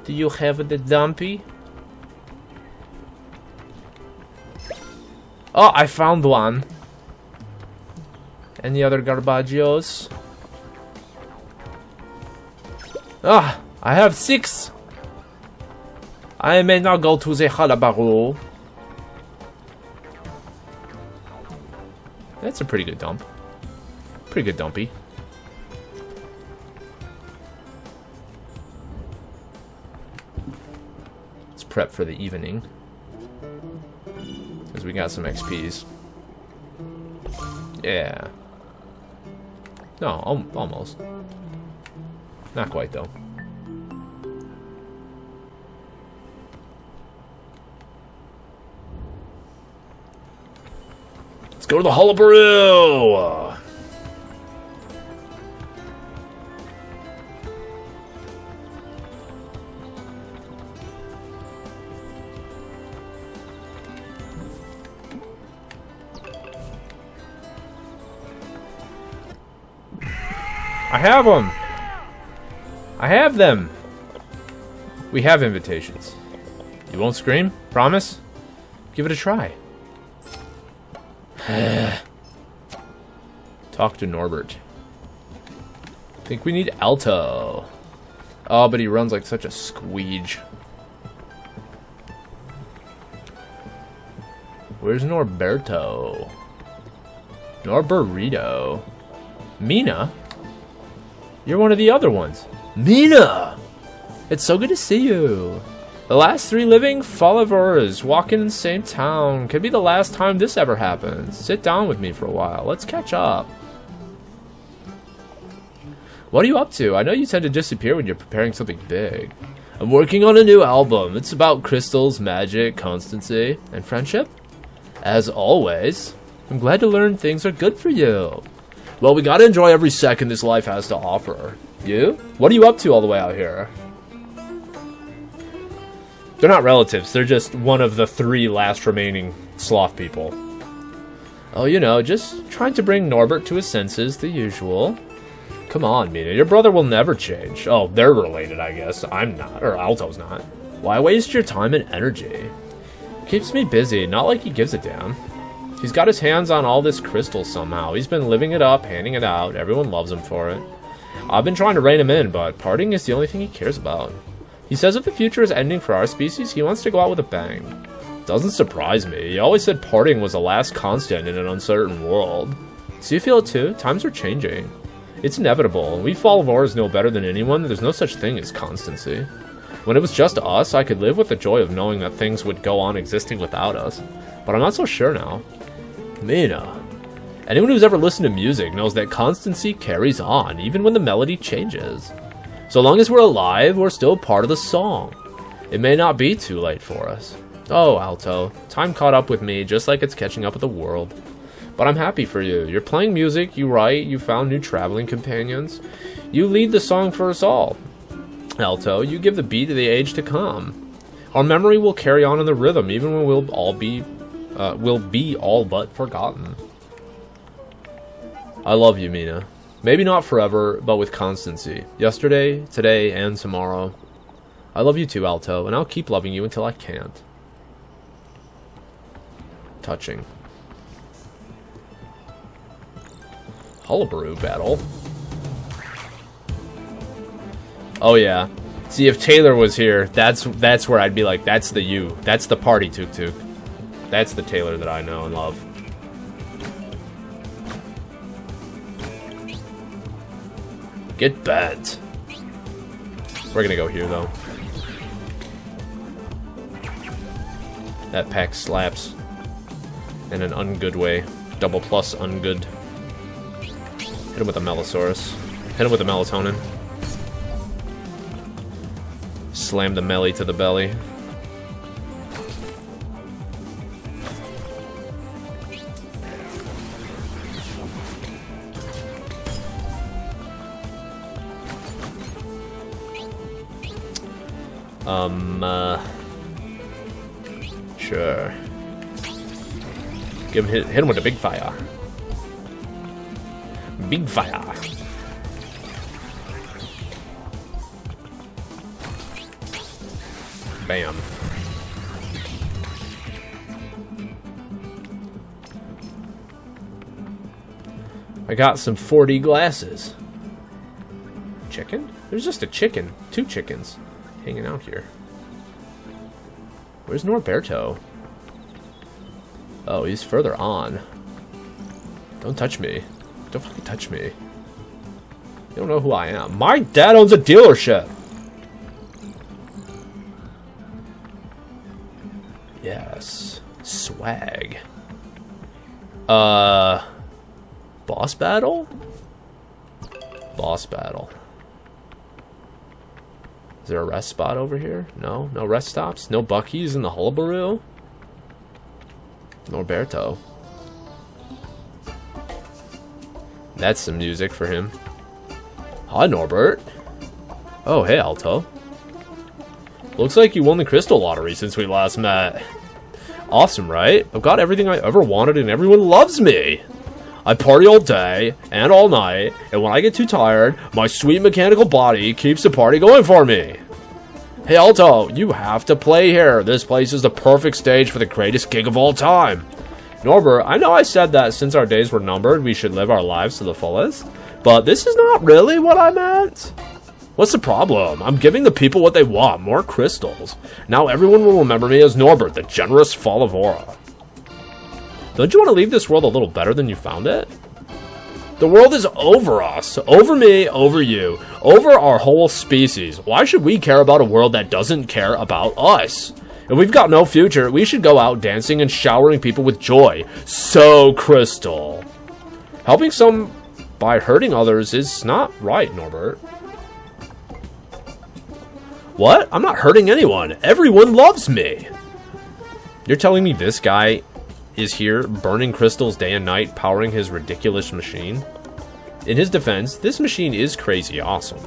the dumpy? Oh, I found one. Any other garbagios? Ah, I have 6. I may now go to the Halabaru. That's a pretty good dump. Pretty good dumpy. Let's prep for the evening. Because we got some XPs. Yeah. No, almost. Not quite, though. Let's go to the Hullabaloo! I have them! I have them! We have invitations. You won't scream? Promise? Give it a try. Talk to Norbert. Think we need Alto. Oh, but he runs like such a squeege. Where's Norberto? Norberito. Mina? You're one of the other ones. Mina! It's so good to see you. The last 3 living followers walking in the same town. Could be the last time this ever happens. Sit down with me for a while. Let's catch up. What are you up to? I know you tend to disappear when you're preparing something big. I'm working on a new album. It's about crystals, magic, constancy, and friendship. As always, I'm glad to learn things are good for you. Well, we gotta enjoy every second this life has to offer. You? What are you up to all the way out here? They're not relatives, they're just one of the 3 last remaining sloth people. Oh, you know, just trying to bring Norbert to his senses, the usual. Come on, Mina, your brother will never change. Oh, they're related, I guess. I'm not, or Alto's not. Why waste your time and energy? Keeps me busy, not like he gives a damn. He's got his hands on all this crystal somehow. He's been living it up, handing it out. Everyone loves him for it. I've been trying to rein him in, but partying is the only thing he cares about. He says if the future is ending for our species, he wants to go out with a bang. Doesn't surprise me. He always said partying was the last constant in an uncertain world. So you feel it too? Times are changing. It's inevitable. We followers know better than anyone that there's no such thing as constancy. When it was just us, I could live with the joy of knowing that things would go on existing without us. But I'm not so sure now. Mina. Anyone who's ever listened to music knows that constancy carries on, even when the melody changes. So long as we're alive, we're still part of the song. It may not be too late for us. Oh, Alto, time caught up with me just like it's catching up with the world. But I'm happy for you. You're playing music, you write, you found new traveling companions. You lead the song for us all. Alto, you give the beat to the age to come. Our memory will carry on in the rhythm, even when we'll be all but forgotten. I love you, Mina. Maybe not forever, but with constancy. Yesterday, today, and tomorrow. I love you too, Alto, and I'll keep loving you until I can't. Touching. Hullabaloo battle. Oh yeah. See, if Taylor was here, that's where I'd be like, that's the you. That's the party Tuk Tuk. That's the Taylor that I know and love. Get bent. We're gonna go here though. That pack slaps. In an ungood way. Double plus ungood. Hit him with a Melosaurus. Hit him with a Melatonin. Slam the melee to the belly. Sure. Hit him with a big fire. Big fire. Bam. I got some 4D glasses. Chicken? There's just a chicken. 2 chickens hanging out here. Where's Norberto? Oh, he's further on. Don't touch me. Don't fucking touch me. You don't know who I am. My dad owns a dealership. Yes. Swag. Boss battle? Boss battle. Is there a rest spot over here? No? No rest stops? No Bucky's in the Hullabaloo? Norberto. That's some music for him. Hi, Norbert. Oh, hey, Alto. Looks like you won the crystal lottery since we last met. Awesome, right? I've got everything I ever wanted and everyone loves me. I party all day and all night, and when I get too tired, my sweet mechanical body keeps the party going for me. Hey, Alto, you have to play here. This place is the perfect stage for the greatest gig of all time. Norbert, I know I said that since our days were numbered, we should live our lives to the fullest, but this is not really what I meant. What's the problem? I'm giving the people what they want, more crystals. Now everyone will remember me as Norbert, the generous Fallavora. Don't you want to leave this world a little better than you found it? The world is over us. Over me, over you. Over our whole species. Why should we care about a world that doesn't care about us? If we've got no future, we should go out dancing and showering people with joy. So, Crystal. Helping some by hurting others is not right, Norbert. What? I'm not hurting anyone. Everyone loves me. You're telling me this guy is here burning crystals day and night, powering his ridiculous machine? In his defense, this machine is crazy awesome.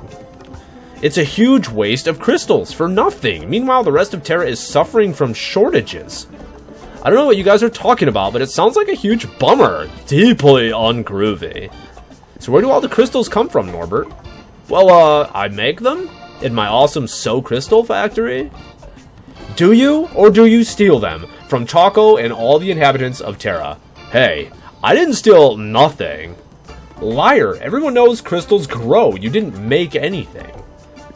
It's a huge waste of crystals for nothing. Meanwhile, the rest of Terra is suffering from shortages. I don't know what you guys are talking about, but it sounds like a huge bummer. Deeply ungroovy. So where do all the crystals come from, Norbert? Well, I make them in my awesome So Crystal factory. Do you, or do you steal them from Choco and all the inhabitants of Terra? Hey, I didn't steal nothing. Liar, everyone knows crystals grow. You didn't make anything.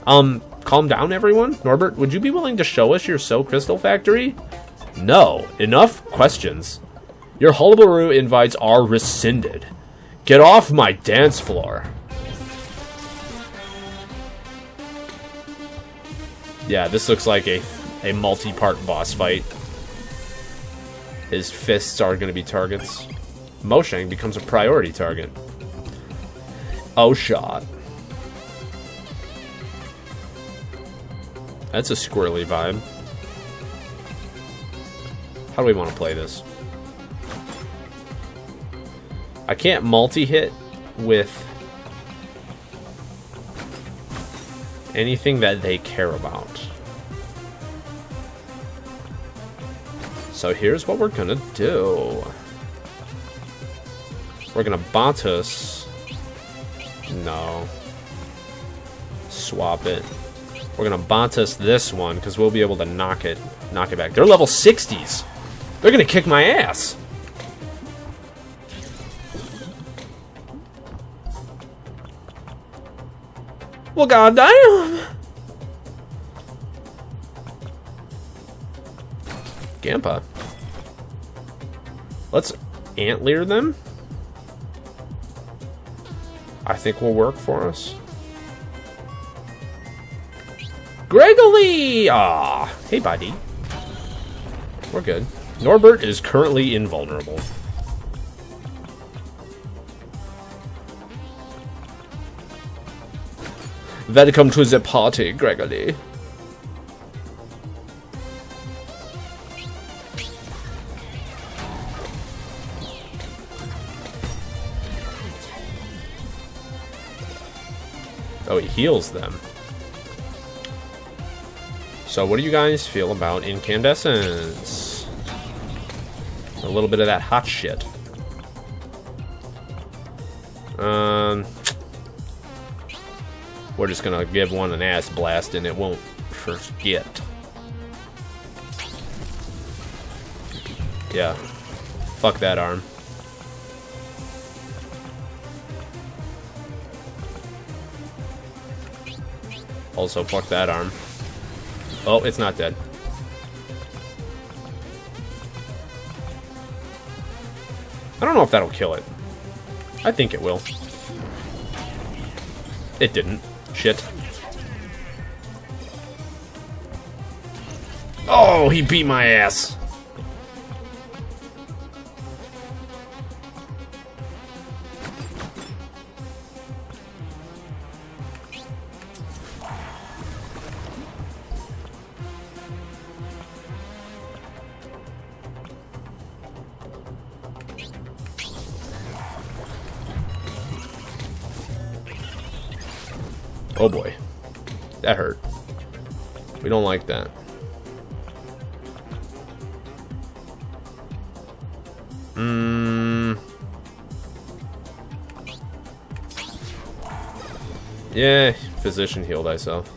Calm down, everyone. Norbert, would you be willing to show us your So Crystal factory? No, enough questions. Your Hullabaloo invites are rescinded. Get off my dance floor. Yeah, this looks like a multi-part boss fight. His fists are going to be targets. Moshang becomes a priority target. Oh, shot. That's a squirrely vibe. How do we want to play this? I can't multi-hit with anything that they care about. So here's what we're gonna do. We're gonna Bantus. No. Swap it. We're gonna Bantus this one because we'll be able to knock it back. They're level 60s. They're gonna kick my ass. Well, goddamn. Gampa. Let's antler them. I think will work for us. Gregory! Ah, hey, buddy. We're good. Norbert is currently invulnerable. Welcome to the party, Gregory. Oh, he heals them. So what do you guys feel about incandescence? A little bit of that hot shit. We're just gonna give one an ass blast and it won't forget. Yeah. Fuck that arm. Also, fuck that arm. Oh, it's not dead. I don't know if that'll kill it. I think it will. It didn't. Shit. Oh, he beat my ass. Oh boy. That hurt. We don't like that. Yeah, physician healed thyself.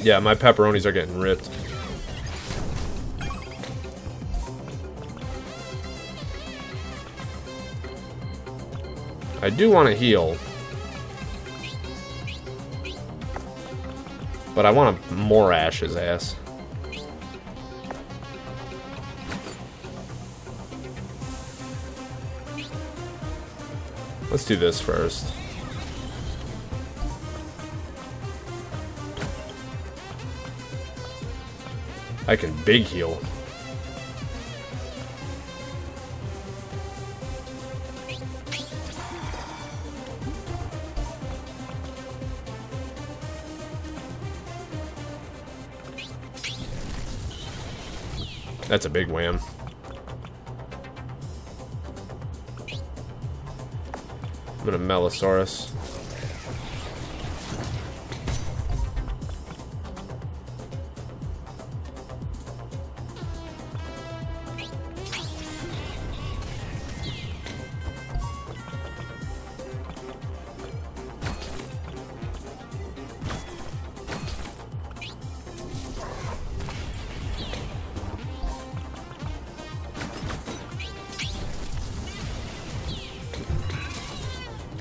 Yeah, my pepperonis are getting ripped. I do want to heal. But I want more Ash's ass. Let's do this first. I can big heal. That's a big wham. I'm gonna Melosaurus.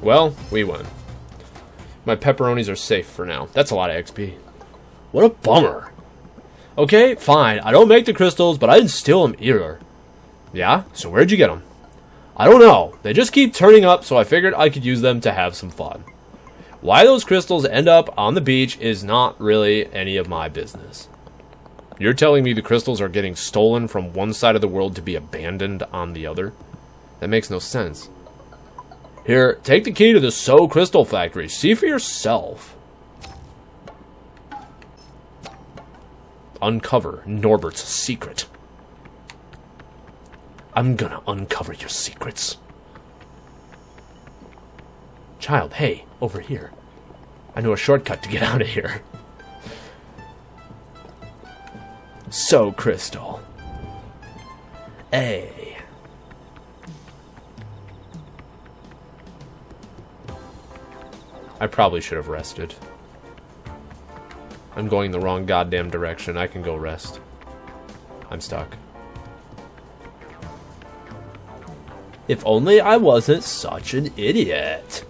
Well, we won. My pepperonis are safe for now. That's a lot of XP. What a bummer. Okay, fine. I don't make the crystals, but I didn't steal them either. Yeah? So where'd you get them? I don't know. They just keep turning up, so I figured I could use them to have some fun. Why those crystals end up on the beach is not really any of my business. You're telling me the crystals are getting stolen from one side of the world to be abandoned on the other? That makes no sense. Here, take the key to the So Crystal Factory. See for yourself. Uncover Norbert's secret. I'm gonna uncover your secrets. Child, hey, over here. I know a shortcut to get out of here. So Crystal. Hey. I probably should have rested. I'm going the wrong goddamn direction. I can go rest. I'm stuck. If only I wasn't such an idiot.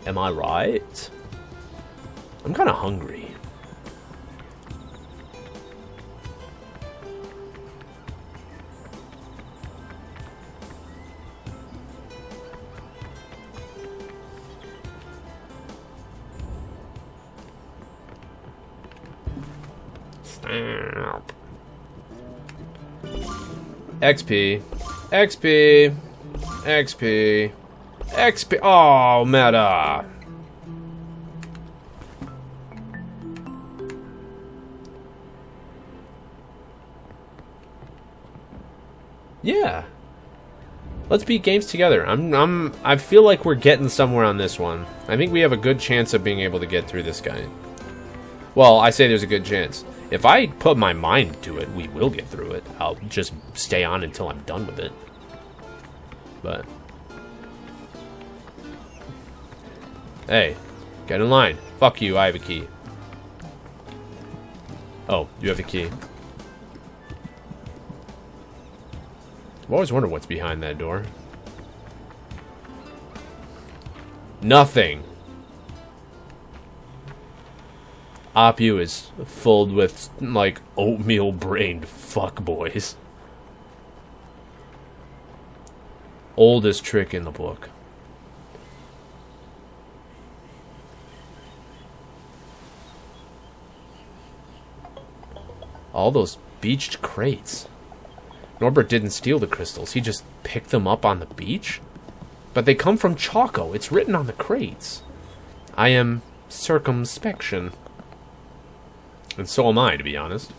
Am I right? I'm kind of hungry. XP. XP. XP. XP. Oh, meta. Yeah. Let's beat games together. I feel like we're getting somewhere on this one. I think we have a good chance of being able to get through this guy. Well, I say there's a good chance. If I put my mind to it, we will get through it. I'll just stay on until I'm done with it. But... Hey, get in line. Fuck you, I have a key. Oh, you have the key. I've always wondered what's behind that door. Nothing. Apu is filled with, like, oatmeal-brained fuckboys. Oldest trick in the book. All those beached crates. Norbert didn't steal the crystals. He just picked them up on the beach? But they come from Choco. It's written on the crates. I am circumspection. And so am I, to be honest.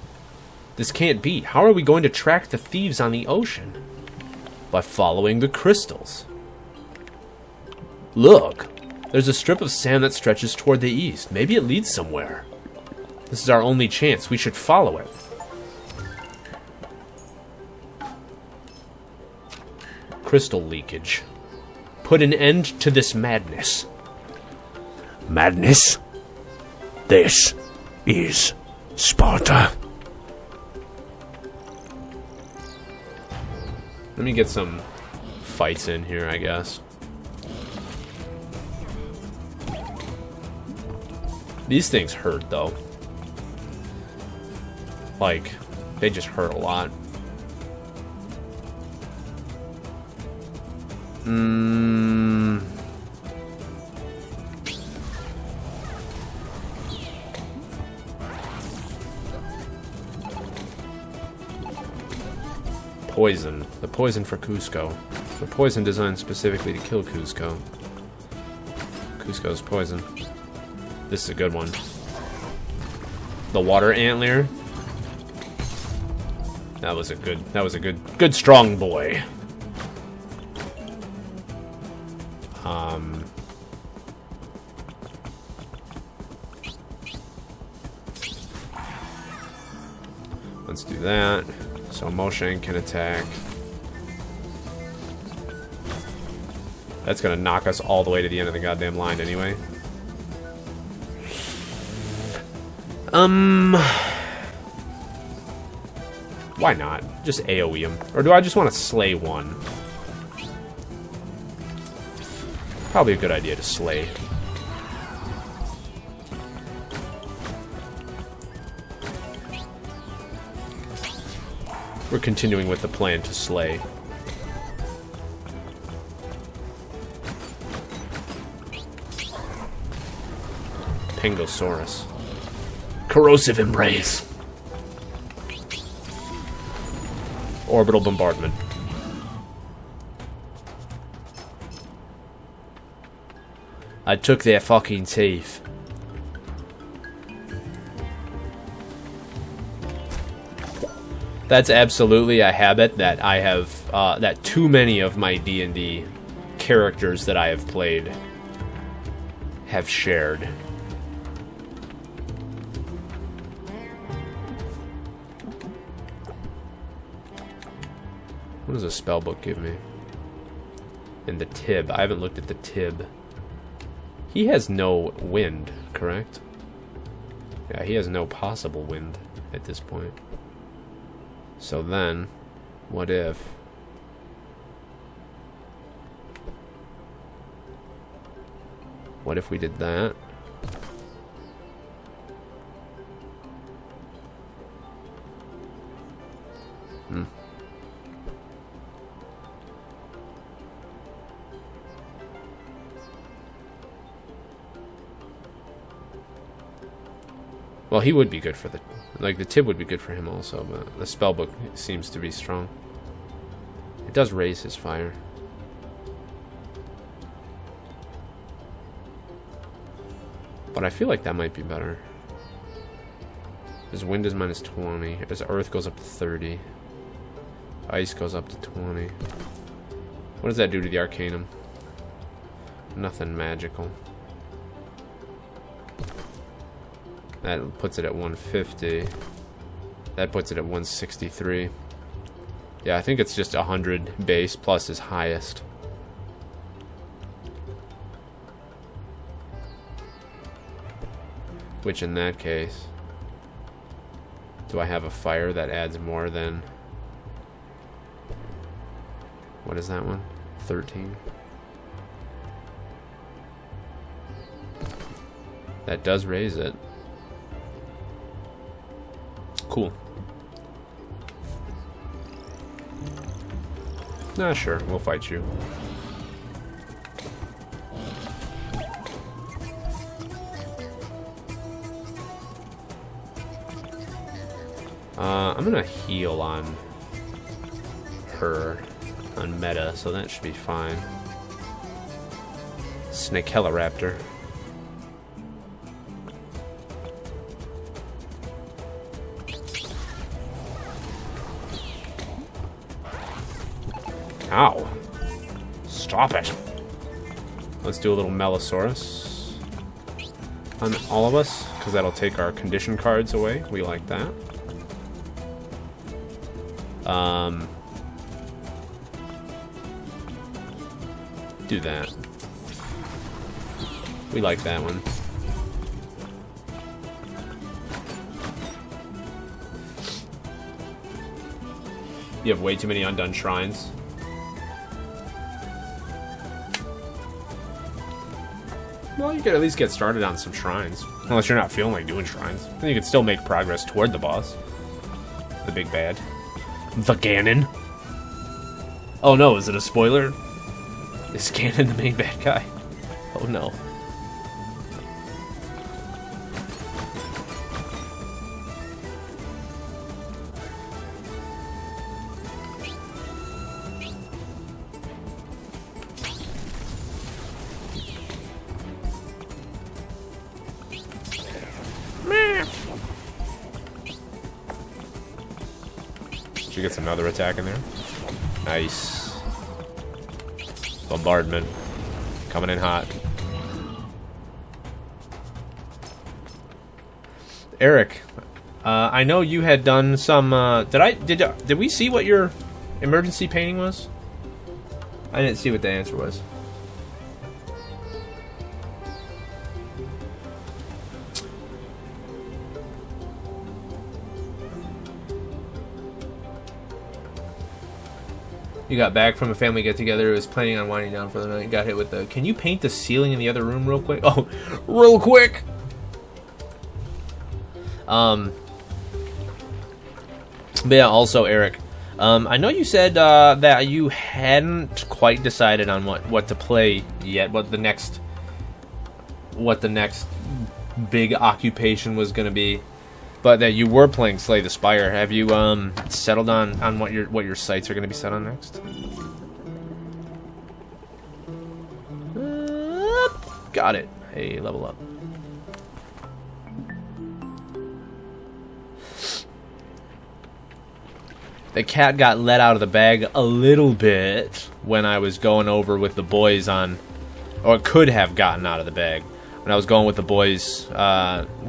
This can't be. How are we going to track the thieves on the ocean? By following the crystals. Look! There's a strip of sand that stretches toward the east. Maybe it leads somewhere. This is our only chance. We should follow it. Crystal leakage. Put an end to this madness. Madness? This is Sparta. Let me get some fights in here, I guess. These things hurt, though. Like, they just hurt a lot. Poison. The poison for Cusco. The poison designed specifically to kill Cusco. Cusco's poison. This is a good one. The water antler. That was a good strong boy. Let's do that. So Moshan can attack. That's gonna knock us all the way to the end of the goddamn line anyway. Why not? Just AoE him. Or do I just want to slay one? Probably a good idea to slay. We're continuing with the plan to slay. Pengosaurus. Corrosive Embrace. Orbital Bombardment. I took their fucking teeth. That's absolutely a habit that I have, that too many of my D&D characters that I have played have shared. What does a spellbook give me? And the Tib. I haven't looked at the Tib. He has no wind, correct? Yeah, he has no possible wind at this point. So then, what if... What if we did that? Well, he would be good for the... Like, the Tib would be good for him also, but the spellbook seems to be strong. It does raise his fire. But I feel like that might be better. His wind is minus 20. His earth goes up to 30. Ice goes up to 20. What does that do to the Arcanum? Nothing magical. That puts it at 150. That puts it at 163. Yeah, I think it's just 100 base plus his highest. Which in that case, do I have a fire that adds more than... What is that one? 13. That does raise it. Cool. Nah, sure, we'll fight you. I'm gonna heal on her on meta, so that should be fine. Snakeheloraptor. Ow. Stop it. Let's do a little Melosaurus on all of us, because that'll take our condition cards away. We like that. Do that. We like that one. You have way too many undone shrines. Well, you could at least get started on some shrines. Unless you're not feeling like doing shrines. Then you can still make progress toward the boss. The big bad. The Ganon. Oh no, is it a spoiler? Is Ganon the main bad guy? Oh no. She gets another attack in there. Nice. Bombardment. Coming in hot. Eric, I know you had done some, did we see what your emergency painting was? I didn't see what the answer was. You got back from a family get-together, was planning on winding down for the night, got hit with the... Can you paint the ceiling in the other room real quick? Oh, real quick! But yeah, also, Eric, I know you said that you hadn't quite decided on what to play yet, what the next big occupation was going to be. But that you were playing Slay the Spire. Have you settled on what your sights are going to be set on next? Got it. Hey, level up. The cat got let out of the bag a little bit when I was going over with the boys on, or it could have gotten out of the bag. When I was going with the boys,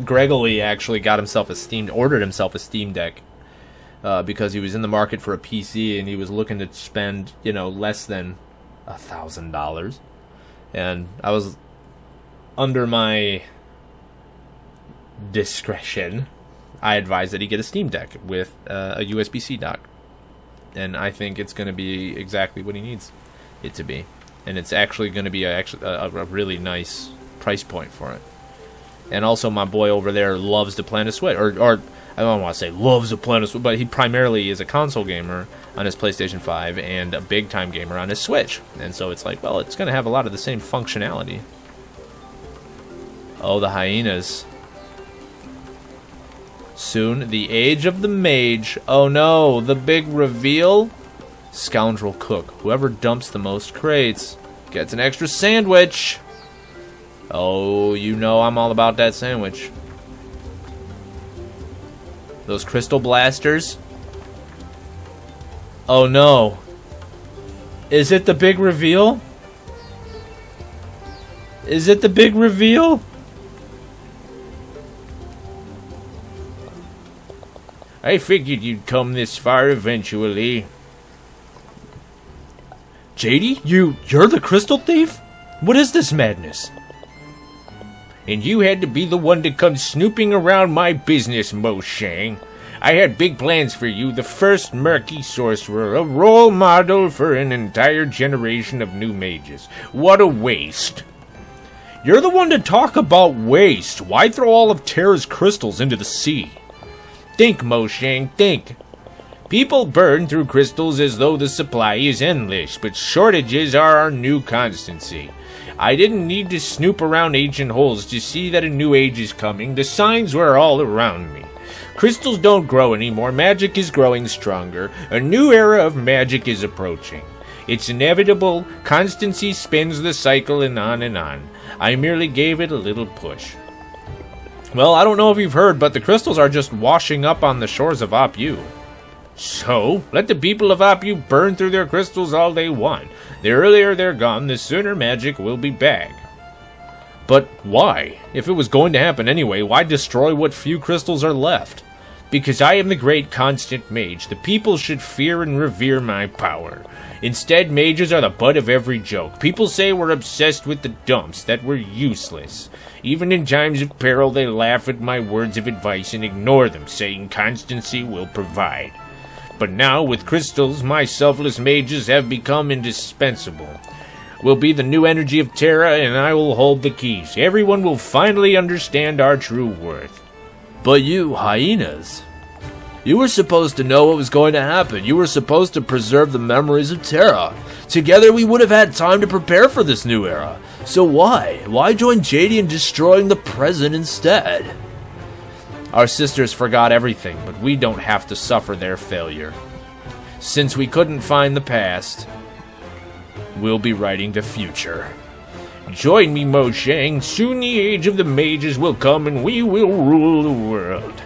Gregory actually ordered himself a Steam Deck because he was in the market for a PC and he was looking to spend, less than $1,000. And I was under my discretion. I advised that he get a Steam Deck with a USB-C dock, and I think it's going to be exactly what he needs it to be, and it's actually going to be a really nice price point for it. And also, my boy over there loves to plan a Switch, or I don't want to say loves to plan a Switch, but he primarily is a console gamer on his PlayStation 5 and a big time gamer on his Switch, and so it's like, well, it's going to have a lot of the same functionality. Oh, the hyenas. Soon, the age of the mage. Oh no, the big reveal. Scoundrel cook. Whoever dumps the most crates gets an extra sandwich. Oh, I'm all about that sandwich. Those crystal blasters. Oh no. Is it the big reveal? Is it the big reveal? I figured you'd come this far eventually. JD, you're the crystal thief? What is this madness? And you had to be the one to come snooping around my business, Mo Shang. I had big plans for you, the first murky sorcerer, a role model for an entire generation of new mages. What a waste. You're the one to talk about waste. Why throw all of Terra's crystals into the sea? Think, Mo Shang, think. People burn through crystals as though the supply is endless, but shortages are our new constancy. I didn't need to snoop around ancient holes to see that a new age is coming. The signs were all around me. Crystals don't grow anymore. Magic is growing stronger. A new era of magic is approaching. It's inevitable. Constancy spins the cycle and on and on. I merely gave it a little push. Well, I don't know if you've heard, but the crystals are just washing up on the shores of Opu. So, let the people of Opu burn through their crystals all they want. The earlier they're gone, the sooner magic will be back. But why? If it was going to happen anyway, why destroy what few crystals are left? Because I am the great constant mage. The people should fear and revere my power. Instead, mages are the butt of every joke. People say we're obsessed with the dumps, that we're useless. Even in times of peril, they laugh at my words of advice and ignore them, saying constancy will provide. But now, with crystals, my selfless mages have become indispensable. Will be the new energy of Terra, and I will hold the keys. Everyone will finally understand our true worth. But you, hyenas, you were supposed to know what was going to happen. You were supposed to preserve the memories of Terra. Together we would have had time to prepare for this new era. So why? Why join JD in destroying the present instead? Our sisters forgot everything, but we don't have to suffer their failure. Since we couldn't find the past, we'll be writing the future. Join me, Mo Shang. Soon the age of the mages will come and we will rule the world.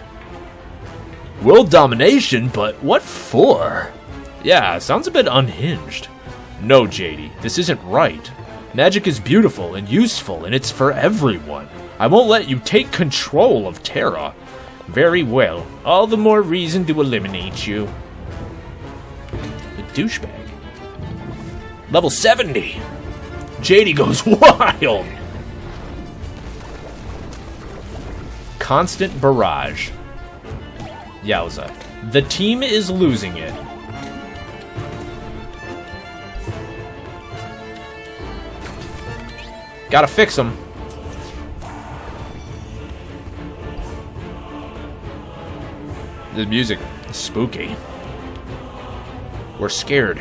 World domination? But what for? Yeah, sounds a bit unhinged. No, JD, this isn't right. Magic is beautiful and useful, and it's for everyone. I won't let you take control of Terra. Very well. All the more reason to eliminate you. The douchebag. Level 70. JD goes wild. Constant barrage. Yowza. The team is losing it. Gotta fix him. The music is spooky. We're scared.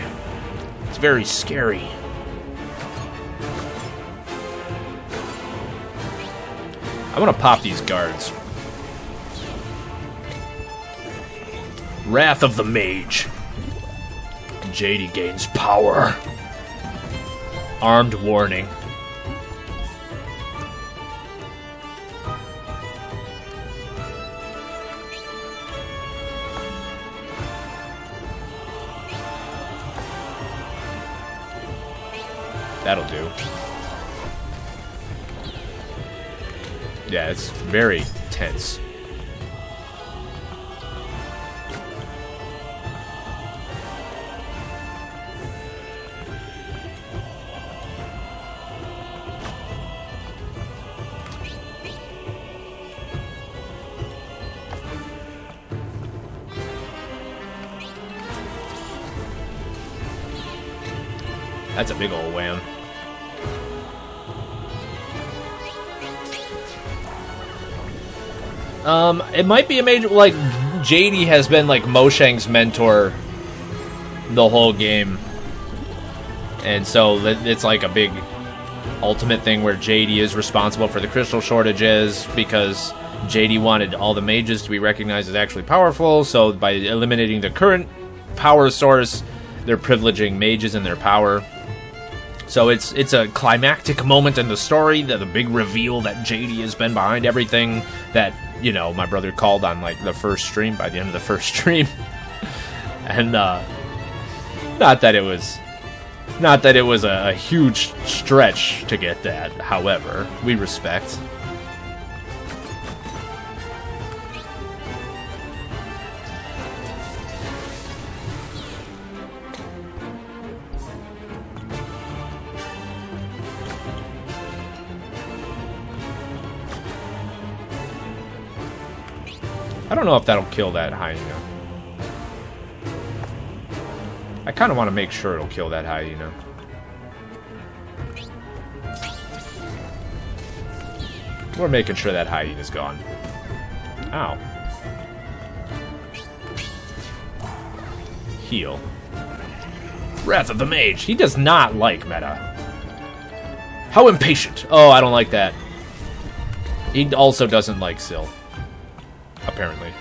It's very scary. I'm gonna pop these guards. Wrath of the Mage. JD gains power. Armed warning. That'll do. Yeah, it's very tense. That's a big old wham. It might be a major, like, JD has been, like, Mo Shang's mentor the whole game. And so it's like a big ultimate thing where JD is responsible for the crystal shortages because JD wanted all the mages to be recognized as actually powerful. So by eliminating the current power source, they're privileging mages and their power. So it's a climactic moment in the story, the big reveal that JD has been behind everything that, you know, my brother called on, like, the first stream, by the end of the first stream. And, not that it was a huge stretch to get that, however, we respect. I don't know if that'll kill that hyena. I kind of want to make sure it'll kill that hyena. We're making sure that hyena's gone. Ow. Heal. Wrath of the Mage. He does not like meta. How impatient. Oh, I don't like that. He also doesn't like Syl. Apparently.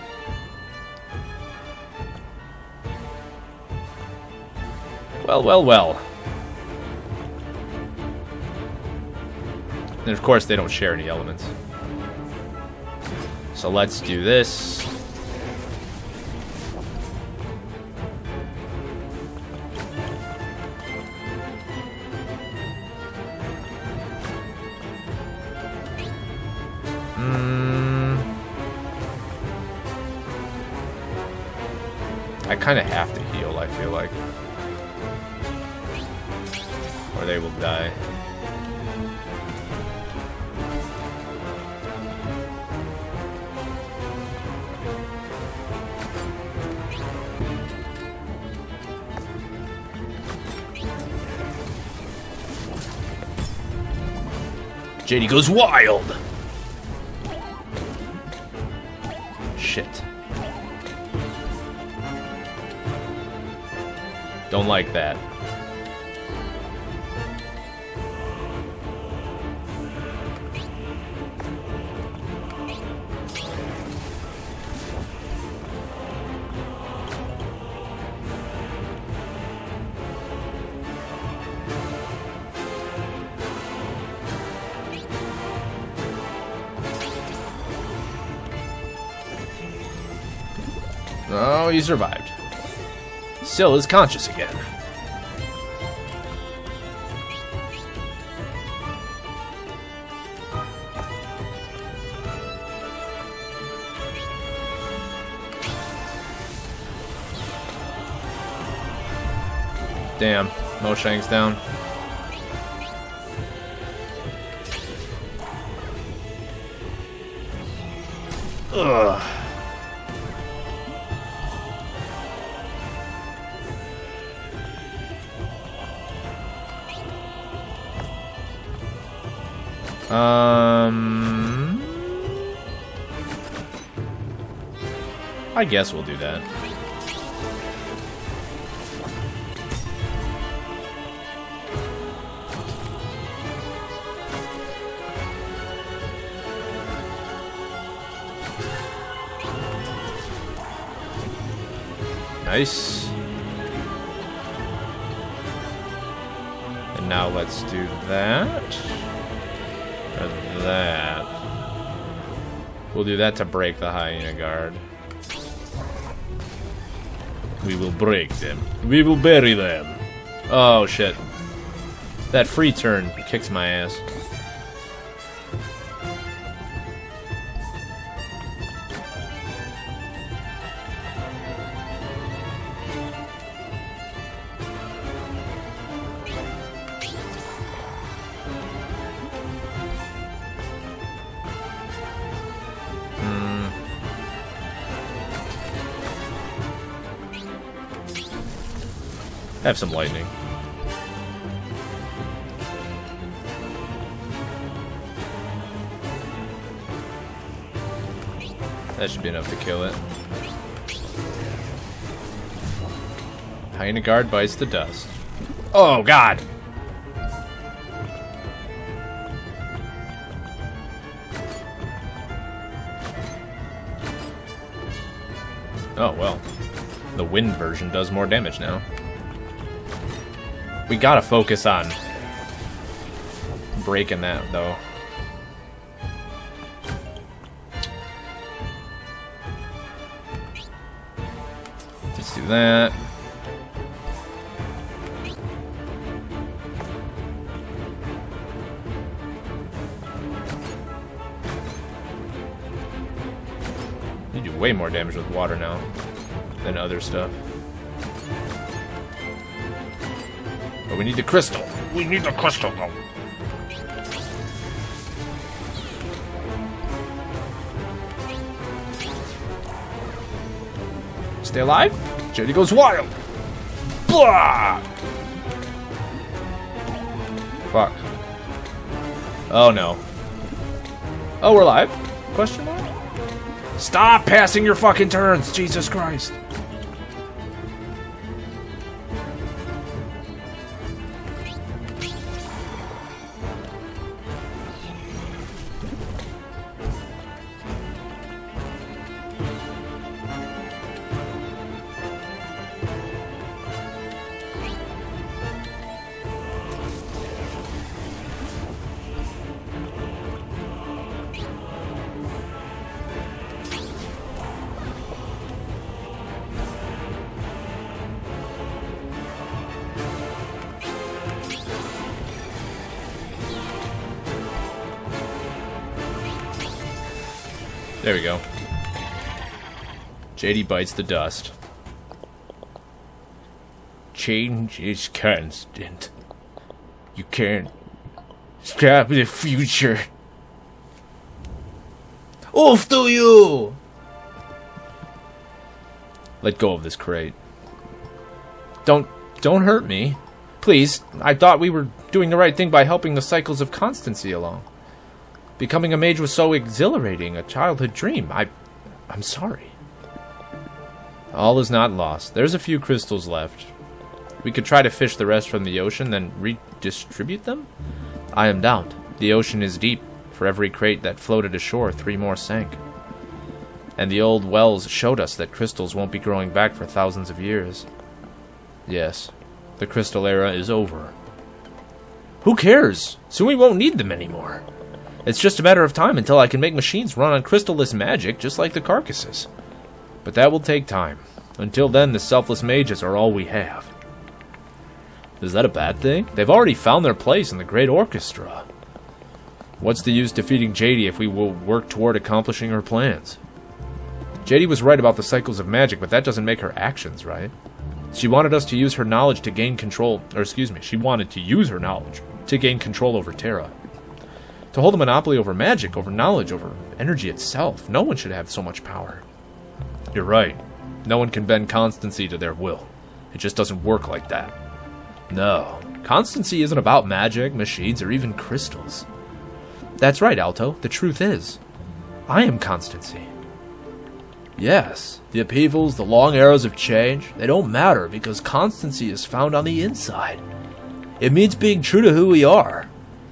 Well, well, well. And of course, they don't share any elements. So let's do this. I kind of have to heal, I feel like. Or they will die. JD goes wild! Shit. Don't like that. Oh, he survived. Syl is conscious again. Damn, Moshang's down. Ugh. I guess we'll do that. Nice. And now let's do that. Or that. We'll do that to break the hyena guard. We will break them. We will bury them. Oh, shit. That free turn kicks my ass. Have some lightning. That should be enough to kill it. Hyena guard bites the dust. Oh, God! Oh, well. The wind version does more damage now. We gotta focus on breaking that, though. Let's do that. You do way more damage with water now than other stuff. But we need the crystal. We need the crystal, though. Stay alive. JD goes wild. Blah! Fuck. Oh no. Oh, we're live? Question mark? Stop passing your fucking turns, Jesus Christ. There we go. JD bites the dust. Change is constant. You can't stop the future. Off to you! Let go of this crate. Don't hurt me. Please, I thought we were doing the right thing by helping the cycles of constancy along. Becoming a mage was so exhilarating, a childhood dream. I'm sorry. All is not lost. There's a few crystals left. We could try to fish the rest from the ocean, then redistribute them? I am down. The ocean is deep. For every crate that floated ashore, 3 more sank. And the old wells showed us that crystals won't be growing back for thousands of years. Yes, the crystal era is over. Who cares? Soon we won't need them anymore. It's just a matter of time until I can make machines run on crystal-less magic, just like the carcasses. But that will take time. Until then, the selfless mages are all we have. Is that a bad thing? They've already found their place in the great orchestra. What's the use defeating JD if we will work toward accomplishing her plans? JD was right about the cycles of magic, but that doesn't make her actions right. She wanted us to use her knowledge to gain control, she wanted to use her knowledge to gain control over Terra. To hold a monopoly over magic, over knowledge, over energy itself. No one should have so much power. You're right. No one can bend constancy to their will. It just doesn't work like that. No. Constancy isn't about magic, machines, or even crystals. That's right, Alto. The truth is, I am constancy. Yes, the upheavals, the long arrows of change, they don't matter because constancy is found on the inside. It means being true to who we are.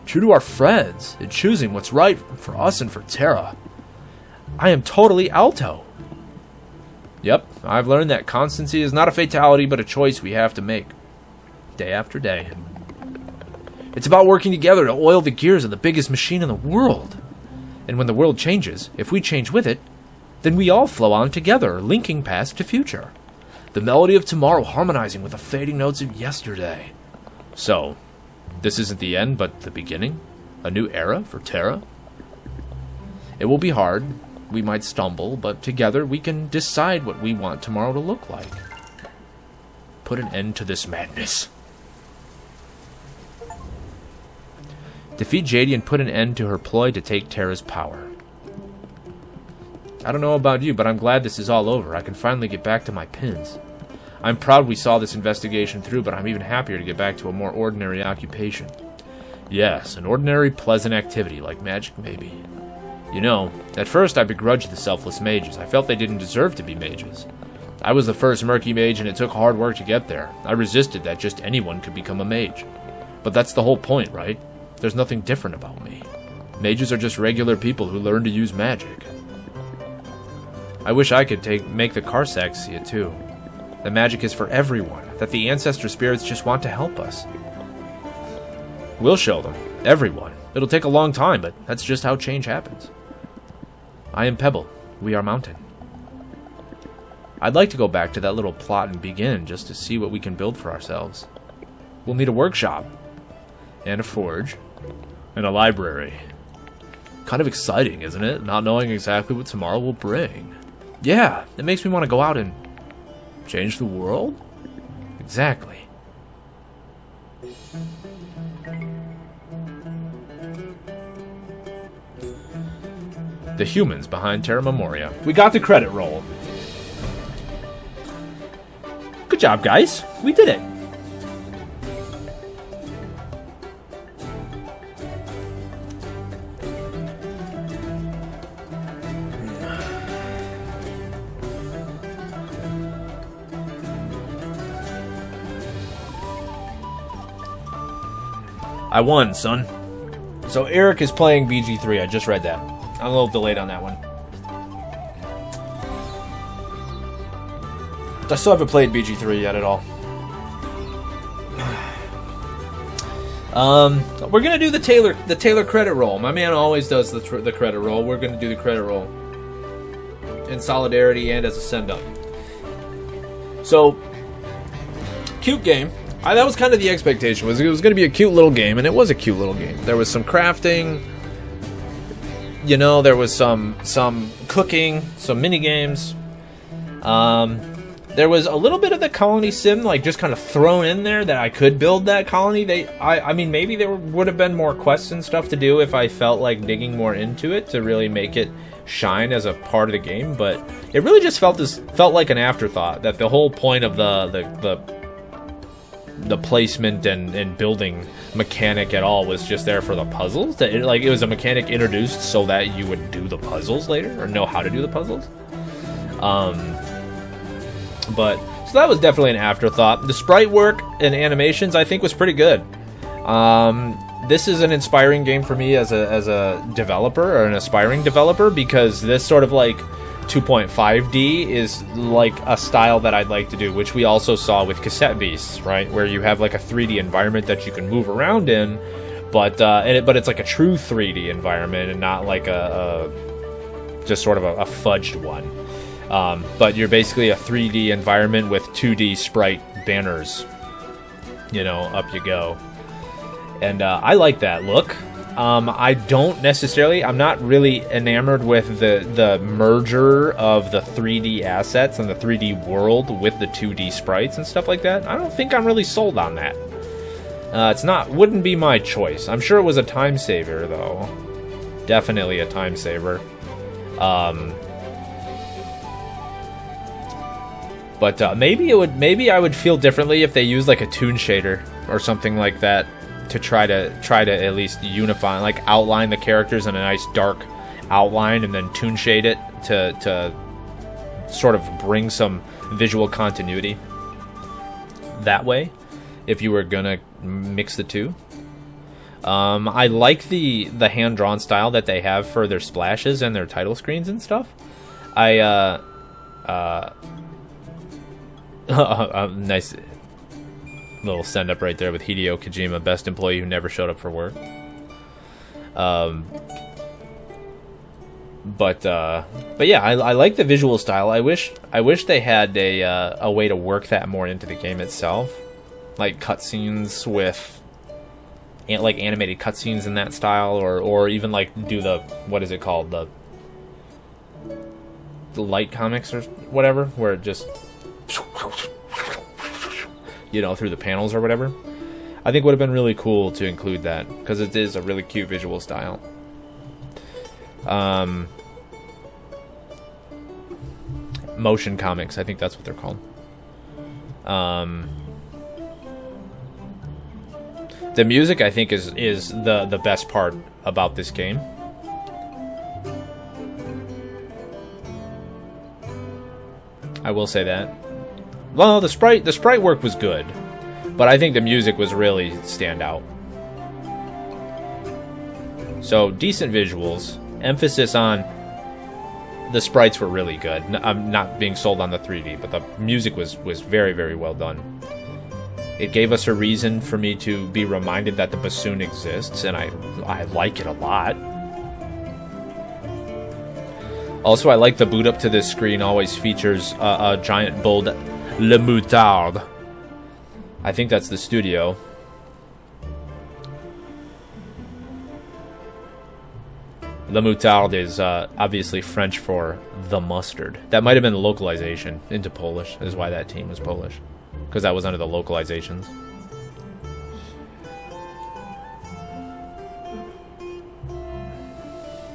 True to our friends, and choosing what's right for us and for Terra. I am totally Alto. Yep, I've learned that constancy is not a fatality, but a choice we have to make. Day after day. It's about working together to oil the gears of the biggest machine in the world. And when the world changes, if we change with it, then we all flow on together, linking past to future. The melody of tomorrow harmonizing with the fading notes of yesterday. So, this isn't the end, but the beginning? A new era for Terra? It will be hard. We might stumble, but together we can decide what we want tomorrow to look like. Put an end to this madness. Defeat JD and put an end to her ploy to take Terra's power. I don't know about you, but I'm glad this is all over. I can finally get back to my pins. I'm proud we saw this investigation through, but I'm even happier to get back to a more ordinary occupation. Yes, an ordinary, pleasant activity, like magic, maybe. You know, at first I begrudged the selfless mages. I felt they didn't deserve to be mages. I was the first murky mage, and it took hard work to get there. I resisted that just anyone could become a mage. But that's the whole point, right? There's nothing different about me. Mages are just regular people who learn to use magic. I wish I could make the Karsaks see it too. That magic is for everyone, that the ancestor spirits just want to help us. We'll show them. Everyone. It'll take a long time, but that's just how change happens. I am Pebble. We are Mountain. I'd like to go back to that little plot and begin, just to see what we can build for ourselves. We'll need a workshop. And a forge. And a library. Kind of exciting, isn't it? Not knowing exactly what tomorrow will bring. Yeah, it makes me want to go out and change the world? Exactly. The humans behind Terra Memoria. We got the credit roll. Good job, guys. We did it. I won, son. So Eric is playing BG3. I just read that. I'm a little delayed on that one. I still haven't played BG3 yet at all. We're gonna do the Taylor credit roll. My man always does the credit roll. We're gonna do the credit roll in solidarity and as a send up. So, cute game. That was kind of the expectation. It was going to be a cute little game, and it was a cute little game. There was some crafting, you know. There was some cooking, some mini games. There was a little bit of the colony sim, like just kind of thrown in there that I could build that colony. I mean, maybe there would have been more quests and stuff to do if I felt like digging more into it to really make it shine as a part of the game. But it really just felt like an afterthought. That the whole point of the placement and building mechanic at all was just there for the puzzles. That it was a mechanic introduced so that you would do the puzzles later or know how to do the puzzles. But so that was definitely an afterthought. The sprite work and animations I think was pretty good. This is an inspiring game for me as a developer or an aspiring developer, because this sort of like 2.5D is like a style that I'd like to do, which we also saw with Cassette Beasts, right? Where you have like a 3D environment that you can move around in, but it's like a true 3D environment and not like a just sort of a fudged one. But you're basically a 3D environment with 2D sprite banners. You know, up you go. And I like that look. I'm not really enamored with the merger of the 3D assets and the 3D world with the 2D sprites and stuff like that. I don't think I'm really sold on that. Wouldn't be my choice. I'm sure it was a time saver though. Definitely a time saver. But maybe I would feel differently if they used like a toon shader or something like that to try to at least unify, like outline the characters in a nice dark outline and then toon shade it to sort of bring some visual continuity that way if you were gonna mix the two. I like the hand-drawn style that they have for their splashes and their title screens and stuff. Nice little send up right there with Hideo Kojima, best employee who never showed up for work. But yeah, I like the visual style. I wish they had a way to work that more into the game itself, like cutscenes with like animated cutscenes in that style, or even like do the, what is it called, the light comics or whatever, where it just, you know, through the panels or whatever. I think would have been really cool to include that, because it is a really cute visual style. Motion comics, I think that's what they're called. The music, I think, is the best part about this game. I will say that. Well, the sprite work was good, but I think the music was really standout. So decent visuals, emphasis on the sprites were really good. I'm not being sold on the 3D, but the music was very, very well done. It gave us a reason for me to be reminded that the bassoon exists, and I like it a lot. Also, I like the boot up to this screen always features a giant bold Le Moutarde. I think that's the studio. Le Moutarde is obviously French for the mustard. That might have been the localization into Polish, is why that team was Polish. Because that was under the localizations.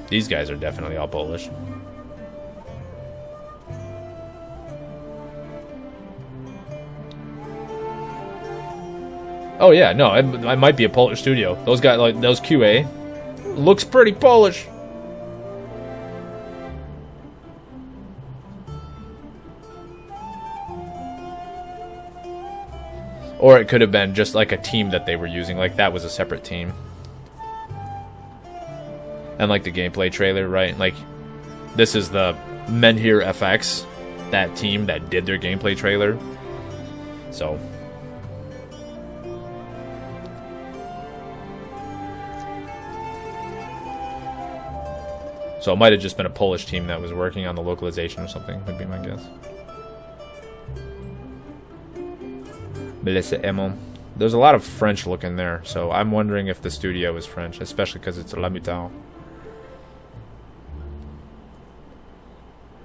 These guys are definitely all Polish. Oh yeah, no, I might be a Polish studio. Those guys, like those QA, looks pretty Polish. Or it could have been just like a team that they were using, like that was a separate team. And like the gameplay trailer, right? Like this is the Men Here FX, that team that did their gameplay trailer. So it might have just been a Polish team that was working on the localization or something, would be my guess. Melissa Emon. There's a lot of French look in there, so I'm wondering if the studio is French, especially because it's La Mutant.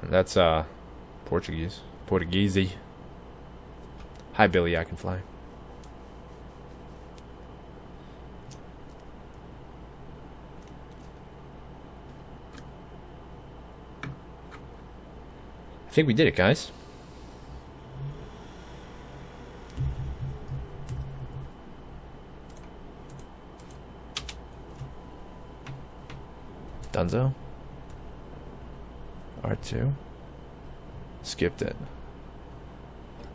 That's Portuguese. Portuguese. Hi Billy, I can fly. I think we did it, guys. Dunzo. R2. Skipped it.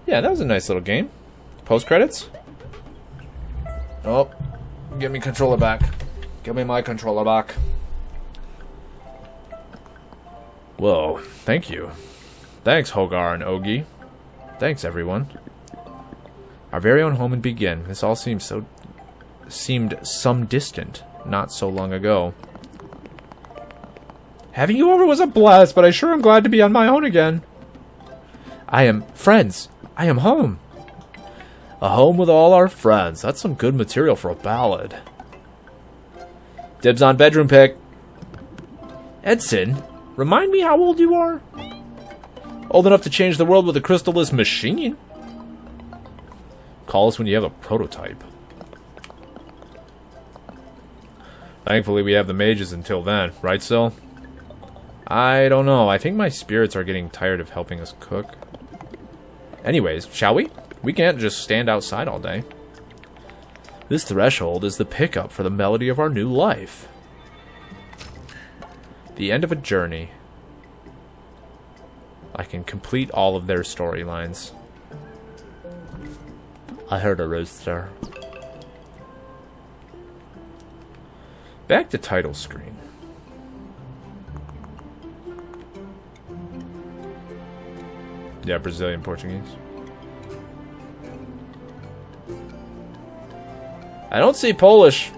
Yeah, that was a nice little game. Post credits. Oh, give me controller back. Give me my controller back. Whoa, thank you. Thanks, Hogar and Ogi. Thanks, everyone. Our very own home and begin. This all seemed some distant, not so long ago. Having you over was a blast, but I sure am glad to be on my own again. Friends, I am home. A home with all our friends. That's some good material for a ballad. Dibs on bedroom pick. Edson, remind me how old you are? Old enough to change the world with a crystallis machine. Call us when you have a prototype. Thankfully, we have the mages until then, right, Sil? I don't know. I think my spirits are getting tired of helping us cook. Anyways, shall we? We can't just stand outside all day. This threshold is the pickup for the melody of our new life. The end of a journey. I can complete all of their storylines. I heard a rooster. Back to title screen. Yeah, Brazilian Portuguese. I don't see Polish.